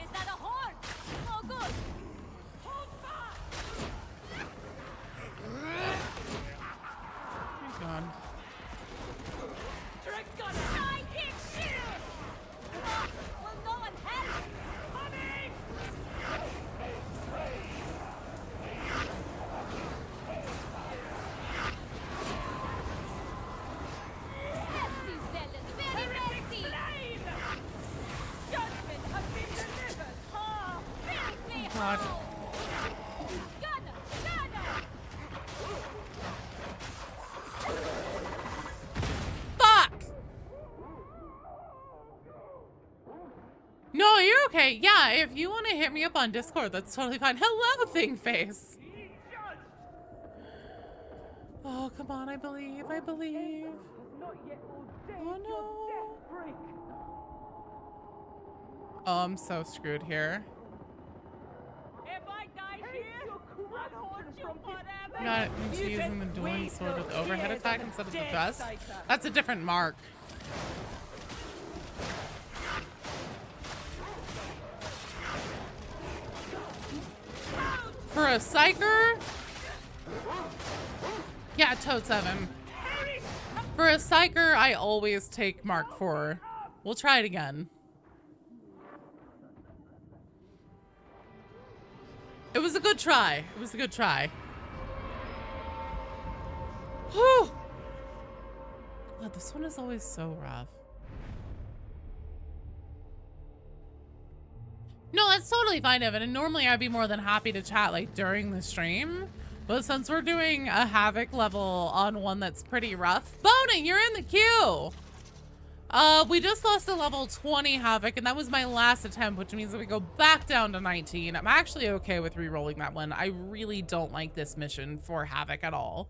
Is that a horn? Oh, good. Hold fast. Thank God. Sidekick shield. Will no one help? Honey! Very messy. Judgment has been delivered. Oh, filthy God. hole. Gunner. Fuck! No, you're okay. Yeah, if you want to hit me up on Discord, that's totally fine. Hello, Thing Face. Oh, come on. I believe. I believe. Oh, no. Oh, I'm so screwed here. If I die here, I'll haunt you forever. Got into using the dueling sword with overhead attack instead of the vest. That's a different mark. a psyker. Yeah, totes Evan. For a psyker, I always take Mark IV. We'll try it again. It was a good try. It was a good try. Whew. God, this one is always so rough. No, that's totally fine, Evan. And normally I'd be more than happy to chat like during the stream. But since we're doing a havoc level on one that's pretty rough. Boning, you're in the queue. We just lost a level 20 havoc, and that was my last attempt, which means that we go back down to 19. I'm actually okay with re-rolling that one. I really don't like this mission for havoc at all.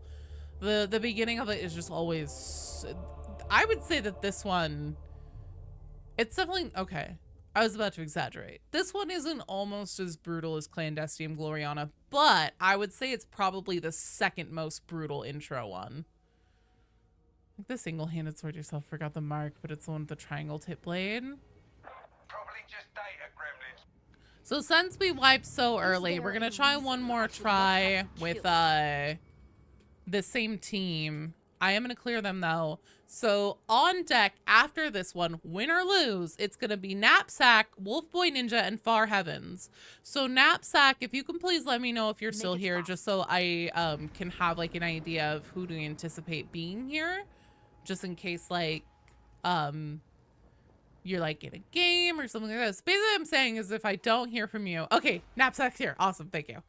The beginning of it is just always... I would say that this one... It's definitely... Okay. I was about to exaggerate. This one isn't almost as brutal as Clandestine Gloriana, but I would say it's probably the second most brutal intro one. Like the single-handed sword yourself, forgot the mark, but it's the one with the triangle tip blade. Probably just data gremlins. So since we wiped so early, we're gonna try one more try with the same team. I am gonna clear them though. So on deck after this one, win or lose, it's gonna be Knapsack, Wolfboy Ninja, and Far Heavens. So Knapsack, if you can please let me know if you're still here, just so I can have like an idea of who to anticipate being here, just in case like you're like in a game or something like that. So basically what I'm saying is if I don't hear from you, okay, Knapsack's here, awesome, thank you.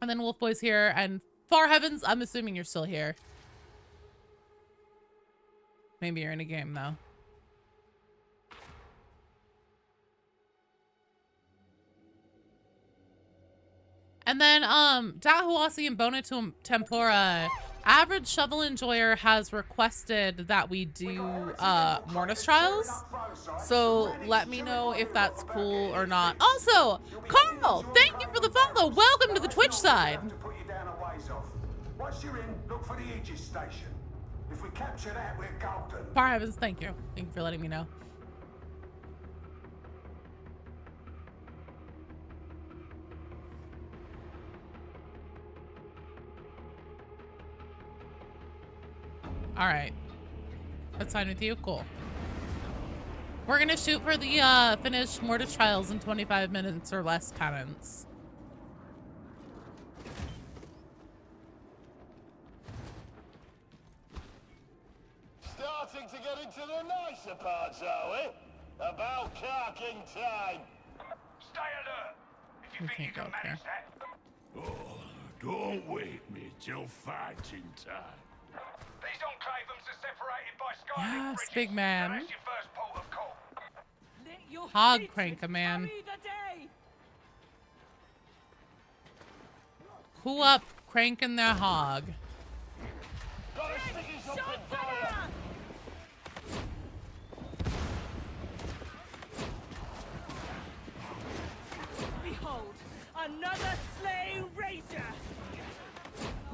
And then Wolfboy's here, and Far Heavens, I'm assuming you're still here. Maybe you're in a game though. And then Dahuasi and Bona Tempora, Average Shovel Enjoyer has requested that we do Mortis Trials. So let me know if that's cool or not. Also, Carl, thank you for the follow. Welcome to the Twitch side. Once you're in, look for the Aegis station. If we capture that, we're golden. Far Heavens, thank you. Thank you for letting me know. All right. That's fine with you? Cool. We're gonna shoot for the finished Mortis Trials in 25 minutes or less penance. Starting to get into the nicer parts, are we? About carking time. Stay alert. If you We think you can't go can up manage there. that. Oh, don't wake me till fighting time. These enclavums are separated by sky Yes, bridges. big man. So that's your first port of call. Let your Hog hatred crank a man. carry the day. Who up cranking their hog? Got a sticky Shot something for ya. fire! Behold, another slain rager.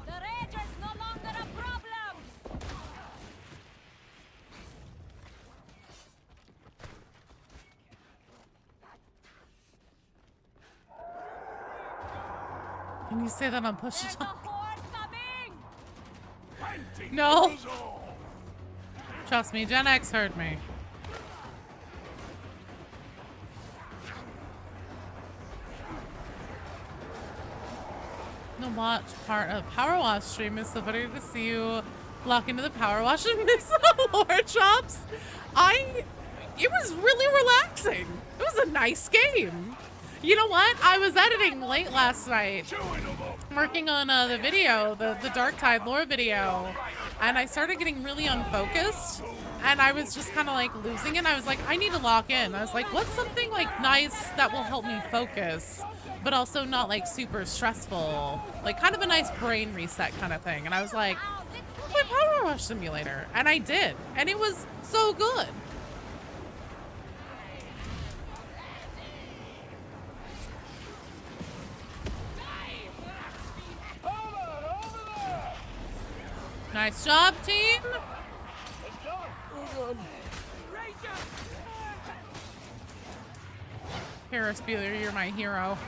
The rage is no longer a problem! Can you say that on push to There's a talk? horde coming! No. Trust me, Gen X heard me. No watch part of Power Wash stream is so funny to see you lock into the Power Wash and miss the Lord Chops. It was really relaxing. It was a nice game. You know what? I was editing late last night, working on the video, the Darktide lore video, and I started getting really unfocused, and I was just kind of like losing it. I was like, I need to lock in. I was like, what's something like nice that will help me focus, but also not like super stressful, like kind of a nice brain reset kind of thing. And I was like, play Power Wash Simulator, and I did, and it was so good. Nice job, team. Harris Bueller, you're my hero.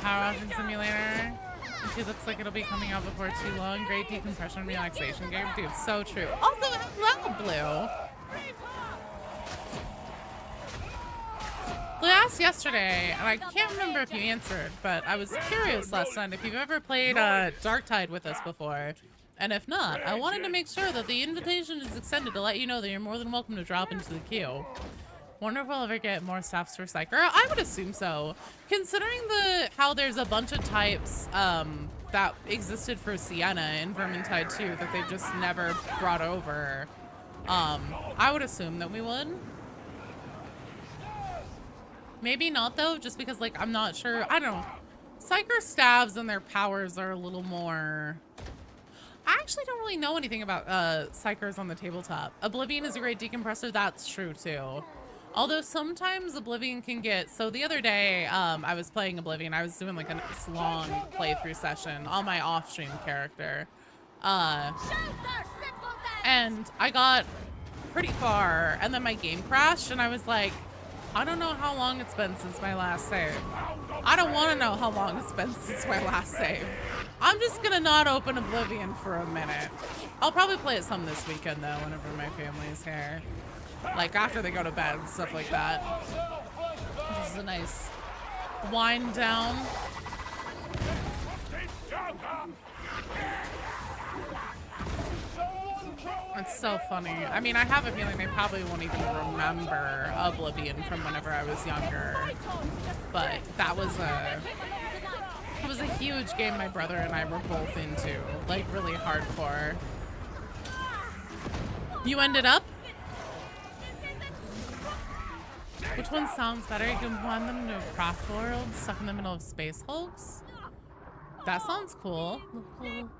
Power washing simulator. It looks like it'll be coming out before too long. Great decompression relaxation game. Dude, so true. Also, hello, Blue. Blue asked yesterday, and I can't remember if you answered, but I was curious last night if you've ever played Darktide with us before. And if not, I wanted to make sure that the invitation is extended to let you know that you're more than welcome to drop into the queue. Wonder if we'll ever get more staffs for Psyker. I would assume so. Considering how there's a bunch of types that existed for Sienna in Vermintide 2 that they've just never brought over, I would assume that we would. Maybe not though, just because like I'm not sure. I don't know. Psyker staves and their powers are a little more. I actually don't really know anything about Psychers on the tabletop. Oblivion is a great decompressor. That's true too. Although sometimes Oblivion can get, so the other day I was playing Oblivion. I was doing like a long playthrough session on my off-stream character. And I got pretty far and then my game crashed and I was like, I don't know how long it's been since my last save. I don't want to know how long it's been since my last save. I'm just gonna not open Oblivion for a minute. I'll probably play it some this weekend though, whenever my family's here. Like after they go to bed and stuff like that. This is a nice wind down. It's so funny. I mean, I have a feeling they probably won't even remember Oblivion from whenever I was younger. But that was a huge game my brother and I were both into. Like really hardcore. You ended up? Which one sounds better? You can blend them into a craft world, stuck in the middle of space hulks? That sounds cool. I'm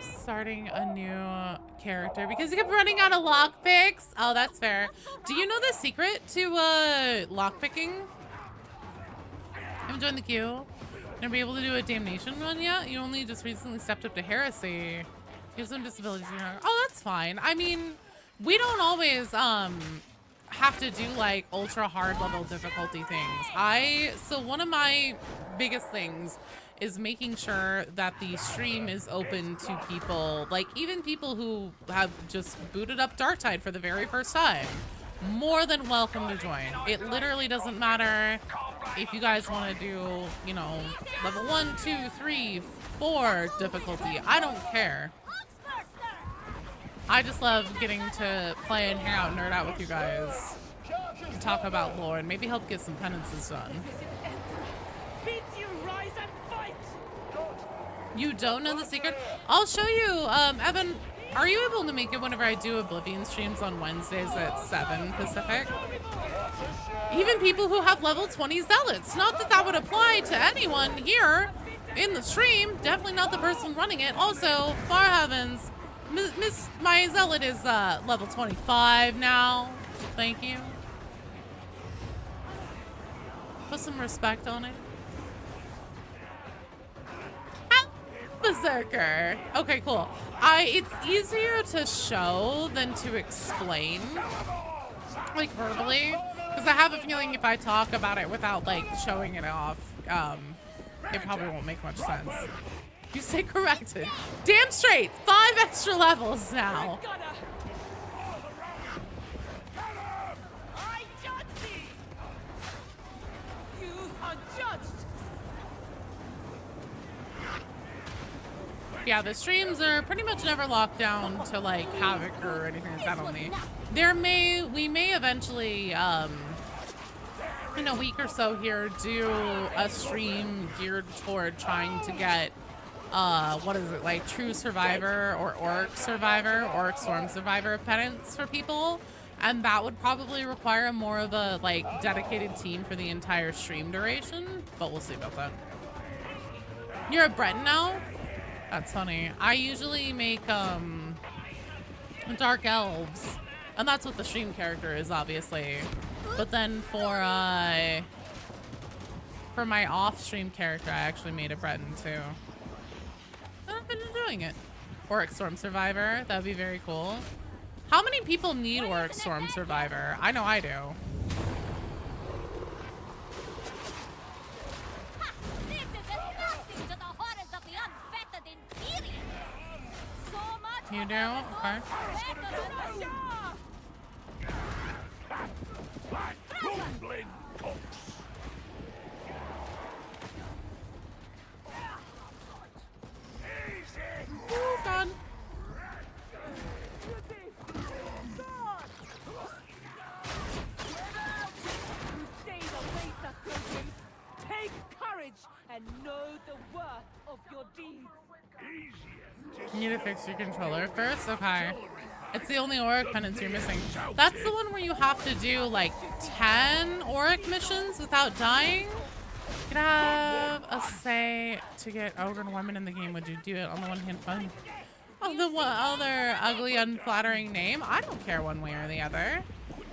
starting a new character because you kept running out of lockpicks. Oh, that's fair. Do you know the secret to lockpicking? Haven't joined the queue. Never be able to do a damnation run yet? You only just recently stepped up to heresy. You have some disabilities. Oh, that's fine. I mean, we don't always have to do like ultra hard level difficulty things. So one of my biggest things is making sure that the stream is open to people, like even people who have just booted up Darktide for the very first time. More than welcome to join. It literally doesn't matter if you guys want to do, you know, level 1, 2, 3, 4 difficulty. I don't care. I just love getting to play and hang out and nerd out with you guys. To talk about lore and maybe help get some penances done. You don't know the secret? I'll show you. Evan, are you able to make it whenever I do Oblivion streams on Wednesdays at 7 Pacific? Even people who have level 20 zealots. Not that that would apply to anyone here in the stream. Definitely not the person running it. Also, far heavens, my zealot is level 25 now. Thank you. Put some respect on it. Berserker. Okay, cool. It's easier to show than to explain, like verbally, because I have a feeling if I talk about it without like showing it off, it probably won't make much sense. You say corrected. Damn straight. 5 extra levels now. Yeah, the streams are pretty much never locked down to like Havoc or anything like that only. We may eventually, in a week or so here, do a stream geared toward trying to get, what is it, like True Survivor or Orc Survivor, Orc Storm Survivor penance for people. And that would probably require more of a like dedicated team for the entire stream duration, but we'll see about that. You're a Breton now? That's funny. I usually make dark elves, and that's what the stream character is, obviously. But then for my off-stream character, I actually made a Breton too. I've been enjoying it. Orc Storm Survivor, that'd be very cool. How many people need Orc Storm Survivor? I know I do. You do? Okay. Rumbling cocks. Oh, God. Take courage and know the worth of your deeds. You need to fix your controller first? Okay. It's the only Auric penance you're missing. That's the one where you have to do like 10 Auric missions without dying? You could have a say to get Ogre women in the game. Would you do it on the one hand fun? Oh, the other ugly, unflattering name? I don't care one way or the other.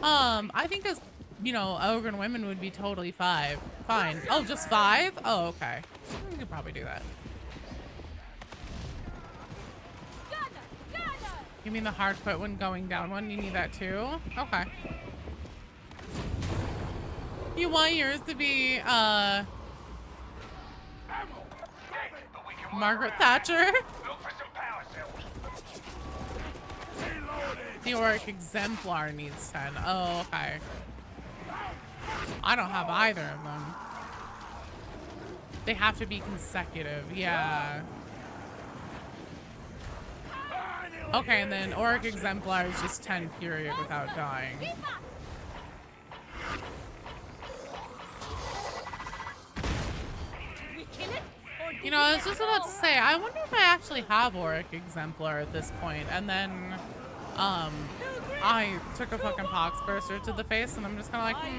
I think as, you know, Ogre women would be totally fine. Oh, just 5? Oh, okay. We could probably do that. You mean the hard quit when going down one? You need that too? Okay. You want yours to be, Margaret Thatcher? The Auric Exemplar needs 10. Oh, okay. I don't have either of them. They have to be consecutive. Yeah. Okay, and then Auric Exemplar is just 10 period without dying. You know, I was just about to say, I wonder if I actually have Auric Exemplar at this point, and then, I took a fucking pox burster to the face, and I'm just kind of like,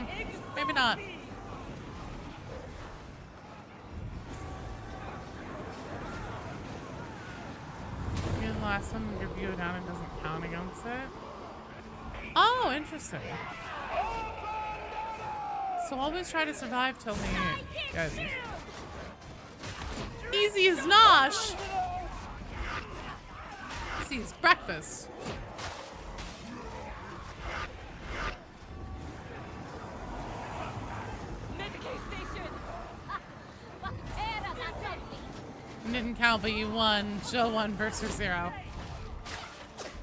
maybe not. The last one, your view down, it doesn't count against it. Oh, interesting. So always try to survive till the end. Easy as nosh. Easy as breakfast. Didn't count, but you won. Jill won versus 0.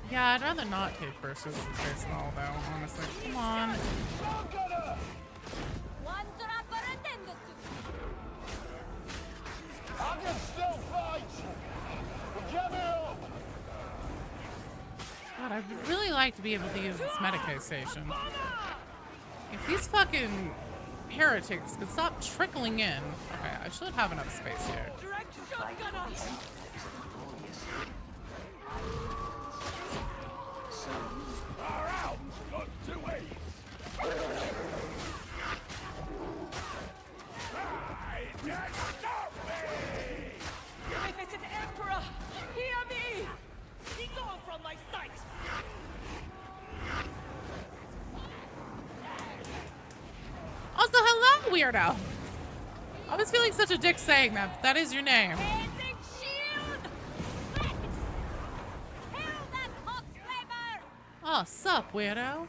Yeah, I'd rather not take versus the face at all, though, honestly. Come on. I can still fight. Get me up. God, I'd really like to be able to use this Medicaid station. If these fucking heretics could stop trickling in. Okay, I should have enough space here. Magnificent Emperor, hear me! Be gone from my sight! Also, hello, weirdo! I was feeling such a dick saying that, but that is your name. Oh, sup, weirdo?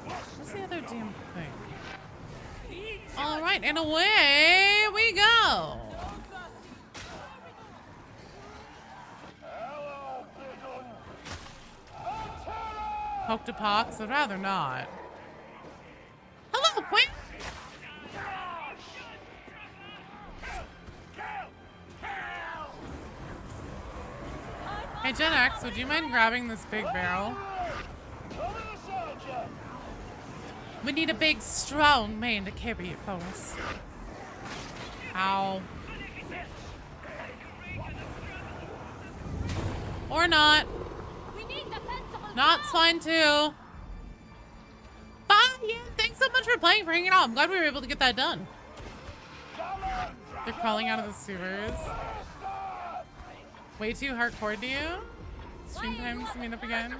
What's the other damn thing? Alright, and away we go! Poke to pox? I'd rather not. Hello, Quinn! Hey, Gen X, would you mind grabbing this big barrel? We need a big, strong man to carry it for us. Ow. Or not. Not's fine too. Bye, yeah, thanks so much for playing, for hanging out. I'm glad we were able to get that done. They're crawling out of the sewers. Way too hardcore to you? Stream times to meet up again.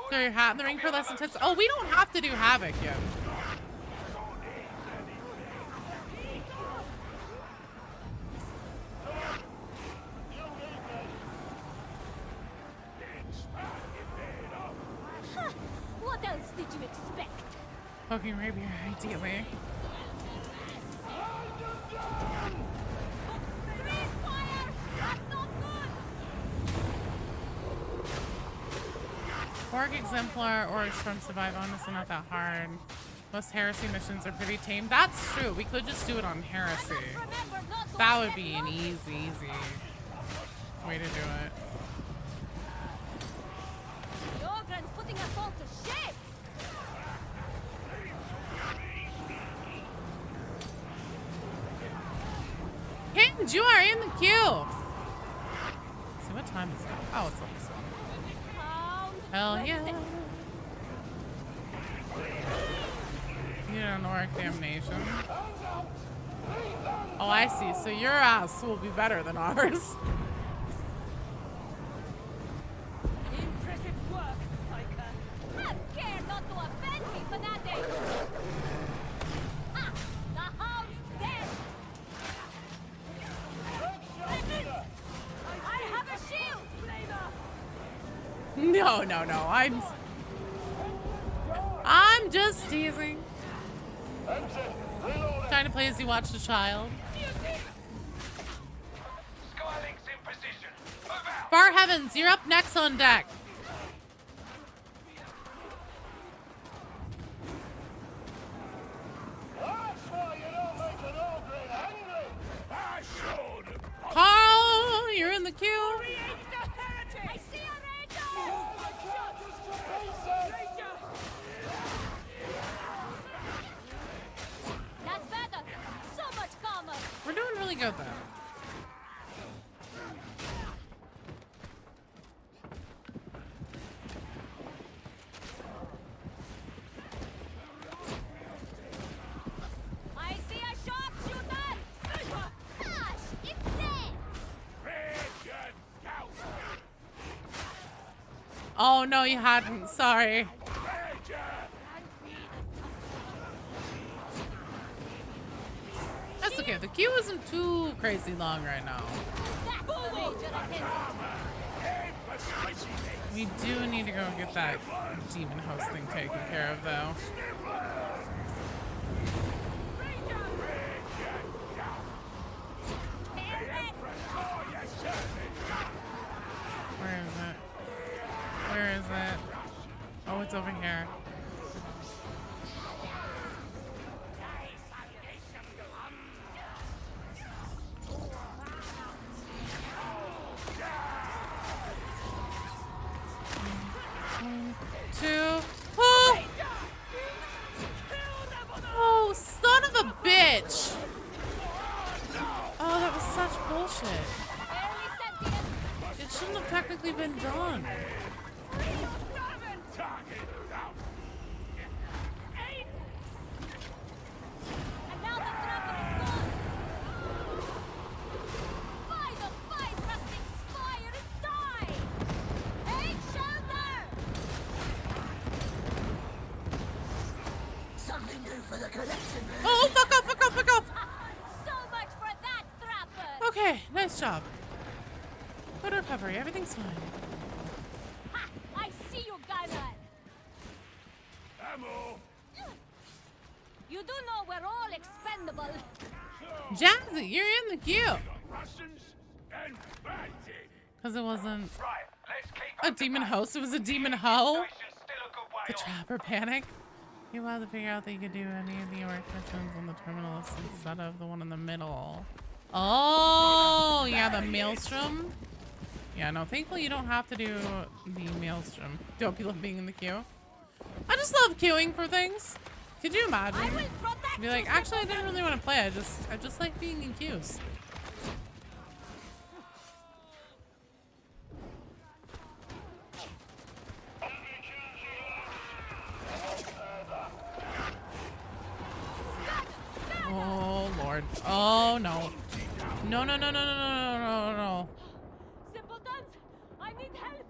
Throw your hat in the ring for less intense. Oh, we don't have to do havoc yet. What else did you expect? Poking rapier, ideally. Fire! That's not Borg Exemplar or Storm Survive, honestly not that hard. Most heresy missions are pretty tame. That's true. We could just do it on heresy. That would be an easy way to do it. Jorgren's putting us all to shame. Hinge, you are in the queue. Let's see, what time is it? Oh, it's almost on. Hell yeah. You don't work damnation. Oh, I see. So your ass will be better than ours. Impressive work, Psyker. Have care not to offend me, fanatic. Ha! The hound's dead. I have a shield. No. I'm just teasing. Trying to play as you watch the child. Skyling's in position. Move out. Far Heavens, you're up next on deck. Carl, you're in the queue. I see a Ranger. That's better. So much calmer. We're doing really good though. I see a sharpshooter. Gosh, it's dead. Oh no, you hadn't. Sorry. That's okay. The queue isn't too crazy long right now. That's the Ranger attendant. We do need to go get that demon host thing taken care of though. Where is it? Where is it? Oh, it's over here. Two. Oh! Oh, son of a bitch! Oh, that was such bullshit. It shouldn't have technically been done. And now the trapper is gone. By the five rusting spires, die! Take shelter! Something new for the collection. Oh, fuck off, fuck off, fuck off! So much for that trapper! Okay, nice job. Good recovery, everything's fine. Ha! I see you, Gunner! Ammo! You do know we're all expendable. Jazzy, you're in the queue. Russians and bandits. Because it wasn't Right, let's keep a demon host, it was a demon hoe. The trapper panic. You had to figure out that you could do any of the orc missions on the terminal instead of the one in the middle. Oh, yeah, the maelstrom. Yeah, no, thankfully you don't have to do the maelstrom. Don't be being in the queue. I just love queuing for things. Could you imagine? Be like, actually, I didn't really want to play. I just like being in queues. Oh Lord. Oh no. No, no, no, no, no, no, no, no. Simpletons, I need help.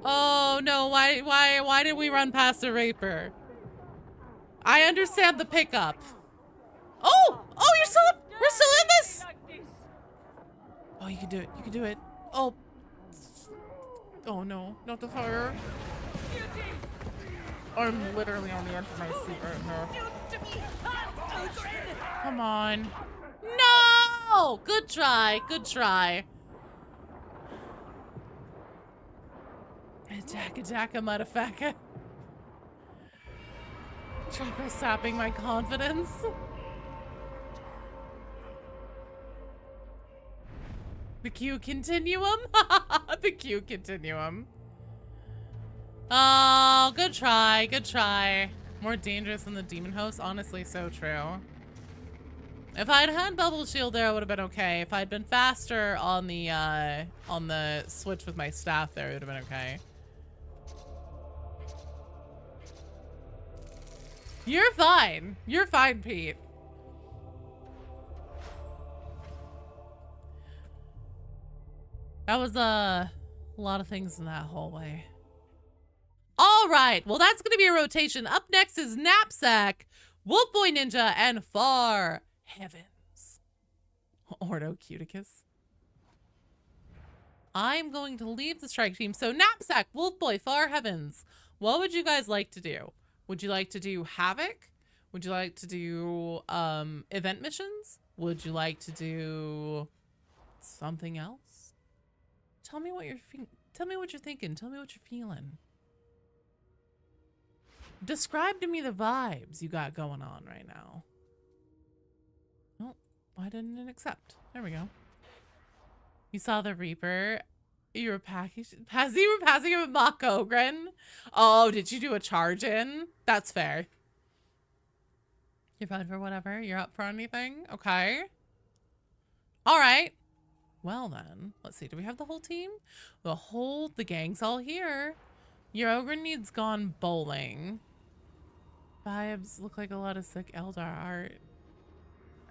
Oh no, why did we run past a raper? I understand the pickup. Oh! Oh, you're still up! We're still in this! Oh, you can do it. You can do it. Oh. Oh no, not the fire. I'm literally on the edge of my seat right now. Come on. No! Good try. Good try. Jacka motherfucker. Trapper sapping my confidence. The Q continuum? The Q continuum. Oh, good try, good try. More dangerous than the demon host? Honestly, so true. If I'd had bubble shield there, I would have been okay. If I'd been faster on the switch with my staff there, it would have been okay. You're fine. You're fine, Pete. That was a lot of things in that hallway. All right. Well, that's going to be a rotation. Up next is Knapsack, Wolf Boy Ninja, and Far Heavens. Ordo Cuticus. I'm going to leave the strike team. So Knapsack, Wolf Boy, Far Heavens. What would you guys like to do? Would you like to do Havoc? Would you like to do event missions? Would you like to do something else? Tell me what you're thinking. Tell me what you're feeling. Describe to me the vibes you got going on right now. Oh, why didn't it accept? There we go. You saw the Reaper. You were passing him a mock Ogren. Oh, did you do a charge in? That's fair. You're fine for whatever. You're up for anything? Okay. All right. Well then, let's see. Do we have the whole team? The gang's all here. Your Ogren needs gone bowling. Vibes look like a lot of sick Eldar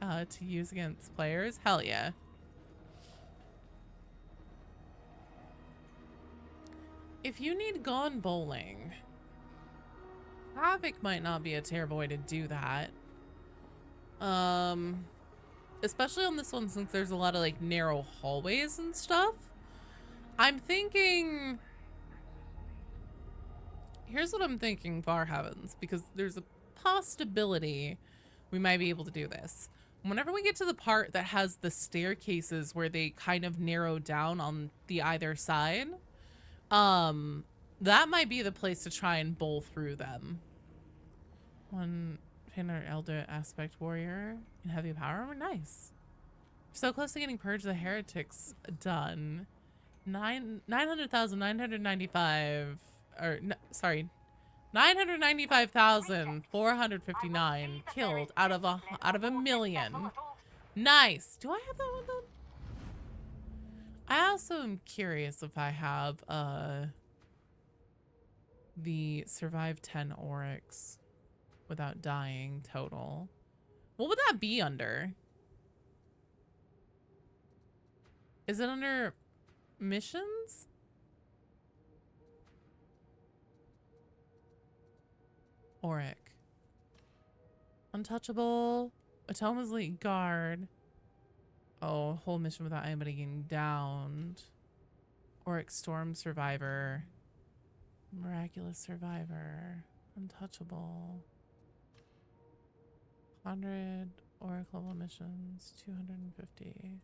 art to use against players. Hell yeah. If you need gone bowling, Havoc might not be a terrible way to do that. Especially on this one, since there's a lot of like narrow hallways and stuff. I'm thinking, here's what I'm thinking, Far Heavens, because there's a possibility we might be able to do this. Whenever we get to the part that has the staircases where they kind of narrow down on the either side, that might be the place to try and bowl through them. One Painter Elder Aspect Warrior and Heavy Power Armor. Nice. So close to getting Purge the Heretics done. 995 or no, sorry, 995,459 killed out of a million. Nice. Do I have that one done? I also am curious if I have the survive 10 Oryx without dying total. What would that be under? Is it under missions? Auric. Untouchable. Atoma's Elite Guard. Oh, whole mission without anybody getting downed. Auric Storm Survivor. Miraculous Survivor. Untouchable. 100 Auric level missions. 250.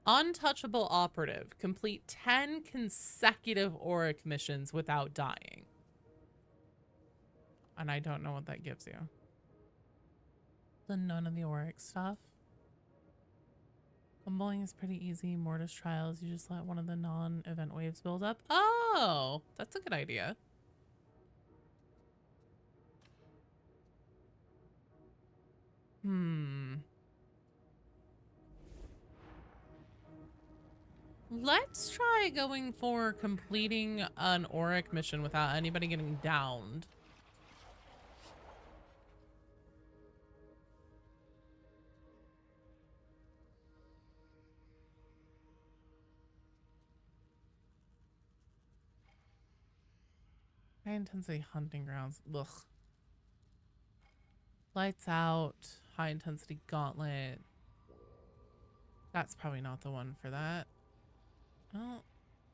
Untouchable Operative. Complete 10 consecutive Auric missions without dying. And I don't know what that gives you. The none of the Auric stuff. Bowling is pretty easy. Mortis Trials, you just let one of the non-event waves build up. Oh, that's a good idea. Let's try going for completing an Auric mission without anybody getting downed. High intensity hunting grounds. Ugh. Lights out. High intensity gauntlet. That's probably not the one for that. Oh,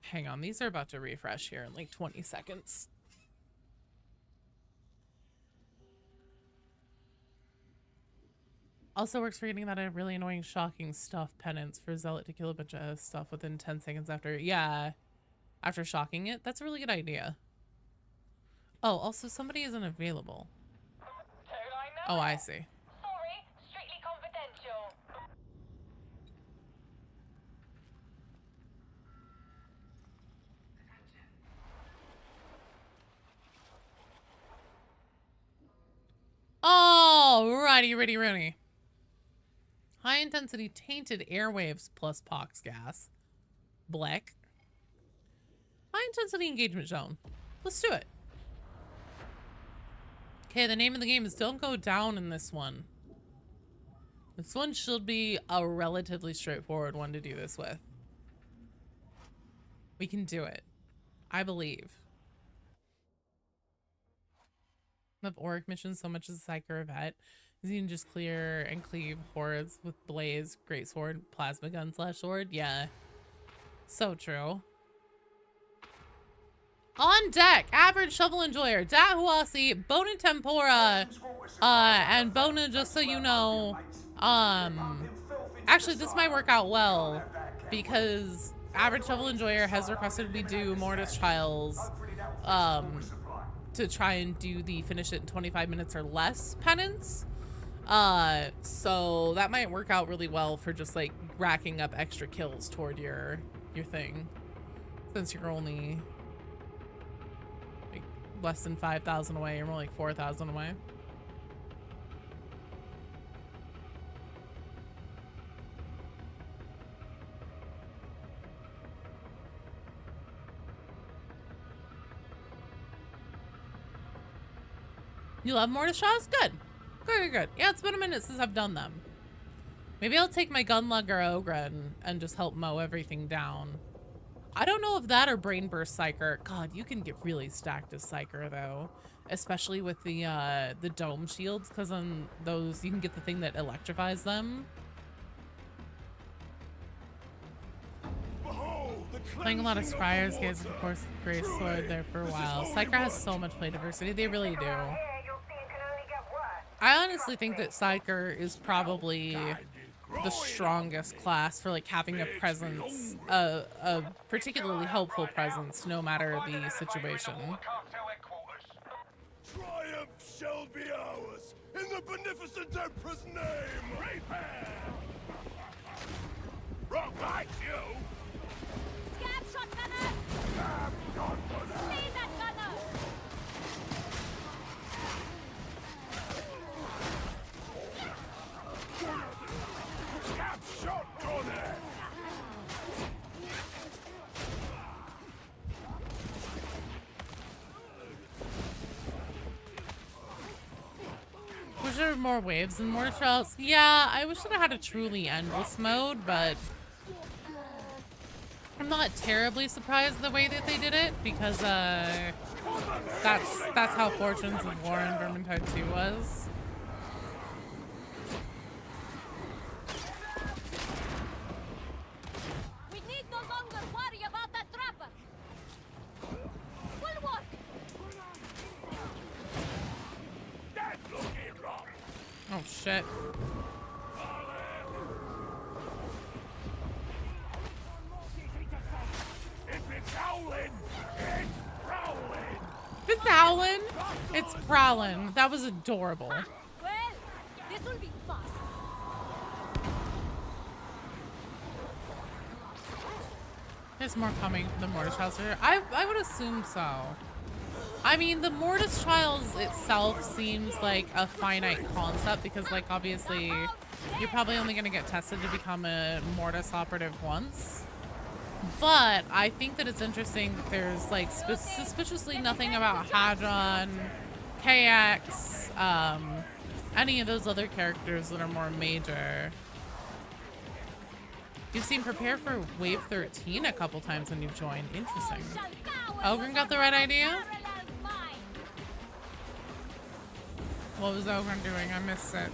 hang on. These are about to refresh here in like 20 seconds. Also works for getting that a really annoying shocking stuff penance for Zealot to kill a bunch of stuff within 10 seconds after. Yeah. After shocking it. That's a really good idea. Oh, also somebody isn't available. Oh, I see. Sorry, strictly confidential. Oh, righty, righty, righty. High intensity tainted airwaves plus pox gas. Black. High intensity engagement zone. Let's do it. Okay, the name of the game is Don't Go Down in this one. This one should be a relatively straightforward one to do this with. We can do it. I believe. Of Auric missions so much as a Psyker vet. You can just clear and cleave hordes with Blaze, Greatsword, Plasma Gun / Sword. Yeah. So true. On deck, average shovel enjoyer, Dahuasi, Bona Tempora, and Bona, just so you know, actually this might work out well because average shovel enjoyer has requested we do Mortis Trials, to try and do the finish it in 25 minutes or less penance. So that might work out really well for just like racking up extra kills toward your thing, since you're only like less than 5,000 away. You're more like 4,000 away. You love Mortis Trials? Good. Good, good. Yeah, it's been a minute since I've done them. Maybe I'll take my Gunlugger Ogre and just help mow everything down. I don't know if that or Brain Burst Psyker. God, you can get really stacked as Psyker though. Especially with the dome shields, because on those you can get the thing that electrifies them. Playing a lot of Scryers gives, of course, Grace Sword there for a while. Psyker has so much play diversity. They really do. I honestly think that Psyker is probably the strongest class for like having a presence, a particularly helpful presence, no matter the situation. Triumph shall be ours in the beneficent Emperor's name. Prepare. Rock like you. Scab shot gunner! Scab shot gunner! Slay that gunner! Scab shot gunner! Wish there were more waves and more trials. Yeah, I wish that I had a truly endless mode, but I'm not terribly surprised the way that they did it, because that's how Fortunes of War in Vermintide 2 was. We need no longer worry about that trapper. Will work. Oh shit. It's howling! It's prowling! It's howling. It's prowling. That was adorable. Well, this will be fun. There's more coming from the Mortis Trials here. I would assume so. I mean, the Mortis Trials itself seems like a finite concept because, like, obviously, you're probably only going to get tested to become a Mortis operative once. But I think that it's interesting that there's, like, suspiciously nothing about Hadron, KX, any of those other characters that are more major. You've seen Prepare for Wave 13 a couple times when you've joined. Interesting. Ogren got the right idea? What was Ogren doing? I missed it.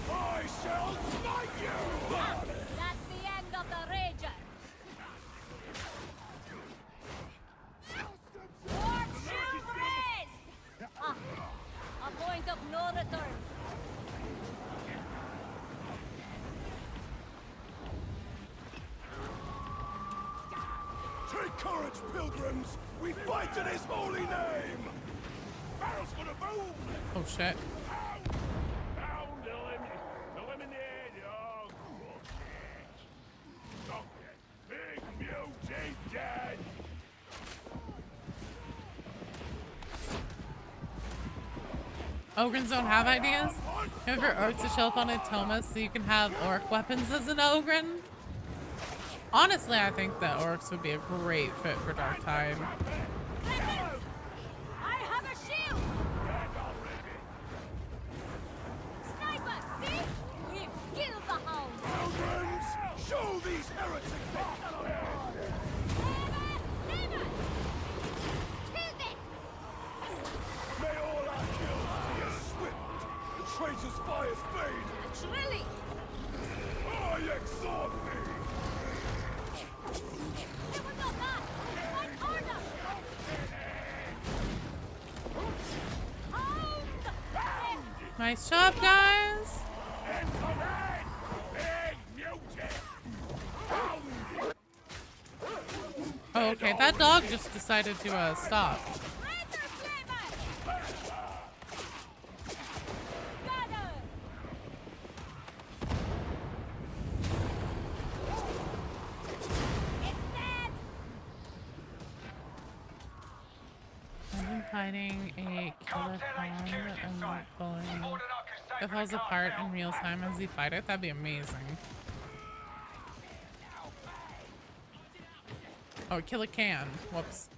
I shall smite you! That's the end of the Rager. Sword shield raised! Courage, pilgrims! We fight in his holy name! Barrel's gonna boom! Oh shit. Down, eliminate your bullshit! Stop it! Big mutated! Ogrins don't have ideas? Have your orc to shelf on a Thomas so you can have orc weapons as an ogrin? Honestly, I think that orcs would be a great fit for Darktide. I have a shield! Sniper, see? We've killed the hound! Pilgrims, show these heretics they cannot Never! Kill them! May all our kills be as swift, the traitor's fires fade! Really? I exhort thee! They were not that! Fight harder! Hound! Nice job, guys! Oh, okay, that dog just decided to stop. I'm fighting a killer hound and pulling it falls apart in real time as you fight it. That'd be amazing. Oh, kill a can. Whoops.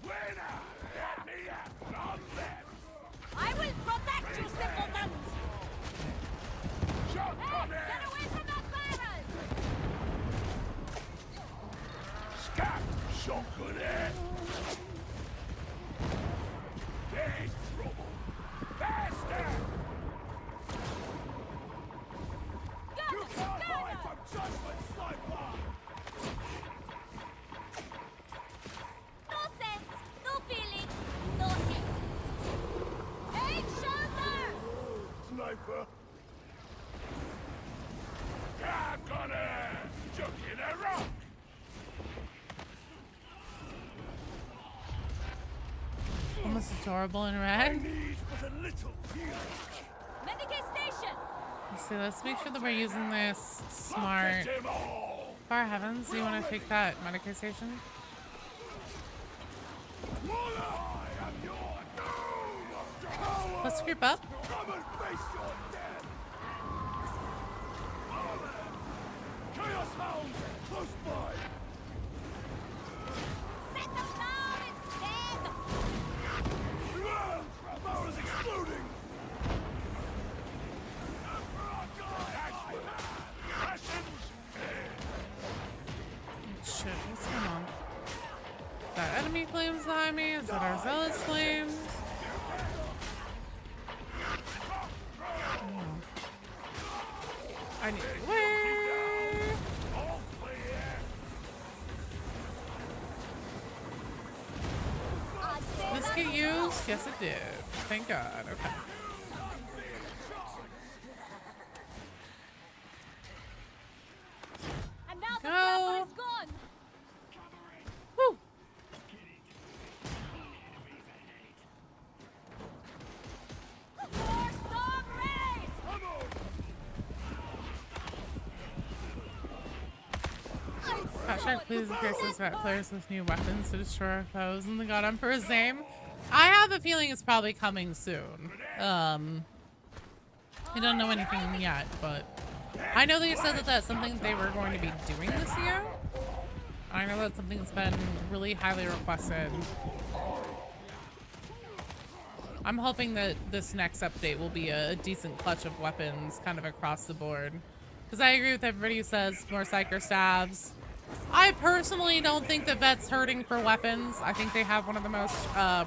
I will protect you, simpletons! Hey, get away from that barrel! Scat! Shotgun it! There's trouble! Faster! You can't hide from judgment, sniper! No sense, no feeling, no hate. Take shelter! Sniper! I got her! Chuck in a rock! Almost adorable in I red. need but a little healing. Medicate station! So let's make sure that we're using this smart. Get him all! Far heavens, do you want to take that medical station? I am your doom! Let's group up. Come and face your death! Chaos Hound! Close by! Set them down, it's dead! Power is exploding! Shit, what's going on? Is that enemy flames behind me? Is that our zealous flames? I need to wait. Did this get used? Yes, it did. Thank God. Okay. And now the Go. grapple is gone! Woo. More storm rays! Hashtag please increase this vet players with new weapons to destroy our foes in the God Emperor's name. I have a feeling it's probably coming soon. I don't know anything yet, but I know they said that that's something they were going to be doing this year. I know that's something that's been really highly requested. I'm hoping that this next update will be a decent clutch of weapons kind of across the board. Because I agree with everybody who says more psycho stabs. I personally don't think that vet's hurting for weapons. I think they have one of the most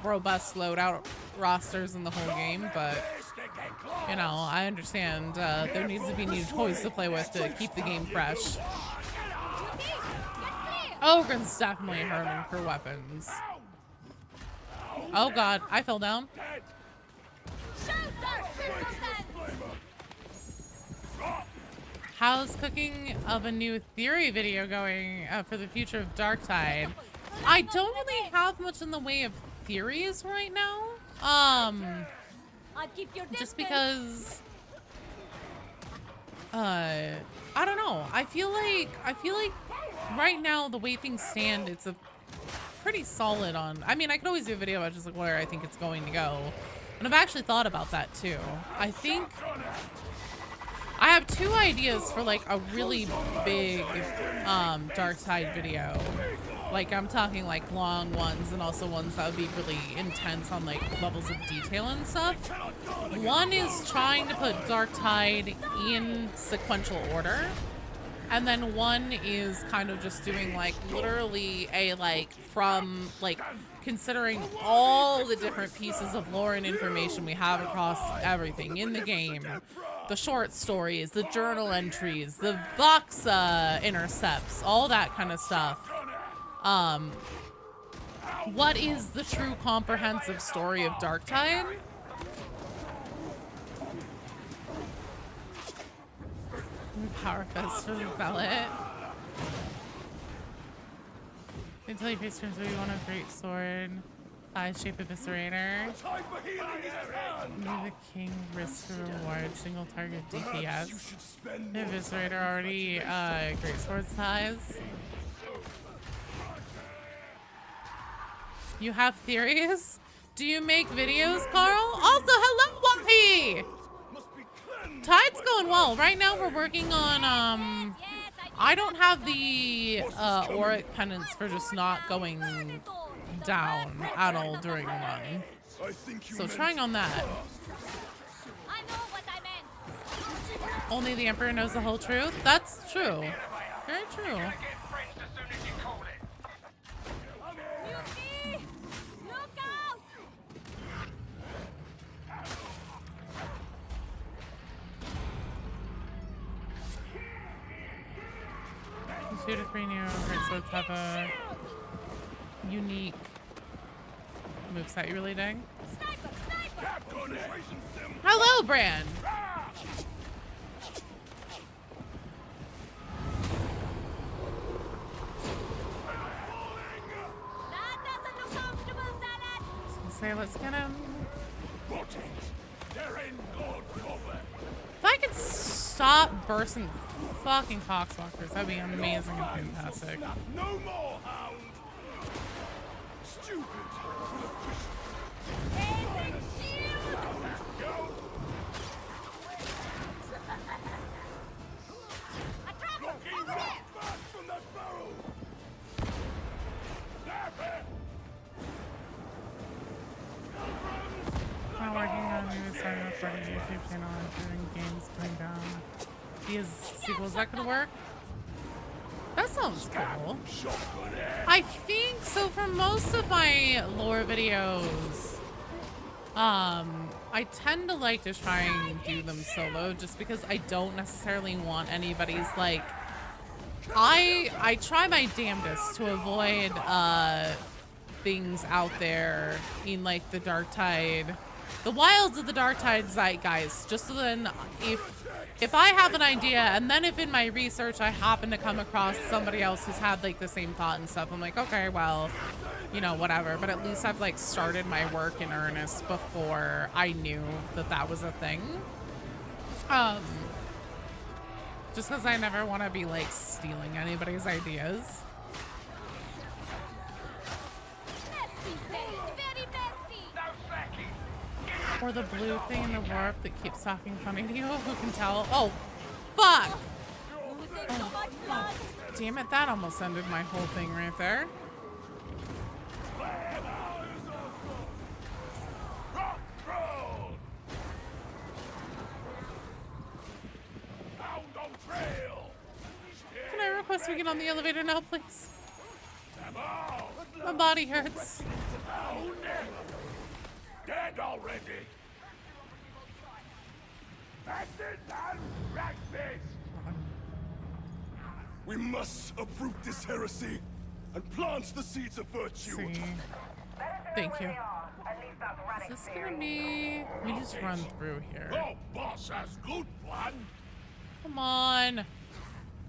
robust loadout rosters in the whole game, but you know, I understand there needs to be new toys to play with to keep the game fresh. Ogren's definitely hurting for weapons. Oh god, I fell down. How's cooking of a new theory video going for the future of Darktide? I don't really have much in the way of theories right now. Just because I don't know. I feel like right now the way things stand, it's a pretty solid on. I mean, I could always do a video about just like where I think it's going to go. And I've actually thought about that too. I think I have two ideas for like a really big Darktide video. Like I'm talking like long ones and also ones that would be really intense on like levels of detail and stuff. One is trying to put Darktide in sequential order. And then one is kind of just doing like literally a like from like considering all the different pieces of lore and information we have across everything in the game. The short stories, the journal entries, the box intercepts, all that kind of stuff. What is the true comprehensive story of Darktide? Power fist for the pellet. Until you face turns where you want a great sword. Shape eviscerator. May the king risk to reward single target DPS. The eviscerator already great sword size. You have theories? Do you make videos, Carl? Also, hello, Wappy! Tide's going well. Right now we're working on, I don't have the auric penance for just not going down at all during the run. So trying on that. Only the Emperor knows the whole truth? That's true. Very true. Two to three new great swords have a unique moveset you really dig. Hello, Bran! Say, let's get him. If I could stop bursting fucking foxwalkers, that'd be amazing and fantastic. No more, hound! Stupid! I'm working on new starting up for the YouTube channel and doing games coming down. These sequels that could work. That sounds cool. I think so. For most of my lore videos, I tend to like to try and do them solo, just because I don't necessarily want anybody's like. I try my damnedest to avoid things out there in like the Darktide, the wilds of the Darktide zeitgeist. Just so then, if I have an idea, and then if in my research I happen to come across somebody else who's had like the same thought and stuff, I'm like, okay, well, you know, whatever. But at least I've like started my work in earnest before I knew that that was a thing. Just because I never want to be like stealing anybody's ideas. Or the blue thing in the warp that keeps talking funny to you. Who can tell? Oh, fuck! Oh, damn it, that almost ended my whole thing right there. Can I request we get on the elevator now, please? My body hurts. Dead already. We must uproot this heresy and plant the seeds of virtue. See. Thank you. Is this gonna be? We just run through here. Oh, boss has good plan. Come on.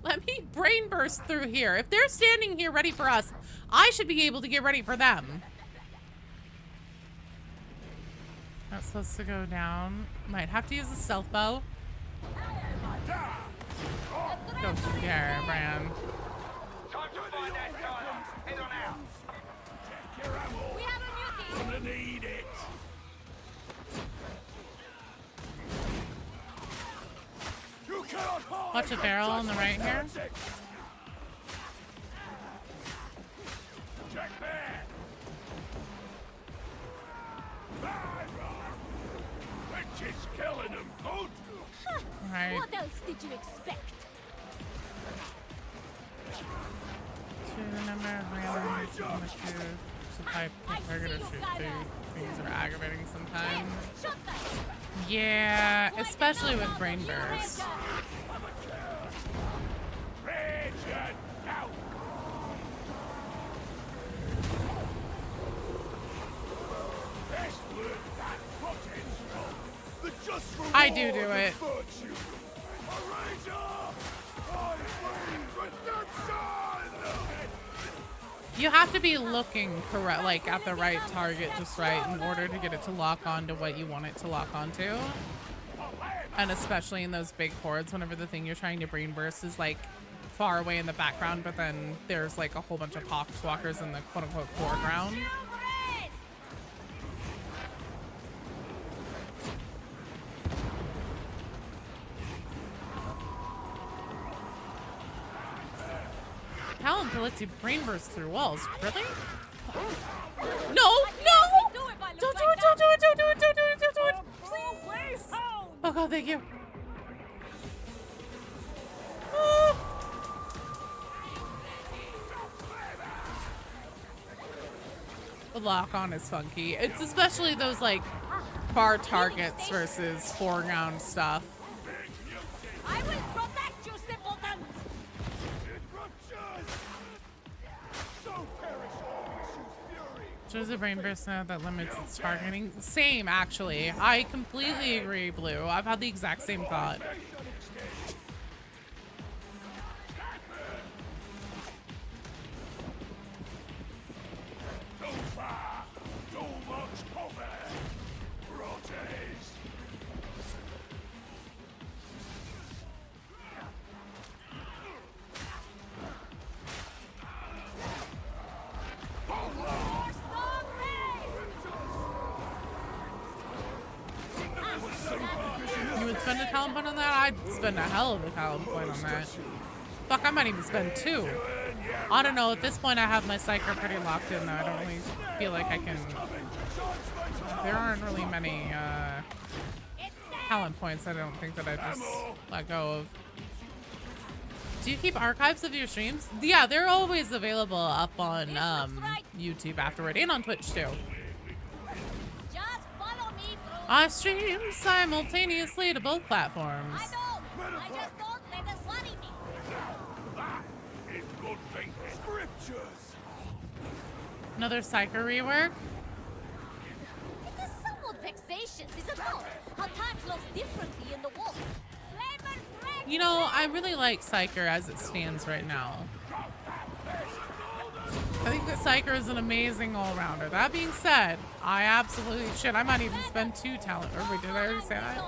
Let me brain burst through here. If they're standing here ready for us, I should be able to get ready for them. Not supposed to go down. Might have to use a stealth bow. Don't you dare, Bran. Time to find that Tyler. Head on out. Check your ammo. We have a mutiny. Gonna need it. You cannot hide. Watch a barrel on the right here. Check there. Which is killing them, good. Right. What else did you expect? Shoot a number of random supply target or shoot through things are aggravating sometimes. Yeah, especially with brain bursts. I do it. You have to be looking correct, like at the right target, just right, in order to get it to lock on to what you want it to lock onto. And especially in those big hordes, whenever the thing you're trying to brain burst is like far away in the background, but then there's like a whole bunch of poxwalkers in the quote-unquote foreground. Talent to let you brain burst through walls. Really? No! No! Don't do it! Don't do it! Don't do it! Don't do it! Don't do it! Please! Oh god, thank you. The lock on is funky. It's especially those like far targets versus foreground stuff. I will protect you, simpletons! Shows a brain burst now that limits its targeting. Same, actually. I completely agree, Blue. I've had the exact same thought. You would spend a talent point on that? I'd spend a hell of a talent point on that. Fuck, I might even spend 2. I don't know. At this point, I have my Psyker pretty locked in, though. I don't really feel like I can... There aren't really many talent points I don't think that I just let go of. Do you keep archives of your streams? Yeah, they're always available up on YouTube afterward, and on Twitch, too. I stream simultaneously to both platforms. I just don't let us worry me. Scriptures. Another Psyker rework? It is somewhat vexatious, is it not? How time flows differently in the wolf. You know, I really like Psyker as it stands right now. I think that Psyker is an amazing all-rounder. That being said, I absolutely I might even spend 2 talent. Or wait, did I already say that?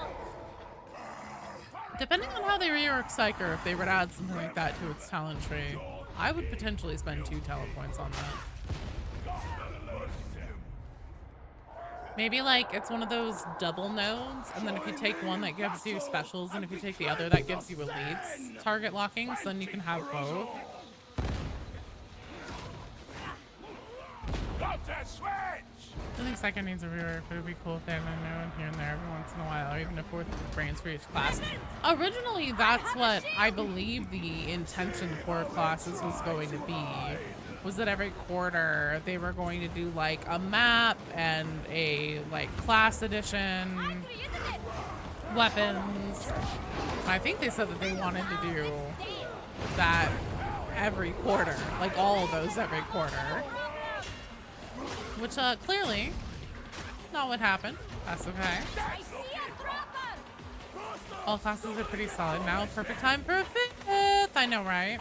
Depending on how they rework Psyker, if they were to add something like that to its talent tree, I would potentially spend 2 talent points on that. Maybe like it's one of those double nodes, and then if you take one that gives you specials, and if you take the other that gives you elites target locking, so then you can have both. I think Psyker needs a rework, but it'd be cool if they had a node here and there every once in a while, or even a 4th brains for each class. Originally, that's what I believe the intention for classes was going to be. Was that every quarter they were going to do like a map and a like class edition, weapons. I think they said that they wanted to do that every quarter, like all of those every quarter. Which clearly not what happened. That's okay. All classes are pretty solid now. Perfect time for a 5th. I know, right?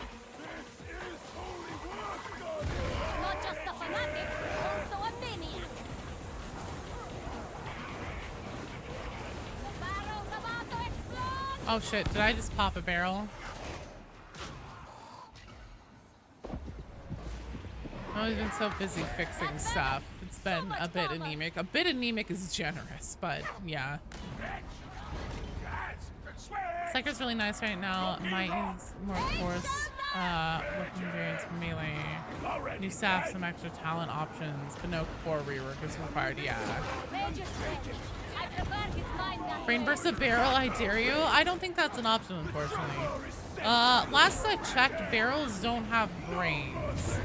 Not just a fanatic, also a maniac. The barrel's about to explode. Oh shit, did I just pop a barrel? Oh, he's been so busy fixing stuff. It's been a bit anemic. A bit anemic is generous, but yeah. Psyker's really nice right now. Might use more force, looking variants for melee. New staff, some extra talent options, but no core rework is required. Yeah. Brain burst a barrel, I dare you? I don't think that's an option, unfortunately. Last I checked, barrels don't have brains.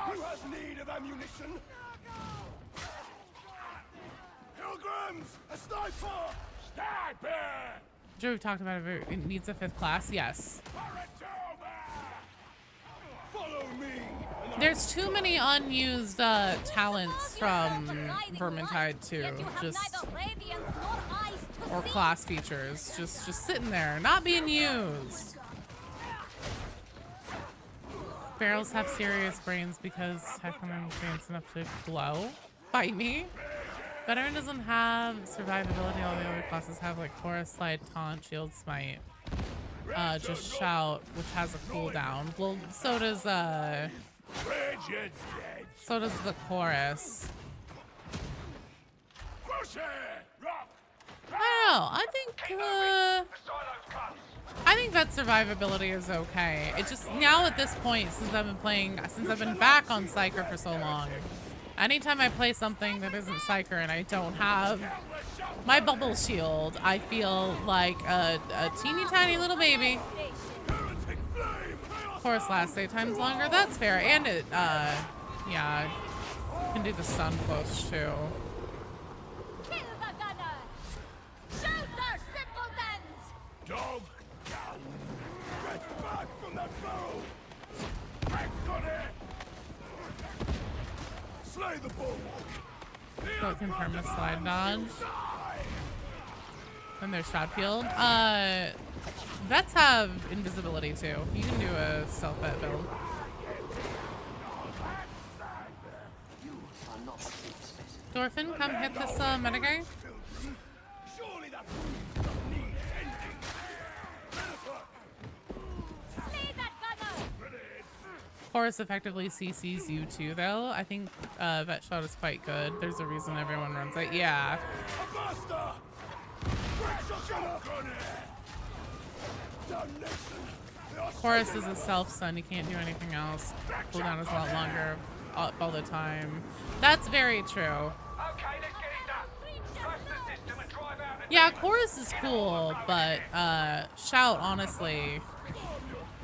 Who has need of ammunition? Pilgrims! A sniper! Sniper! Sure, we've talked about it. It needs a 5th class. Yes. Follow me! There's too many unused talents from Vermintide 2. Or class features. Just sitting there, not being used. Barrels have serious brains because Heckman advanced enough to glow. Bite me. Veteran doesn't have survivability. All the other classes have, like Chorus, Slide, Taunt, Shield, Smite. Just Shout, which has a cooldown. Well, so does the Chorus. I don't know. I think that survivability is okay. It just, now at this point, since I've been back on Psyker for so long, anytime I play something that isn't Psyker and I don't have my bubble shield, I feel like a teeny tiny little baby. Of course, last 8 times longer, that's fair. And it, yeah, can do the stun close too. Dog down! Get back from that barrel! Back on it! Slay the bulwark! Both confirm a slide dodge. And there's shot field. Vets have invisibility too. You can do a stealth vet build. Dorfin, come hit this metagame. Surely that Chorus effectively CCs you too, though. I think Vet Shot is quite good. There's a reason everyone runs it. Yeah. Chorus is a self-stun. You can't do anything else. Cooldown is a lot longer all the time. That's very true. Yeah, Chorus is cool, but Shout, honestly,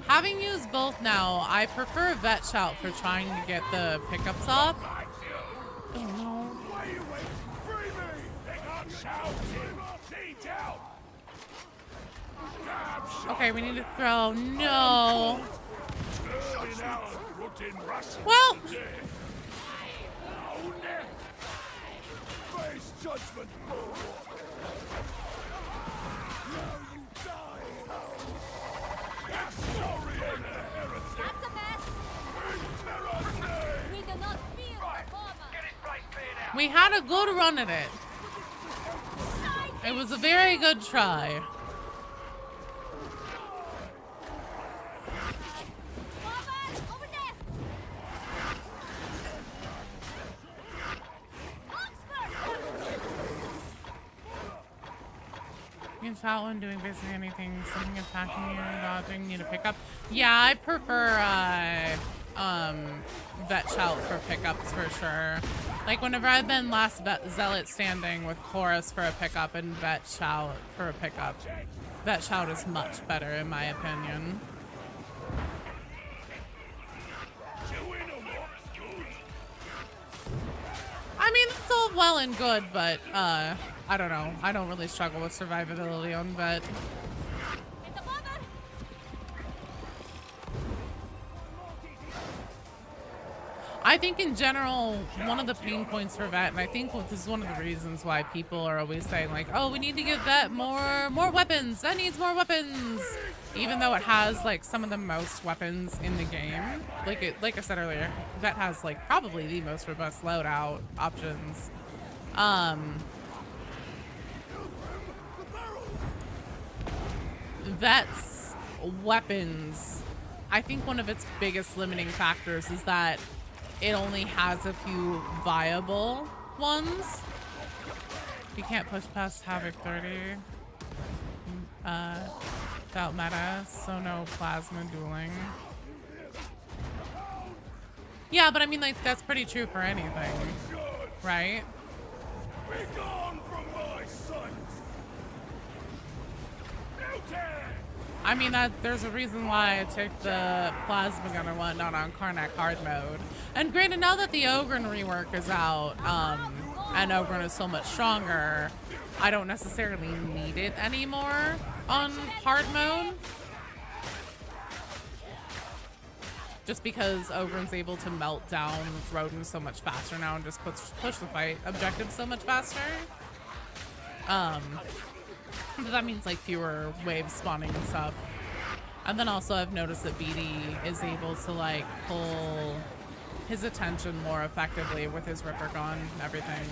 having used both now, I prefer Vet Shout for trying to get the pickups up. Oh no. Okay, we need to throw. No. Well. Face judgment. Now you die. That's a mess. We do not feel the karma. We had a good run at it. It was a very good try. You can shout when doing basically anything, something attacking you, dodging, need a pickup. Yeah, I prefer Vet Shout for pickups for sure. Like whenever I've been last Zealot standing with Chorus for a pickup and Vet Shout for a pickup, Vet Shout is much better in my opinion. I mean, it's all well and good, but I don't know. I don't really struggle with survivability on Vet. I think in general, one of the pain points for Vet, and I think this is one of the reasons why people are always saying like, oh, we need to give Vet more weapons. Vet needs more weapons. Even though it has like some of the most weapons in the game. Like I said earlier, Vet has like probably the most robust loadout options. Vet's weapons, I think one of its biggest limiting factors is that it only has a few viable ones. You can't push past Havoc 30 without meta, so no plasma dueling. Yeah, but I mean, like, that's pretty true for anything, right? Be gone from my sight! I mean, there's a reason why I took the plasma gun and whatnot on Karnak hard mode. And granted, now that the Ogren rework is out, and Ogren is so much stronger, I don't necessarily need it anymore on hard mode. Just because Ogren's able to melt down Rodents so much faster now and just push the fight objectives so much faster. That means like fewer waves spawning and stuff. And then also I've noticed that BD is able to like pull his attention more effectively with his Ripper gun and everything.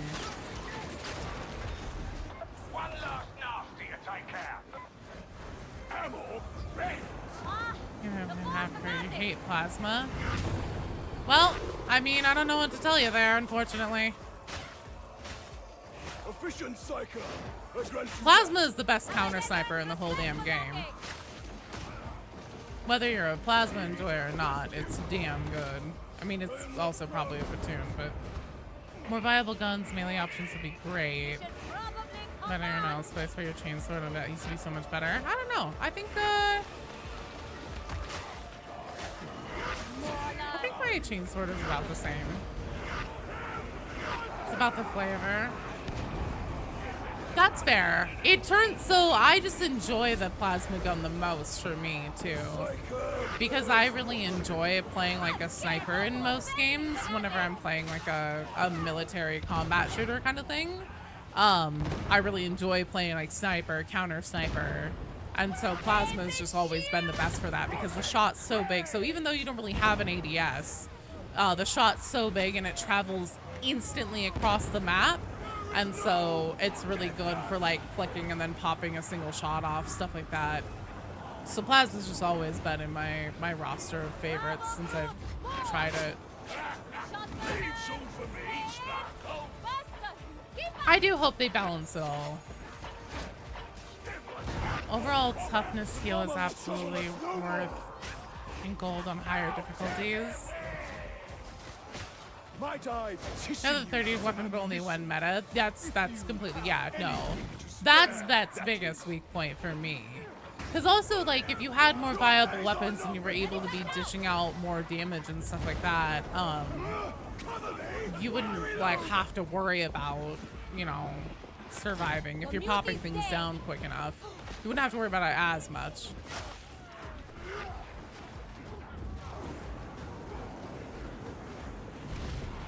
One last nasty to take care. Ammo ready. You hate plasma. Well, I mean, I don't know what to tell you there, unfortunately. Efficient psycho. Plasma is the best counter sniper in the whole damn game. Whether you're a plasma enjoyer or not, it's damn good. I mean, it's also probably a platoon, but more viable guns, melee options would be great. But I don't know, space for your chainsword and that used to be so much better. I don't know. I think my chainsword is about the same. It's about the flavor. That's fair. It turns so I just enjoy the plasma gun the most for me too, because I really enjoy playing like a sniper in most games. Whenever I'm playing like a military combat shooter kind of thing, I really enjoy playing like sniper, counter sniper, and so plasma has just always been the best for that because the shot's so big. So even though you don't really have an ADS, the shot's so big and it travels instantly across the map. And so it's really good for like flicking and then popping a single shot off, stuff like that. So plasma's just always been in my roster of favorites since I've tried it. I do hope they balance it all. Overall toughness heal is absolutely worth in gold on higher difficulties. Another 30 weapon but only one meta. That's completely, yeah, no. That's Vet's biggest weak point for me. Because also, like, if you had more viable weapons and you were able to be dishing out more damage and stuff like that, you wouldn't, like, have to worry about, you know, surviving. If you're popping things down quick enough, you wouldn't have to worry about it as much.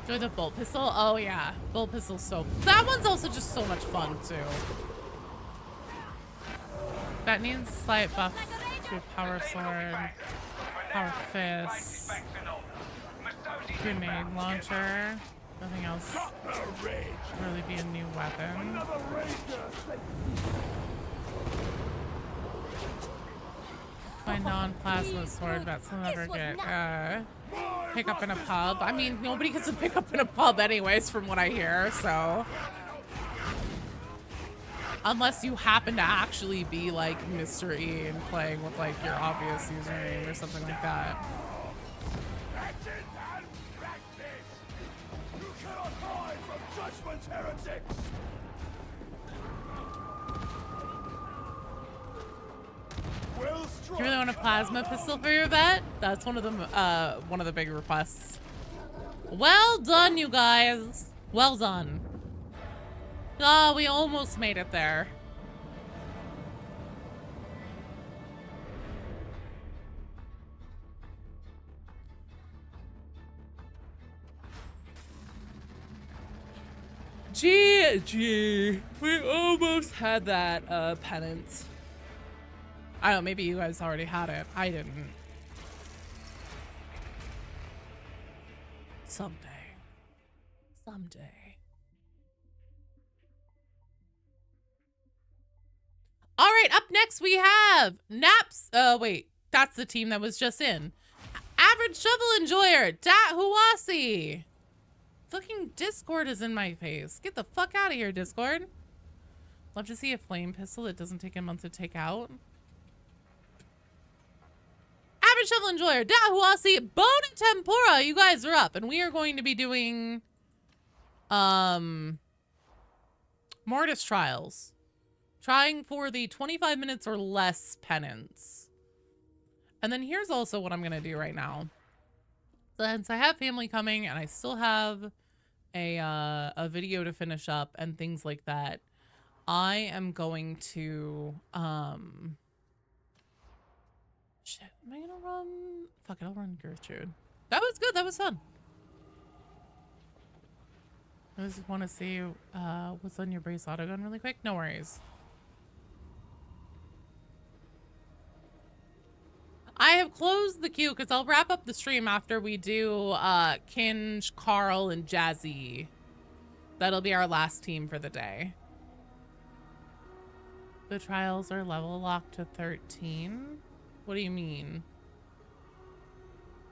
Enjoy the bolt pistol? Oh yeah, bolt pistol's so... That one's also just so much fun too. That needs slight buff to power sword, power fist, grenade launcher. Nothing else should really be a new weapon. My non-plasma sword, that's will never get pick up in a pub. I mean, nobody gets to pick up in a pub anyways from what I hear, so. Unless you happen to actually be like Mr. E and playing with like your obvious username or something like that. You really want a plasma pistol for your vet? That's one of the big requests. Well done, you guys. Well done. Oh, we almost made it there. GG. We almost had that penance. I don't know, maybe you guys already had it. I didn't. Someday. Someday. All right, up next we have Naps. Wait, that's the team that was just in. Average Shovel Enjoyer, Dat Huasi. Fucking Discord is in my face. Get the fuck out of here, Discord. Love to see a flame pistol that doesn't take a month to take out. Average Shovel Enjoyer, Dat Huasi, Bone Tempura. You guys are up, and we are going to be doing Mortis Trials. Trying for the 25 minutes or less penance. And then here's also what I'm going to do right now. Since I have family coming and I still have a video to finish up and things like that, I am going to, shit, am I going to run? Fuck it, I'll run Gertrude. That was good. That was fun. I just want to see what's on your brace autogun really quick. No worries. I have closed the queue because I'll wrap up the stream after we do Kinge, Carl, and Jazzy. That'll be our last team for the day. The trials are level locked to 13. What do you mean?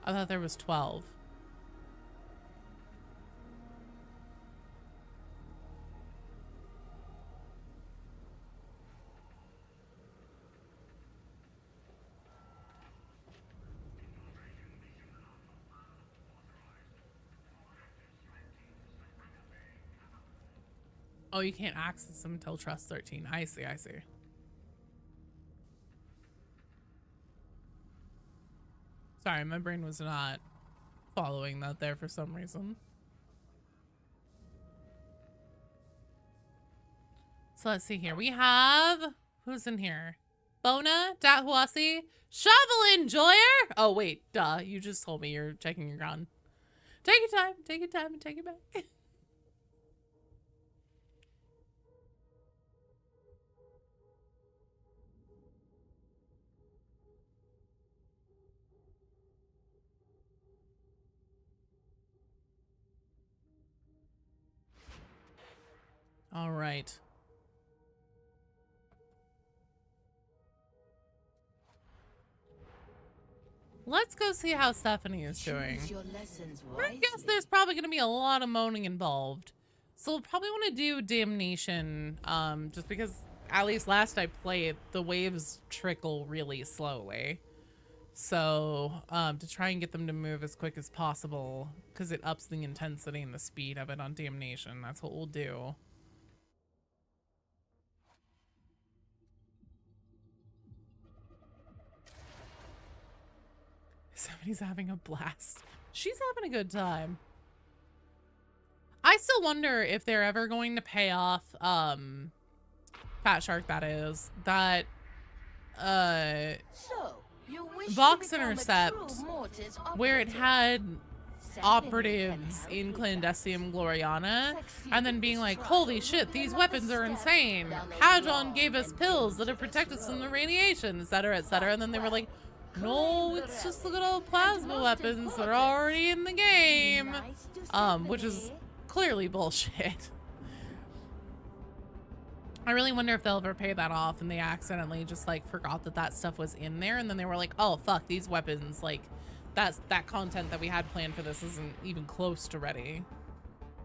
I thought there was 12. Oh, you can't access them until Trust 13. I see, I see. Sorry, my brain was not following that there for some reason. So let's see here. We have, who's in here? Bona, Dat Huasi, Shovel Enjoyer. Oh, wait, duh. You just told me you're checking your gun. Take your time and take it back. All right. Let's go see how Stephanie is doing. I guess there's probably going to be a lot of moaning involved. So we'll probably want to do Damnation, just because at least last I played, the waves trickle really slowly. So to try and get them to move as quick as possible, because it ups the intensity and the speed of it on Damnation. That's what we'll do. Somebody's having a blast. She's having a good time. I still wonder if they're ever going to pay off, Fat Shark that is, that, Vox Intercept, where it had operatives in Clandestium Gloriana, and then being like, holy shit, these weapons are insane. Hadron gave us pills that have protected us from the radiation, etc., etc., and then they were like, no, it's just the good old plasma weapons that are already in the game. Which is clearly bullshit. I really wonder if they'll ever pay that off and they accidentally just like forgot that that stuff was in there, and then they were like, oh fuck, these weapons, like that content that we had planned for this isn't even close to ready.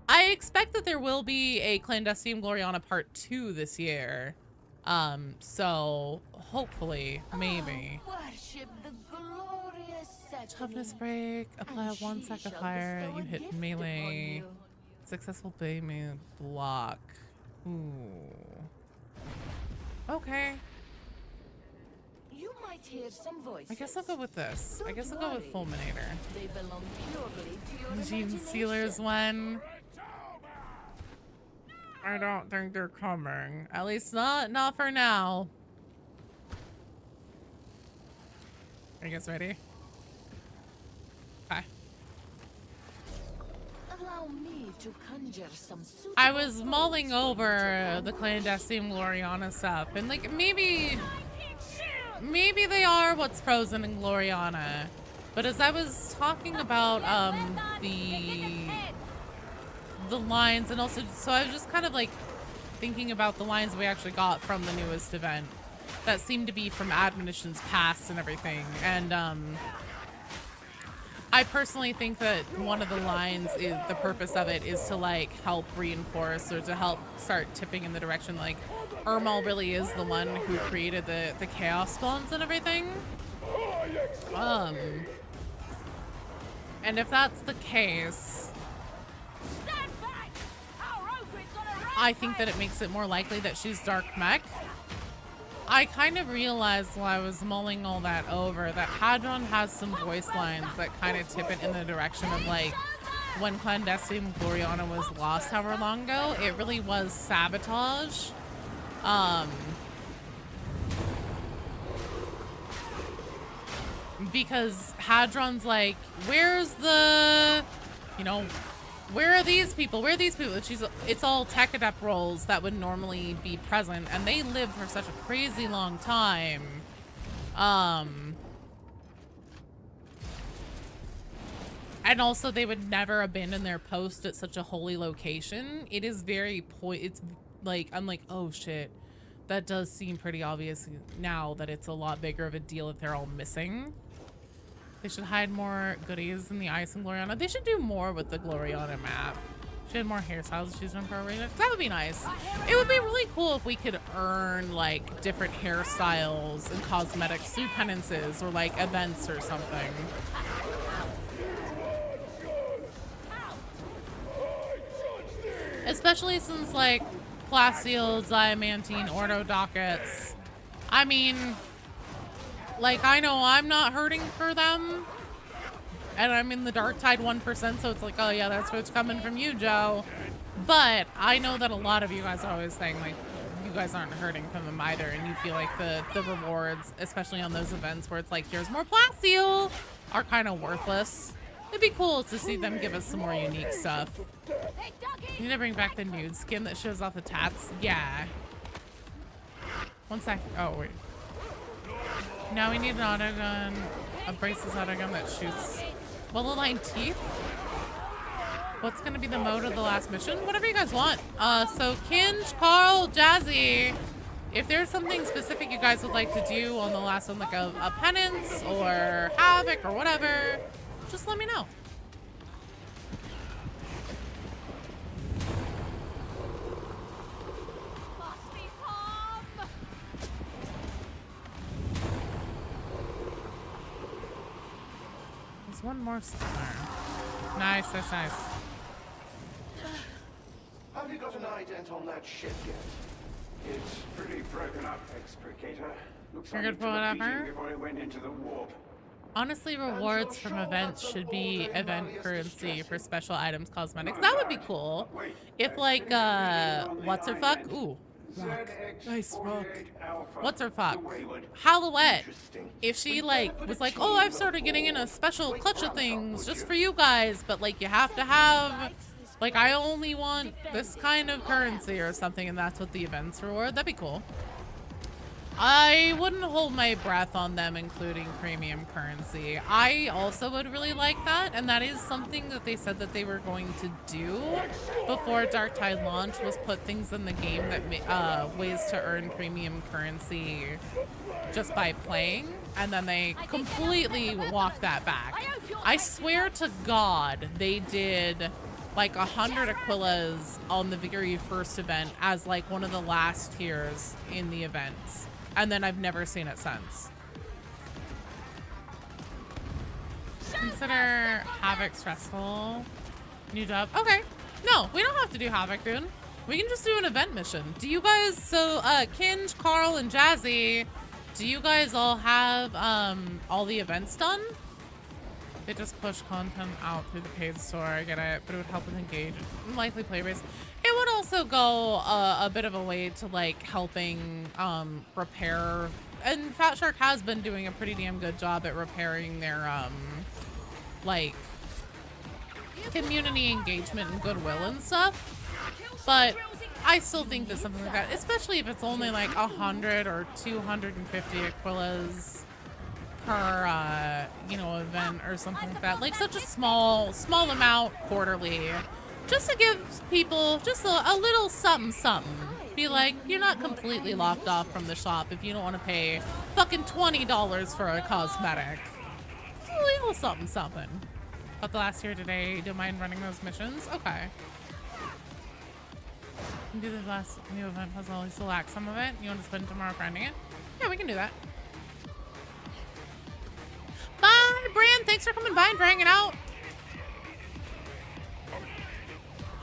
I expect that there will be a Clandestium Gloriana Part 2 this year. So hopefully, maybe. Toughness break, apply 1 sack of fire, you hit melee, successful melee block. Ooh. Okay. You might hear some voices. I guess I'll go with this. I guess I'll go with Fulminator. They belong purely to your Gene imagination. Sealer's one. I don't think they're coming. At least not for now. Are you guys ready? Okay. Allow Allow me to conjure some I was mulling over the clandestine Gloriana stuff, and like maybe they are what's frozen in Gloriana. But as I was talking about the lines, and also so I was just kind of like thinking about the lines we actually got from the newest event that seemed to be from admonitions past and everything, and I personally think that one of the lines is the purpose of it is to like help reinforce or to help start tipping in the direction like Ermal really is the one who created the chaos spawns and everything. And if that's the case, I think that it makes it more likely that she's Dark Mech. I kind of realized while I was mulling all that over that Hadron has some voice lines that kind of tip it in the direction of like when Clandestine Gloriana was lost however long ago, it really was sabotage. Because Hadron's like, where's the, you know, where are these people? Where are these people? It's all tech adept roles that would normally be present, and they lived for such a crazy long time. And also they would never abandon their post at such a holy location. It is very it's like, I'm like, oh shit. That does seem pretty obvious now that it's a lot bigger of a deal if they're all missing. They should hide more goodies in the ice in Gloriana. They should do more with the Gloriana map. Should have more hairstyles to choose from for arena. That would be nice. It would be really cool if we could earn like different hairstyles and cosmetics through penances or like events or something. Especially since like Placial, Diamantine, Ordo dockets. I mean, like, I know I'm not hurting for them, and I'm in the Darktide 1%, so it's like, oh yeah, that's what's coming from you, Joe. But I know that a lot of you guys are always saying, like, you guys aren't hurting from them either, and you feel like the rewards, especially on those events where it's like, here's more Placial, are kind of worthless. It'd be cool to see them give us some more unique stuff. You need to bring back the nude skin that shows off the tats? Yeah. One sec. Oh, wait. Now we need an autogun, a braceless autogun that shoots well-aligned teeth. What's gonna be the mode of the last mission? Whatever you guys want. So Kinj, Carl, Jazzy, if there's something specific you guys would like to do on the last one, like a penance or havoc or whatever, just let me know. One more somewhere. Nice, that's nice. Have you got an ident on that ship yet? It's pretty broken up, Explicator. Looks You're like good for whatever. before it went into the warp. Honestly, rewards from events should be event currency for special items, cosmetics. That would be cool. If like, what's her fuck? Ooh. Rock. Nice rock. What's her fuck? Hallowette. If she like was like, oh, I've started getting in a special clutch of things just for you guys, but like you have to have, like I only want this kind of currency or something, and that's what the events reward. That'd be cool. I wouldn't hold my breath on them including premium currency. I also would really like that, and that is something that they said that they were going to do before Darktide launch, was put things in the game that ways to earn premium currency just by playing, and then they completely walked that back. I swear to God they did like 100 Aquilas on the very first event as like one of the last tiers in the events. And then I've never seen it since. Consider Havoc stressful. New job. Okay. No, we don't have to do Havoc, dude. We can just do an event mission. Do you guys, so Kinj, Carl, and Jazzy, do you guys all have all the events done? They just push content out through the paid store. I get it, but it would help with engage likely player base. It would also go a bit of a way to like helping repair, and Fat Shark has been doing a pretty damn good job at repairing their like community engagement and goodwill and stuff. But I still think that something like that, especially if it's only like 100 or 250 Aquilas per, you know, event or something like that. Like such a small amount quarterly. Just to give people just a little something. Be like, you're not completely locked off from the shop if you don't want to pay fucking $20 for a cosmetic. Just a little something. But the last year today, do you mind running those missions? Okay. Can do the last new event puzzle. You select some of it. You want to spend tomorrow grinding it? Yeah, we can do that. Bye, Bran. Thanks for coming by and for hanging out.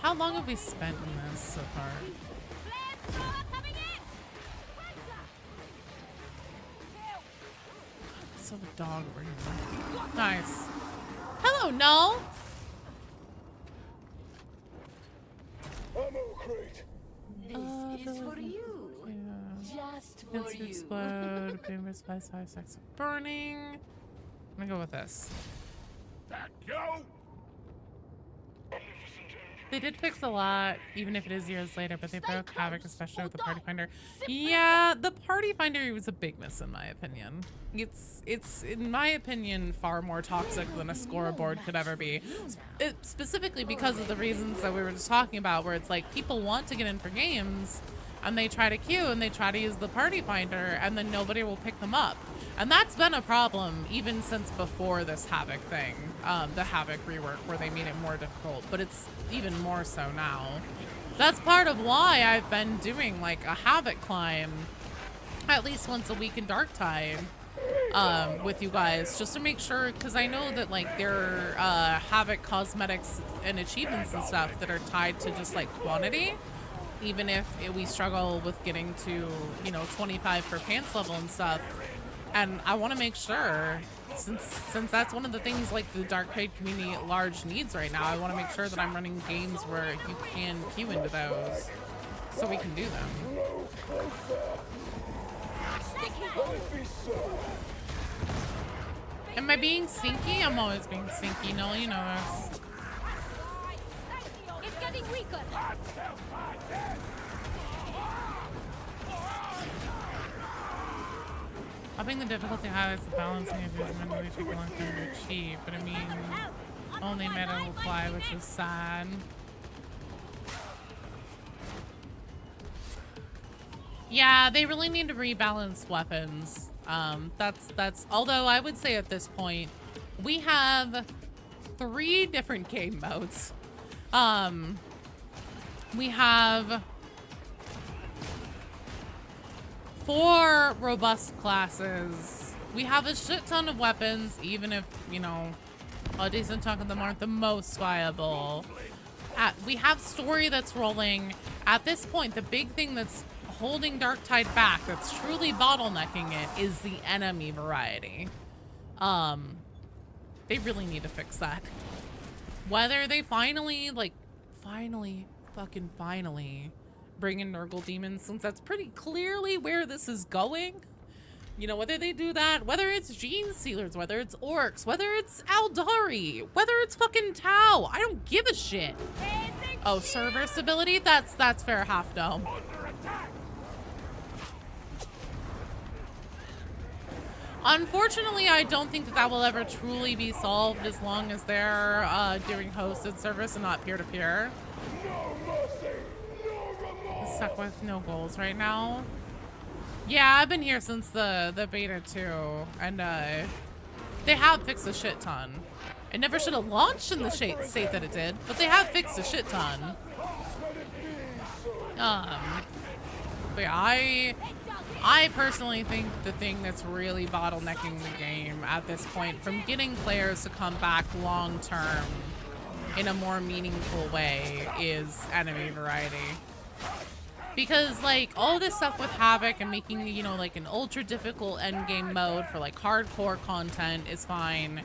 How long have we spent in this so far? So the dog over here. Nice. Hello, Null. Ammo crate. This is for you. Just for Fancy you. explode. Boom, spice, 5 seconds of burning. I'm gonna go with this. That go. They did fix a lot, even if it is years later, but they broke Havoc, especially with the Party Finder. Yeah, the Party Finder was a big miss in my opinion. It's in my opinion far more toxic than a scoreboard could ever be. Specifically because of the reasons that we were just talking about, where it's like people want to get in for games and they try to queue and they try to use the Party Finder and then nobody will pick them up. And that's been a problem even since before this Havoc thing, the Havoc rework where they made it more difficult, but it's even more so now. That's part of why I've been doing like a Havoc climb at least once a week in Darktide with you guys, just to make sure, because I know that like there are Havoc cosmetics and achievements and stuff that are tied to just like quantity. Even if we struggle with getting to, you know, 25 for pants level and stuff. And I want to make sure, since that's one of the things like the Darktide community at large needs right now, I want to make sure that I'm running games where you can queue into those so we can do them. Am I being sinky? I'm always being sinky. No, you know this. It's getting weaker. Upping the difficulty highlights the balancing of your really take a long time to achieve, but I mean, only meta will fly, which is sad. Yeah, they really need to rebalance weapons. That's although I would say at this point, we have 3 different game modes. We have 4 robust classes. We have a shit ton of weapons, even if, you know, a decent chunk of them aren't the most viable. We have story that's rolling. At this point, the big thing that's holding Darktide back, that's truly bottlenecking it, is the enemy variety. They really need to fix that. Whether they finally bring in Nurgle demons, since that's pretty clearly where this is going. You know, whether they do that, whether it's Gene Sealers, whether it's Orcs, whether it's Aldari, whether it's fucking Tau, I don't give a shit. Oh, server stability? That's fair, Half Dome. Unfortunately, I don't think that will ever truly be solved as long as they're doing hosted service and not peer-to-peer. Stuck with no goals right now. Yeah, I've been here since the beta too, and they have fixed a shit ton. It never should have launched in the state that it did, but they have fixed a shit ton. But yeah, I personally think the thing that's really bottlenecking the game at this point from getting players to come back long term in a more meaningful way is enemy variety. Because like all this stuff with Havoc and making, you know, like an ultra difficult endgame mode for like hardcore content is fine.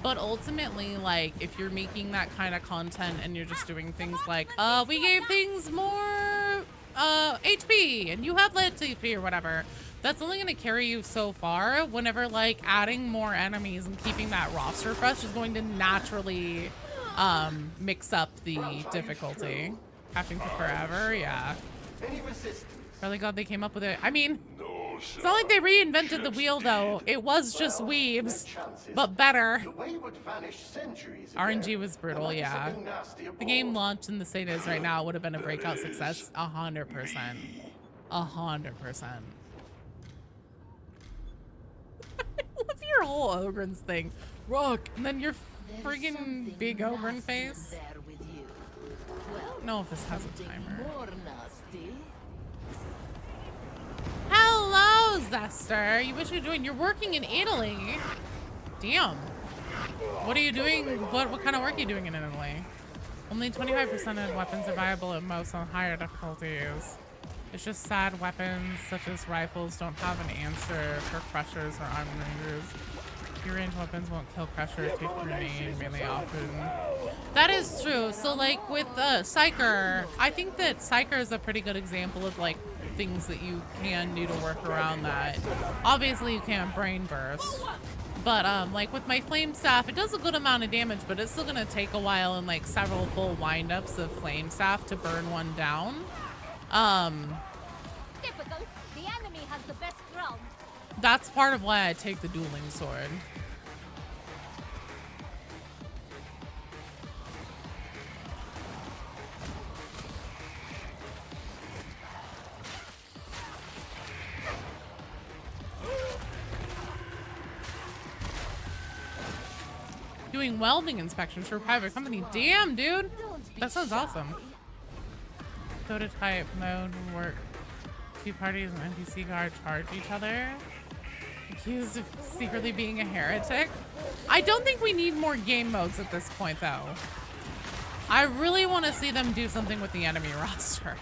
But ultimately, like if you're making that kind of content and you're just doing things like, we gave things more HP and you have less HP or whatever, that's only going to carry you so far. Whenever like adding more enemies and keeping that roster fresh is going to naturally mix up the difficulty. Crafting took forever, yeah. Any resistance? Really glad they came up with it. I mean, it's not like they reinvented the wheel though. It was just weaves, but better. RNG was brutal, yeah. The game launched in the state it is right now, it would have been a breakout success, 100%. 100%. I love your whole Ogryn's thing. Rock, and then your friggin' big Ogryn face. I don't know if this has a timer. Hello, Zester. You wish you were doing? You're working in Italy. Damn. What are you doing? What kind of work are you doing in Italy? Only 25% of weapons are viable at most on higher difficulties. It's just sad weapons such as rifles don't have an answer for crushers or arm rangers. Your ranged weapons won't kill crushers, take grenade really often. That is true. So like with Psyker, I think that Psyker is a pretty good example of like things that you can do to work around that. Obviously you can't brain burst. But like with my flame staff, it does a good amount of damage, but it's still gonna take a while and like several full windups of flame staff to burn one down. Typical. The enemy has the best ground. That's part of why I take the dueling sword. Doing welding inspections for a private company. Damn, dude. That sounds awesome. Prototype mode will work. Two parties and NPC guard charge each other. Accused of secretly being a heretic. I don't think we need more game modes at this point, though. I really want to see them do something with the enemy roster.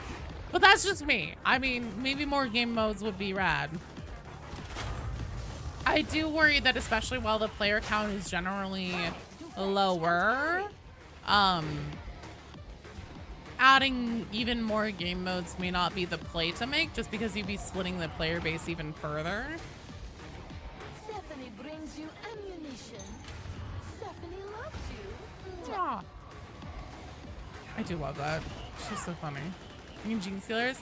But that's just me. I mean, maybe more game modes would be rad. I do worry that especially while the player count is generally lower, adding even more game modes may not be the play to make just because you'd be splitting the player base even further. Stephanie brings you ammunition. Stephanie loves you. Aw. I do love that. She's so funny. You mean Gene Stealers?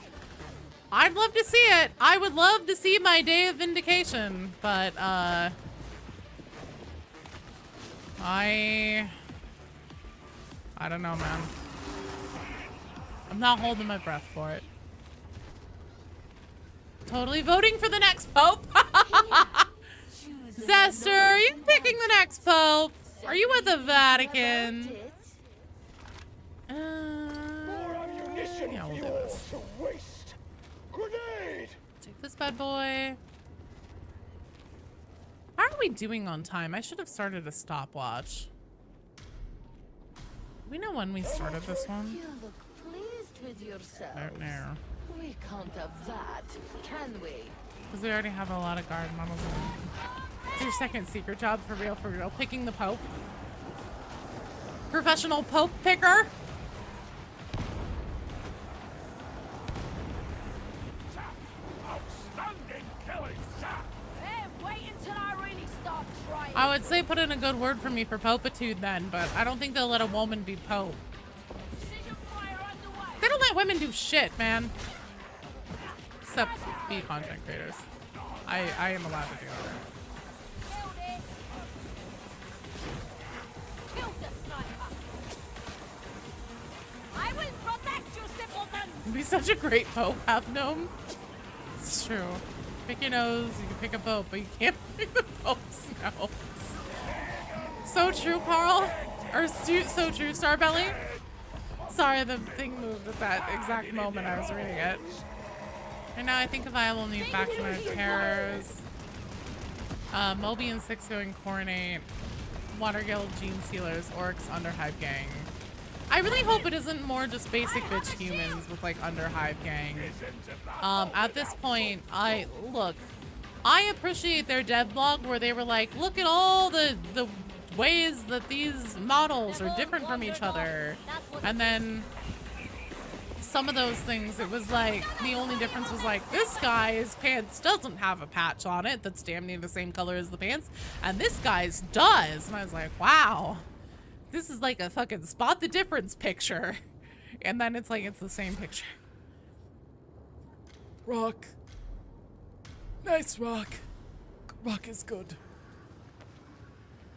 I'd love to see it. I would love to see my day of vindication, but I don't know, man. I'm not holding my breath for it. Totally voting for the next pope. Zester, are you picking the next pope? Are you at the Vatican? Yeah, we'll do this. Take this bad boy. How are we doing on time? I should have started a stopwatch. Do we know when we started this one? You look pleased with yourself. Don't know. We can't have that, can we? Because we already have a lot of guard models in. It's your second secret job, for real, for real. Picking the Pope. Professional Pope picker. I would say put in a good word for me for Popitude then, but I don't think they'll let a woman be Pope. They don't let women do shit, man. Except be content creators. I am allowed to do that. I will protect you, simpletons. It'd be such a great Pope, have gnome. It's true. Pick your nose, you can pick a Pope, but you can't pick the Pope's nose. So true, Carl. Or so true, Starbelly. Sorry, the thing moved at that exact moment I was reading it. Right now, I think a viable new faction are Terrors. Moby and Six going Coronate. Water Guild, Gene Sealers, Orcs, Underhive Gang. I really hope it isn't more just basic bitch humans with like Underhive Gang. At this point, I appreciate their dev blog where they were like, look at all the ways that these models are different from each other. And then some of those things, it was like, the only difference was like, this guy's pants doesn't have a patch on it that's damn near the same color as the pants, and this guy's does. And I was like, wow, This is like a fucking spot the difference picture. And then it's like it's the same picture. Rock. Nice rock. Rock is good.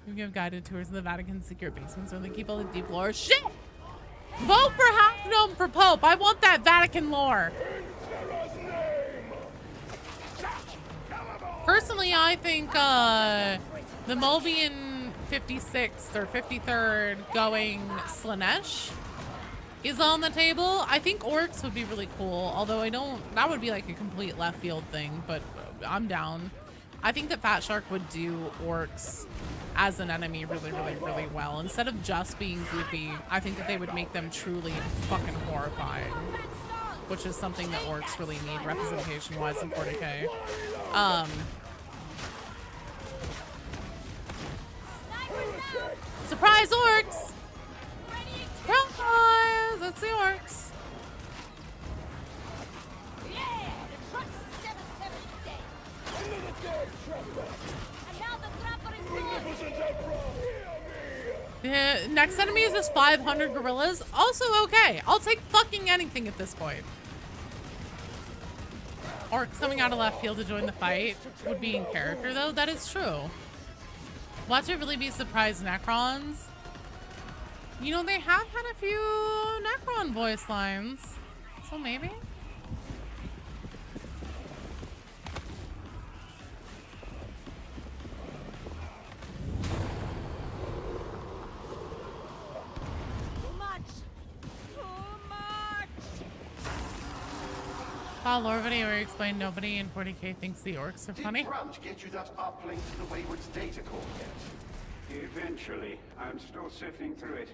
We give guided tours of the Vatican's secret basements where they keep all the deep lore. Shit! Vote for Half Gnome for Pope. I want that Vatican lore. Personally, I think the Mulvian 56th or 53rd going Slanesh is on the table. I think orcs would be really cool, although that would be like a complete left field thing, but I'm down. I think that Fat Shark would do orcs as an enemy really, really, really well. Instead of just being goofy, I think that they would make them truly fucking horrifying, which is something that orcs really need representation-wise in 40k. Surprise orcs! Surprise! That's the orcs. The next enemy is just 500 gorillas. Also okay. I'll take fucking anything at this point. Orcs coming out of left field to join the fight would be in character though. That is true. Watch it really be surprised Necrons. You know, they have had a few Necron voice lines. So maybe? Lore video where you explain nobody in 40k thinks the orcs are funny. Did Grunt get you that uplink to the Wayward's data core yet? Eventually. I'm still sifting through it.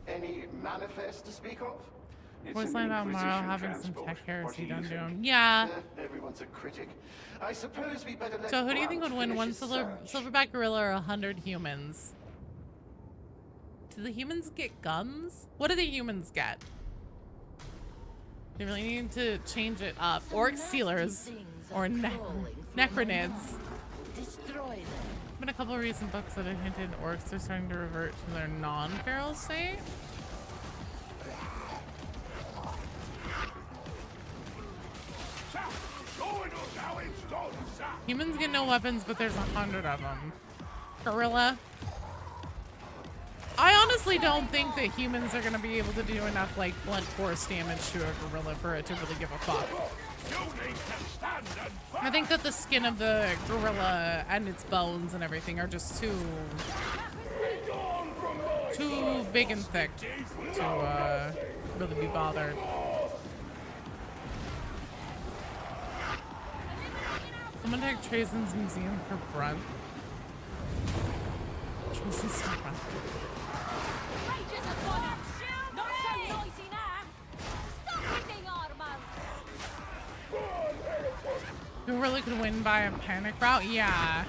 Any manifest to speak of? Voice line about Morrow having some tech heresy done to him. Yeah. Everyone's a critic. I suppose we better let So who do you think Grunt would win, finish one his search. silverback gorilla or 100 humans? Do the humans get guns? What do the humans get? They really need to change it up. Orc sealers or necronids. Been a couple of recent books that have hinted orcs are starting to revert to their non-feral state. Humans get no weapons, but there's 100 of them. Gorilla. I honestly don't think that humans are going to be able to do enough like blunt force damage to a gorilla for it to really give a fuck. I think that the skin of the gorilla and its bones and everything are just too big and thick to really be bothered. Someone take Trazen's museum for Brunt. Trazen's for Brunt. Gorilla could win by a panic route? Yeah.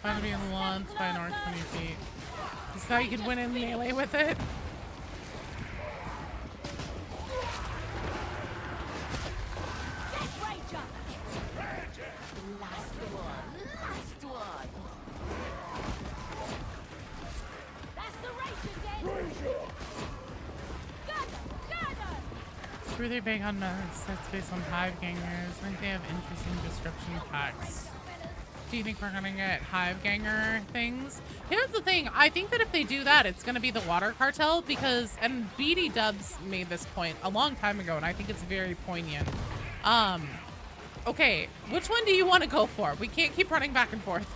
Trying to be launched by an orc 20 feet. This guy could win in melee with it. Really big on sets based on hive gangers. I think they have interesting description packs. Do you think we're gonna get hive ganger things? Here's the thing. I think that if they do that, it's gonna be the water cartel because, and BD Dubs made this point a long time ago, and I think it's very poignant. Okay, which one do you want to go for? We can't keep running back and forth.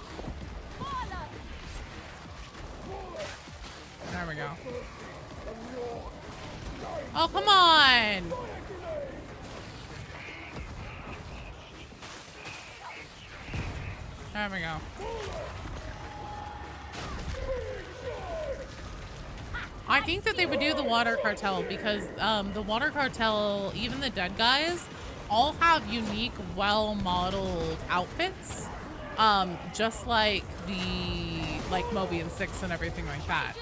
There we go. Oh, come on! There we go. I think that they would do the water cartel because the water cartel, even the dead guys, all have unique, well-modeled outfits. Just like Moby and Six and everything like that.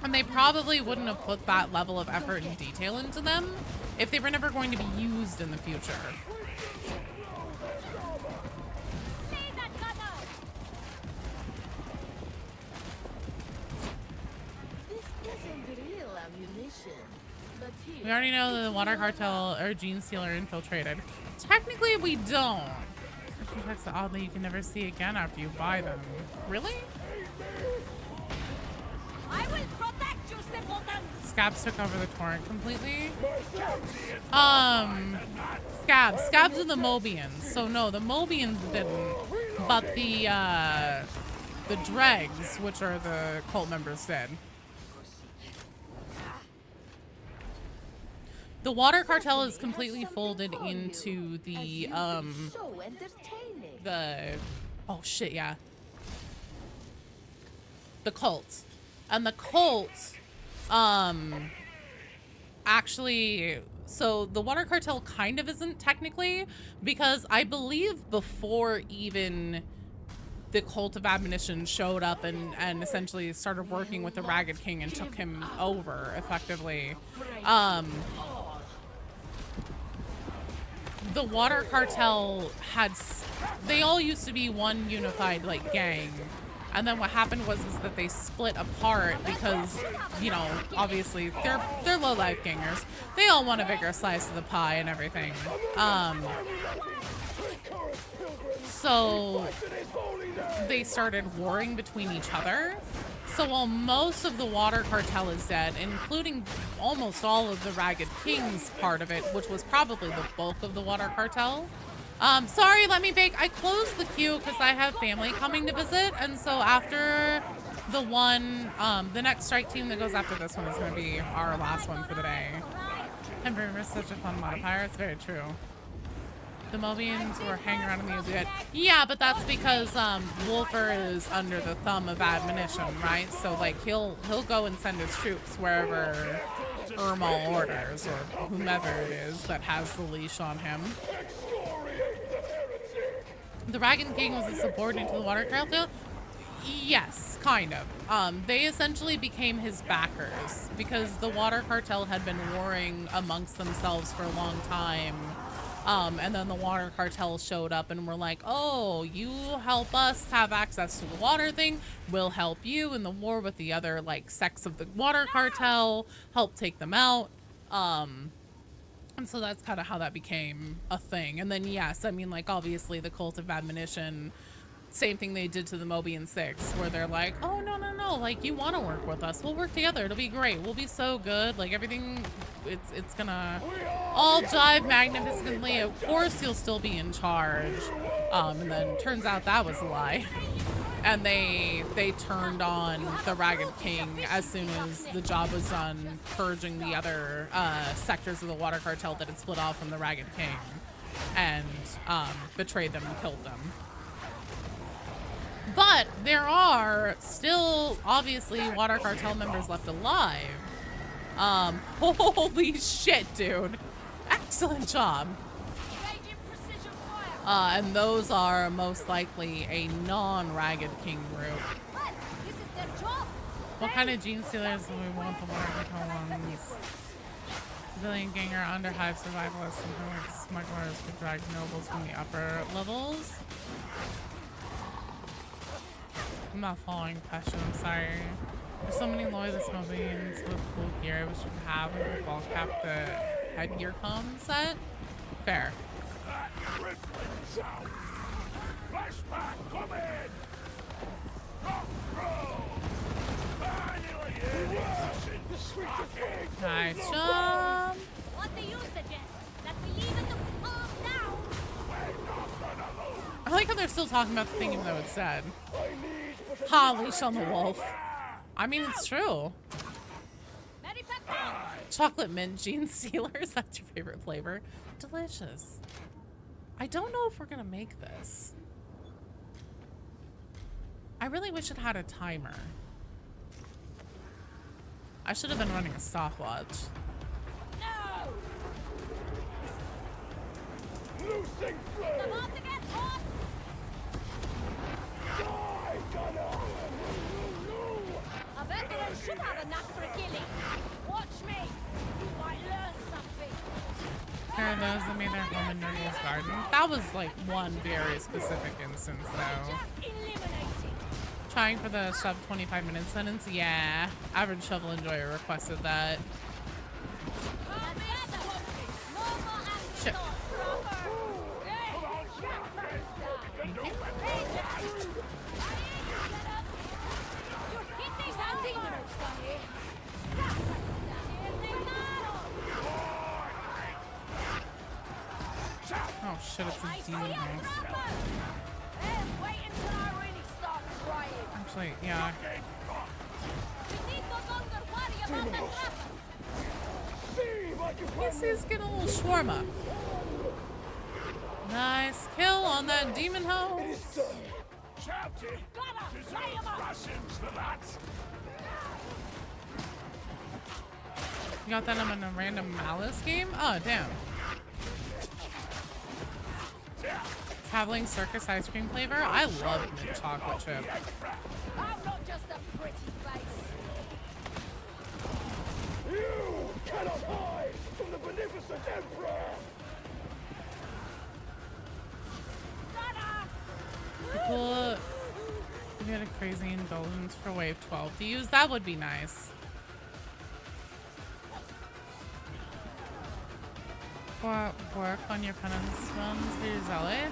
And they probably wouldn't have put that level of effort and detail into them if they were never going to be used in the future. We already know that the water cartel or gene stealer infiltrated. Technically, we don't. That's oddly you can never see again after you buy them. Really? I will protect you, simpleton. Scabs took over the torrent completely. Scabs are the Mobians. So no, the Mobians didn't. But the dregs, which are the cult members, did. The water cartel is completely folded into the oh shit, yeah. The cult. And the cult actually, so the water cartel kind of isn't technically, because I believe before even the cult of admonition showed up and essentially started working with the Ragged King and took him over effectively, the water cartel they all used to be one unified like gang, and then what happened was that they split apart because, you know, obviously they're low life gangers. They all want a bigger slice of the pie and everything. So they started warring between each other. So while most of the water cartel is dead, including almost all of the Ragged King's part of it, which was probably the bulk of the water cartel. Sorry, let me bake. I closed the queue because I have family coming to visit, and so after the next strike team that goes after this one is going to be our last one for the day. Ember is such a fun modifier. It's very true. The Mobians were hanging around in the Oblivion. Yeah, but that's because Wolfer is under the thumb of admonition, right? So like he'll go and send his troops wherever Ermal orders, or whomever it is that has the leash on him. The Ragged King was a subordinate to the water cartel. Yes, kind of. They essentially became his backers because the water cartel had been warring amongst themselves for a long time. And then the water cartel showed up and were like, oh, you help us have access to the water thing. We'll help you in the war with the other like sects of the water cartel, help take them out. And so that's kind of how that became a thing. And then, yes, I mean, like, obviously the cult of admonition, same thing they did to the Mobian Six, where they're like, oh, no, like, you want to work with us. We'll work together. It'll be great. We'll be so good. Like, everything, it's gonna all jive magnificently. Of course, you'll still be in charge. And then turns out that was a lie. And they turned on the Ragged King as soon as the job was done purging the other sectors of the water cartel that had split off from the Ragged King and betrayed them and killed them. But there are still, obviously, water cartel members left alive. Holy shit, dude. Excellent job. And those are most likely a non-Ragged King group. What kind of gene stealers do we want the water cartel ones? Civilian gang or underhive survivalists, something like smugglers who drag nobles from the upper levels. I'm not following the question, I'm sorry. There's so many loyalist Mobians with cool gear we should have with the ball cap the headgear com set. Fair. Nice job. What do you suggest? That we leave it to calm down? I like how they're still talking about the thing even though it's dead. Ha, leash on the wolf. I mean, it's true. Chocolate mint gene stealers. That's your favorite flavor. Delicious. I don't know if we're gonna make this. I really wish it had a timer. I should have been running a stopwatch. No! Losing It's about to get hot! A veteran should have a knack for killing. Watch me. You might learn something. There are those that made their home in Nurgle's garden. That was like one very specific instance though. Trying for the sub 25-minute sentence? Yeah. Average Shovel Enjoyer requested that. shit. Oh shit, it's a demon house. Actually, yeah. He's getting a little shawarma. Nice kill on that demon house. You got that in a random Malice game? Oh, damn. Traveling circus ice cream flavor? I love mint chocolate chip. I'm not just a pretty face. You cannot hide from the beneficent Emperor! People, we had a crazy indulgence for wave 12 to use. That would be nice. Work on your penance runs for your zealot.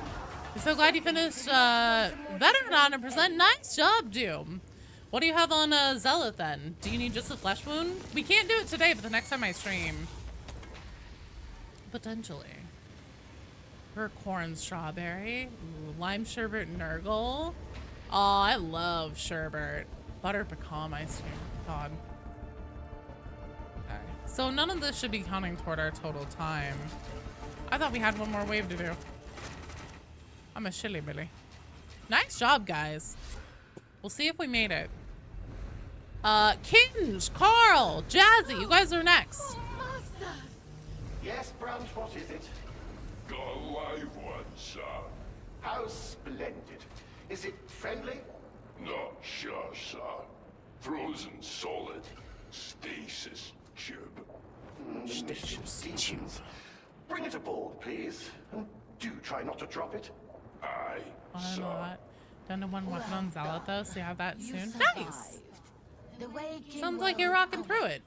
I'm so glad you finished veteran 100%. Nice job, Doom. What do you have on zealot then? Do you need just a flesh wound? We can't do it today, but the next time I stream, potentially. Her corn strawberry. Ooh, lime sherbet Nurgle. Oh, I love sherbet. Butter pecan ice cream. God. Okay. So none of this should be counting toward our total time. I thought we had one more wave to do. I'm a shilly billy. Nice job, guys. We'll see if we made it. Kinge, Carl, Jazzy, you guys are next. Yes, Brant, what is it? Got a live one, sir. How splendid. Is it friendly? Not sure, sir. Frozen solid. Stasis tube. Stasis tube. Bring it aboard, please. And do try not to drop it. Aye, I know that. Done to one weapon on Zealot though, so you have that soon. Nice! Sounds like you're rocking through it.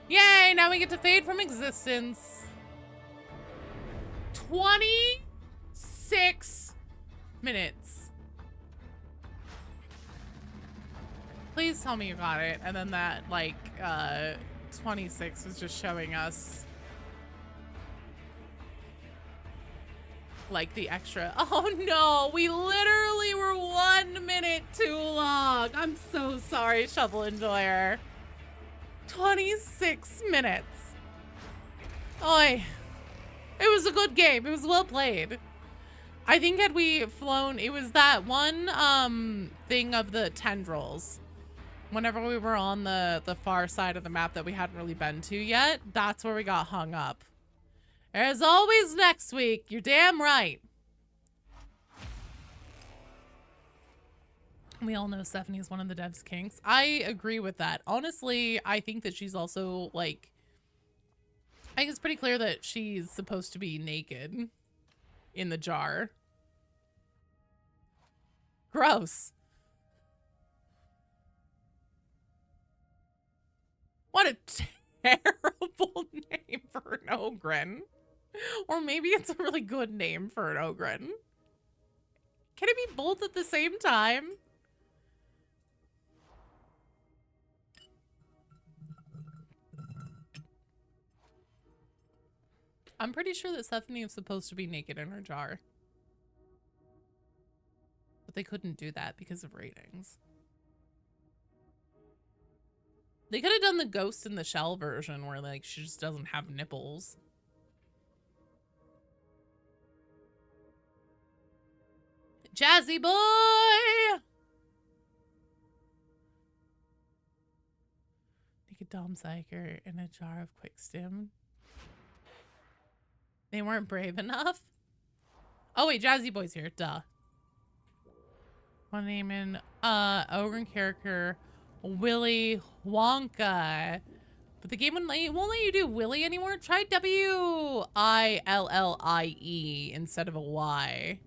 Yay! Now we get to fade from existence. 26 minutes. Please tell me you got it. And then that, like, 26 was just showing us, like, the extra. Oh no, we literally were 1 minute too long. I'm so sorry, Shovel Enjoyer. 26 minutes. Oi. It was a good game. It was well played. I think had we flown, it was that one thing of the tendrils. Whenever we were on the far side of the map that we hadn't really been to yet, that's where we got hung up. As always next week, you're damn right. We all know Stephanie's one of the devs' kinks. I agree with that. Honestly, I think that she's also, like, I think it's pretty clear that she's supposed to be naked in the jar. Gross. What a terrible name for an Ogren. Or maybe it's a really good name for an Ogren. Can it be both at the same time? I'm pretty sure that Stephanie is supposed to be naked in her jar. But they couldn't do that because of ratings. They could have done the Ghost in the Shell version where, like, she just doesn't have nipples. Jazzy boy! Naked Dom Psyker in a jar of quick stim. They weren't brave enough? Oh wait, Jazzy boy's here, duh. One name in Ogren character Willy Wonka. But the game won't let you do Willy anymore. Try W-I-L-L-I-E instead of a Y.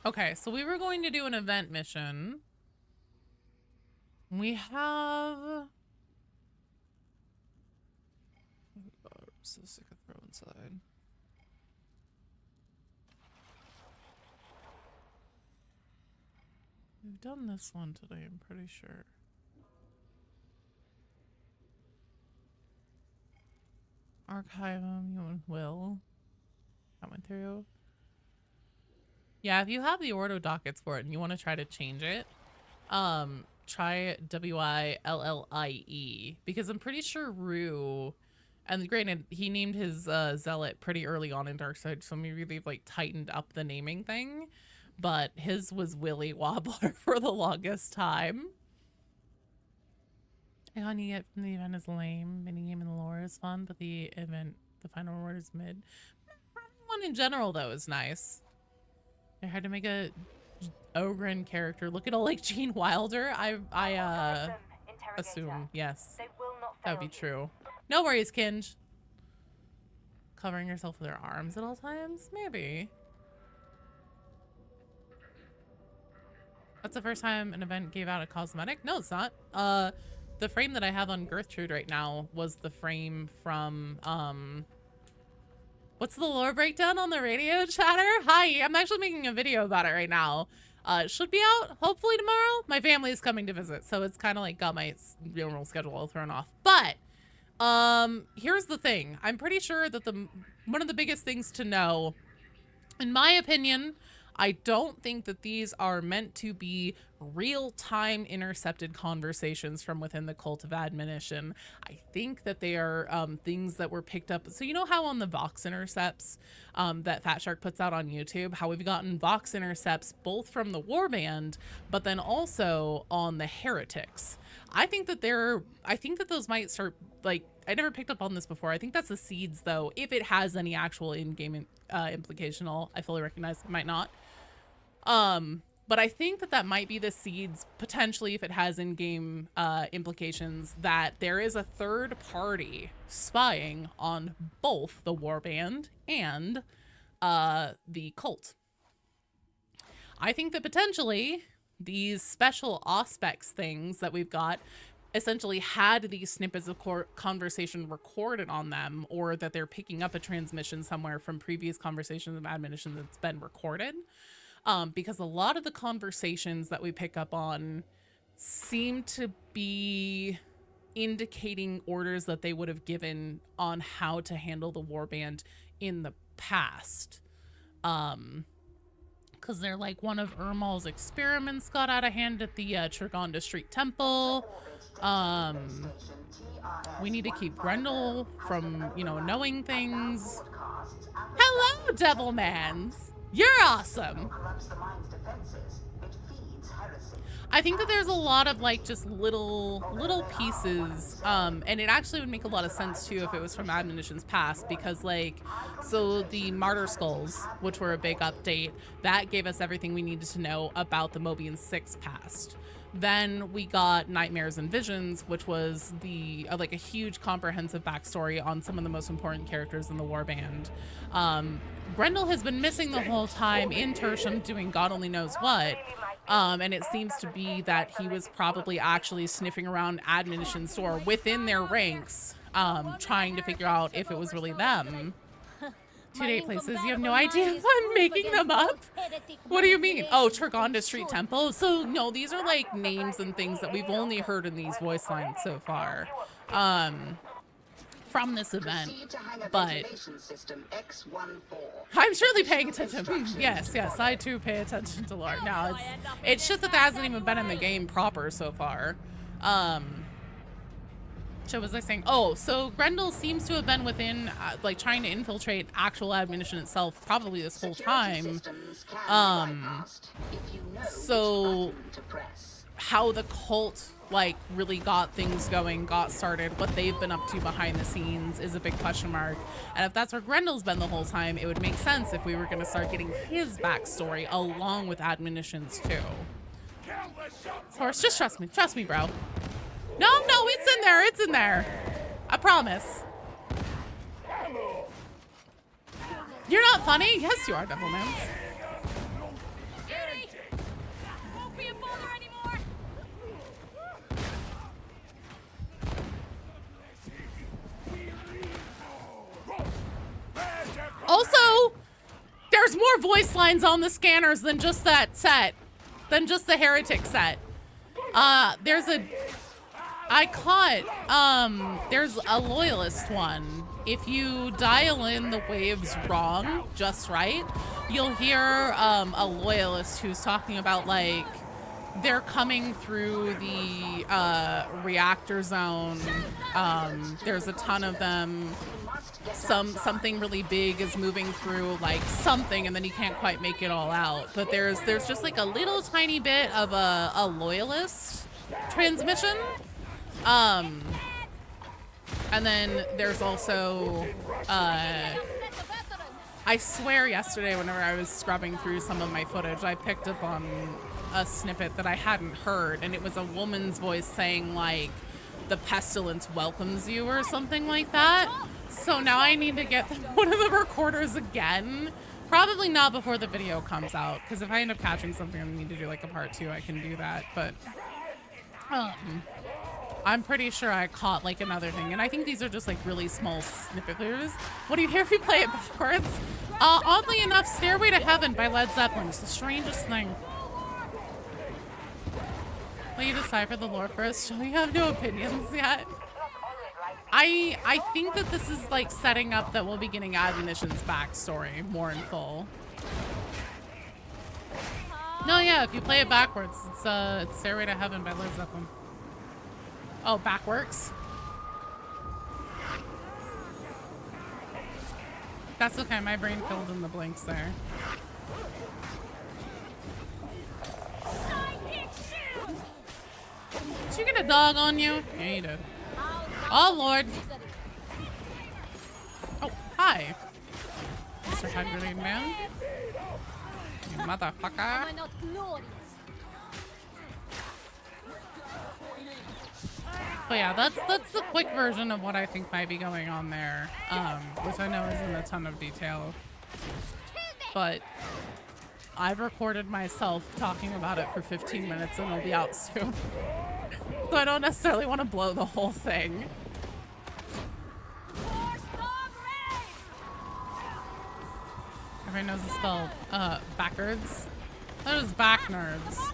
Okay, so we were going to do an event mission. We have... Oh, I'm so sick of throwing inside. We've done this one today, I'm pretty sure. Archive them, you and Will. That went through. Yeah, if you have the ordo dockets for it and you want to try to change it, try WILLIE, because I'm pretty sure Rue, and granted, he named his zealot pretty early on in Darktide, so maybe they've like tightened up the naming thing, but his was Willy Wobbler for the longest time. Icon you get from the event is lame. Minigame in the lore is fun, but the final reward is mid. One in general though is nice. They had to make a Ogren character look at all like Gene Wilder. I assume yes, that would be true. No worries, Kinj. Covering yourself with your arms at all times, maybe. That's the first time an event gave out a cosmetic. No, it's not. The frame that I have on Gertrude right now was the frame from what's the lore breakdown on the radio chatter? Hi, I'm actually making a video about it right now. It should be out hopefully tomorrow. My family is coming to visit, so it's kind of like got my normal schedule all thrown off. But here's the thing. I'm pretty sure that one of the biggest things to know, in my opinion, I don't think that these are meant to be real-time intercepted conversations from within the Cult of Admonition. I think that they are things that were picked up. So you know how on the Vox intercepts that Fat Shark puts out on YouTube, how we've gotten Vox intercepts both from the Warband, but then also on the Heretics. I think that those might start, like, I never picked up on this before. I think that's the seeds, though, if it has any actual in-game implicational. I fully recognize it might not. But I think that might be the seeds, potentially, if it has in-game implications, that there is a third party spying on both the Warband and the Cult. I think that potentially these special Auspex things that we've got essentially had these snippets of conversation recorded on them, or that they're picking up a transmission somewhere from previous conversations of admonition that's been recorded. Because a lot of the conversations that we pick up on seem to be indicating orders that they would have given on how to handle the Warband in the past. Because they're like, one of Ermal's experiments got out of hand at the Trigonda Street Temple. We need to keep Grendel from, knowing things. Hello, Devilmans! You're awesome! I think that there's a lot of like just little pieces, and it actually would make a lot of sense too if it was from Admonition's past, because like, so the Martyr Skulls, which were a big update, that gave us everything we needed to know about the Mobian 6 past. Then we got Nightmares and Visions, which was the like a huge comprehensive backstory on some of the most important characters in the Warband. Grendel has been missing the whole time in Tertium doing God only knows what. And it seems to be that he was probably actually sniffing around Admonition's store within their ranks, trying to figure out if it was really them. 2-day places, you have no idea if I'm making them up? What do you mean? Oh, Trigonda Street Temple? So, no, these are like names and things that we've only heard in these voice lines so far. From this event, but I'm surely paying attention. Yes, I too pay attention to lore. Now it's just that hasn't even been in the game proper so far. So was I saying? Oh, so Grendel seems to have been within, like, trying to infiltrate actual Admonition itself probably this whole time. So how the cult like really got things going, got started, what they've been up to behind the scenes is a big question mark. And if that's where Grendel's been the whole time, it would make sense if we were going to start getting his backstory along with Admonition's too. Horse, just trust me, bro. No, it's in there. I promise. You're not funny? Yes, you are, Devilmans. more voice lines on the scanners than just that set. Than just the heretic set. There's a loyalist one. If you dial in the waves wrong, just right, you'll hear a loyalist who's talking about like they're coming through the reactor zone. There's a ton of them. Something really big is moving through like something, and then you can't quite make it all out. But there's just like a little tiny bit of a loyalist transmission. And then there's also I swear yesterday whenever I was scrubbing through some of my footage, I picked up on a snippet that I hadn't heard, and it was a woman's voice saying like the pestilence welcomes you or something like that. So now I need to get one of the recorders again. Probably not before the video comes out, because if I end up catching something and need to do like a part 2, I can do that. But I'm pretty sure I caught like another thing, and I think these are just like really small snippet videos. What do you hear if you play it backwards? Oddly enough, Stairway to Heaven by Led Zeppelin is the strangest thing. Will you decipher the lore first? You have no opinions yet. I think that this is like setting up that we'll be getting Admonition's backstory more in full. No, yeah, if you play it backwards, it's Stairway to Heaven by Led Zeppelin. Oh, backwarks? That's okay, my brain filled in the blanks there. Did you get a dog on you? Yeah, you did. Oh, Lord. Oh, hi. Mr. Hand Grenade Man. You motherfucker. But yeah, that's the quick version of what I think might be going on there, which I know isn't a ton of detail. But I've recorded myself talking about it for 15 minutes and it'll be out soon. So I don't necessarily want to blow the whole thing. Everyone knows it's spelled backwards. That was back nerds.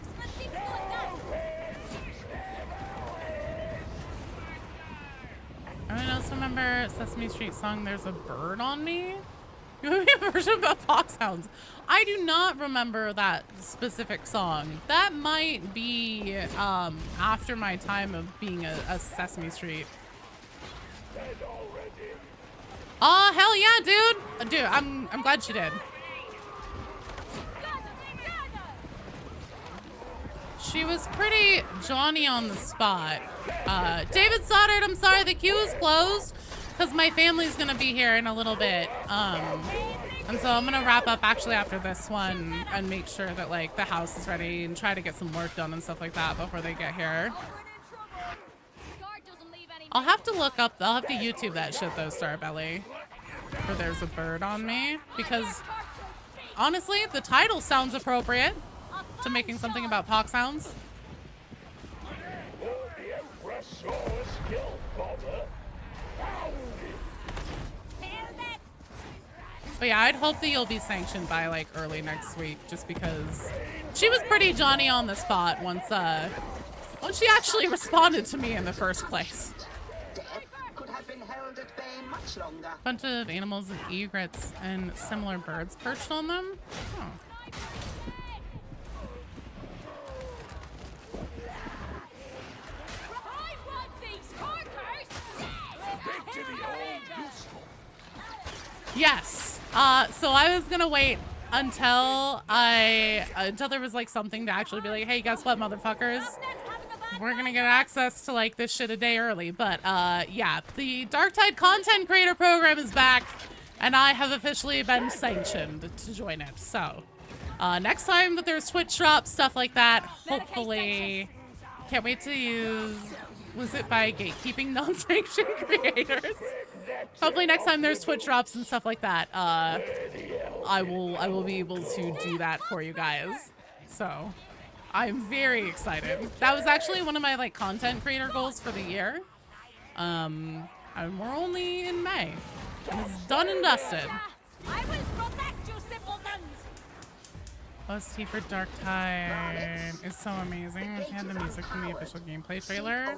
Everyone else remember Sesame Street song There's a Bird on Me? You have a version about foxhounds. I do not remember that specific song. That might be after my time of being a Sesame Street. Oh, hell yeah, dude. Dude, I'm glad she did. She was pretty Johnny on the spot. David Stoddard, I'm sorry, the queue is closed because my family's gonna be here in a little bit. And so I'm gonna wrap up actually after this one and make sure that like the house is ready and try to get some work done and stuff like that before they get here. I'll have to look up, I'll have to YouTube that shit though, Starbelly, for There's a Bird on Me, because honestly, the title sounds appropriate to making something about foxhounds. But yeah, I'd hope that you'll be sanctioned by like early next week, just because she was pretty Johnny on the spot once she actually responded to me in the first place. Bunch of animals with egrets and similar birds perched on them. Oh. Yes. So I was gonna wait until there was like something to actually be like, hey, guess what, motherfuckers? We're gonna get access to like this shit a day early. But yeah, the Darktide content creator program is back, and I have officially been sanctioned to join it. So next time that there's Twitch drops, stuff like that, hopefully, can't wait to use, was it by gatekeeping non-sanctioned creators? Hopefully next time there's Twitch drops and stuff like that, I will be able to do that for you guys. So I'm very excited. That was actually one of my like content creator goals for the year. And we're only in May. It's done and dusted. I will protect you, simpletons. OST for Darktide is so amazing. I had the music from the official gameplay trailer.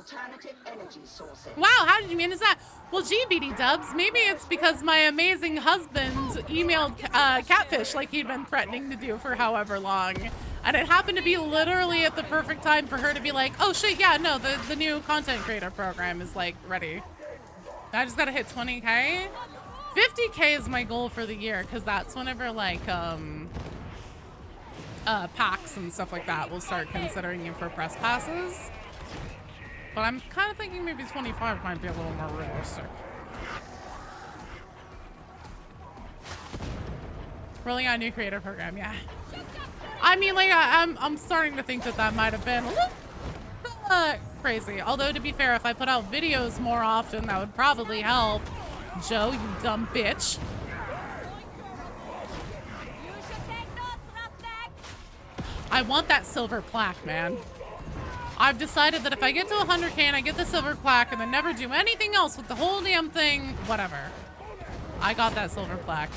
Wow, how did you manage that? Well, gee, BD Dubs, maybe it's because my amazing husband emailed Catfish like he'd been threatening to do for however long. And it happened to be literally at the perfect time for her to be like, oh shit, yeah, no, the new content creator program is like ready. I just gotta hit 20K. 50K is my goal for the year because that's whenever like packs and stuff like that will start considering you for press passes. But I'm kind of thinking maybe 25 might be a little more realistic. Rolling out a new creator program, yeah. I mean, like, I'm starting to think that might have been a little crazy. Although, to be fair, if I put out videos more often, that would probably help. Joe, you dumb bitch. I want that silver plaque, man. I've decided that if I get to 100K and I get the silver plaque and then never do anything else with the whole damn thing, whatever. I got that silver plaque.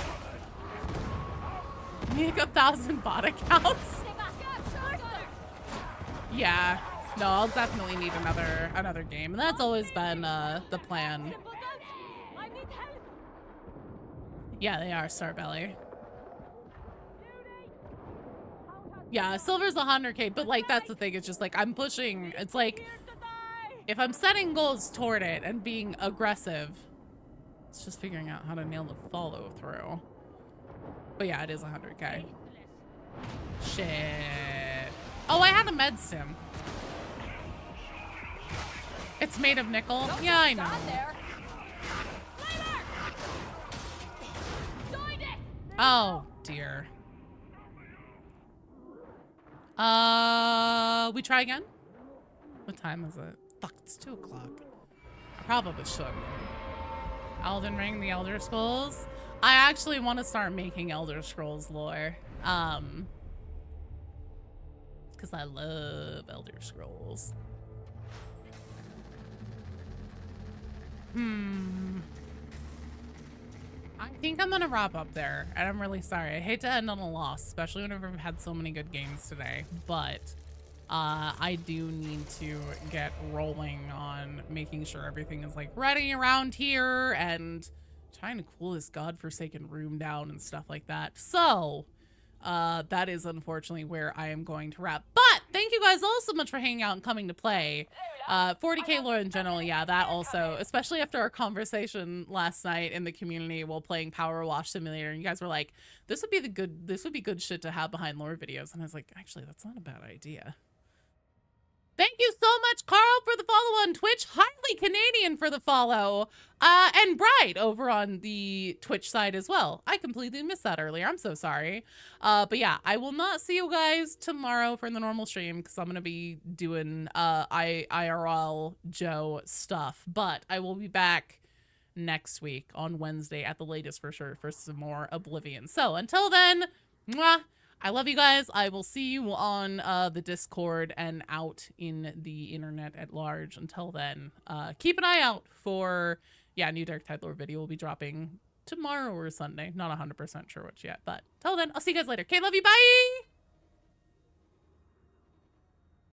Make 1,000 bot accounts. Yeah. No, I'll definitely need another game. And that's always been the plan. Yeah, they are Starbelly. Yeah, silver's 100K, but like that's the thing. It's just like I'm pushing. It's like if I'm setting goals toward it and being aggressive, it's just figuring out how to nail the follow through. But yeah, it is 100K. Shit. Oh, I had a med sim. It's made of nickel. Yeah, I know. Oh dear. We try again? What time is it? Fuck, it's 2 o'clock. I probably should. Elden Ring, the Elder Scrolls. I actually want to start making Elder Scrolls lore. Because I love Elder Scrolls. I think I'm gonna wrap up there, and I'm really sorry. I hate to end on a loss, especially whenever I've had so many good games today, but I do need to get rolling on making sure everything is like ready around here and trying to cool this godforsaken room down and stuff like that. So that is unfortunately where I am going to wrap. But thank you guys all so much for hanging out and coming to play. 40K lore in general, yeah, that also, especially after our conversation last night in the community while playing Power Wash Simulator, and you guys were like, this would be good shit to have behind lore videos. And I was like, actually, that's not a bad idea. Thank you so much, Carl, for the follow on Twitch. Highly Canadian for the follow. And Bright over on the Twitch side as well. I completely missed that earlier. I'm so sorry. But yeah, I will not see you guys tomorrow for the normal stream because I'm going to be doing IRL Joe stuff. But I will be back next week on Wednesday at the latest for sure for some more Oblivion. So until then, mwah. I love you guys. I will see you on the Discord and out in the internet at large. Until then, keep an eye out for, yeah, new Darktide lore video will be dropping tomorrow or Sunday. Not 100% sure which yet, but till then, I'll see you guys later. Okay, love you. Bye.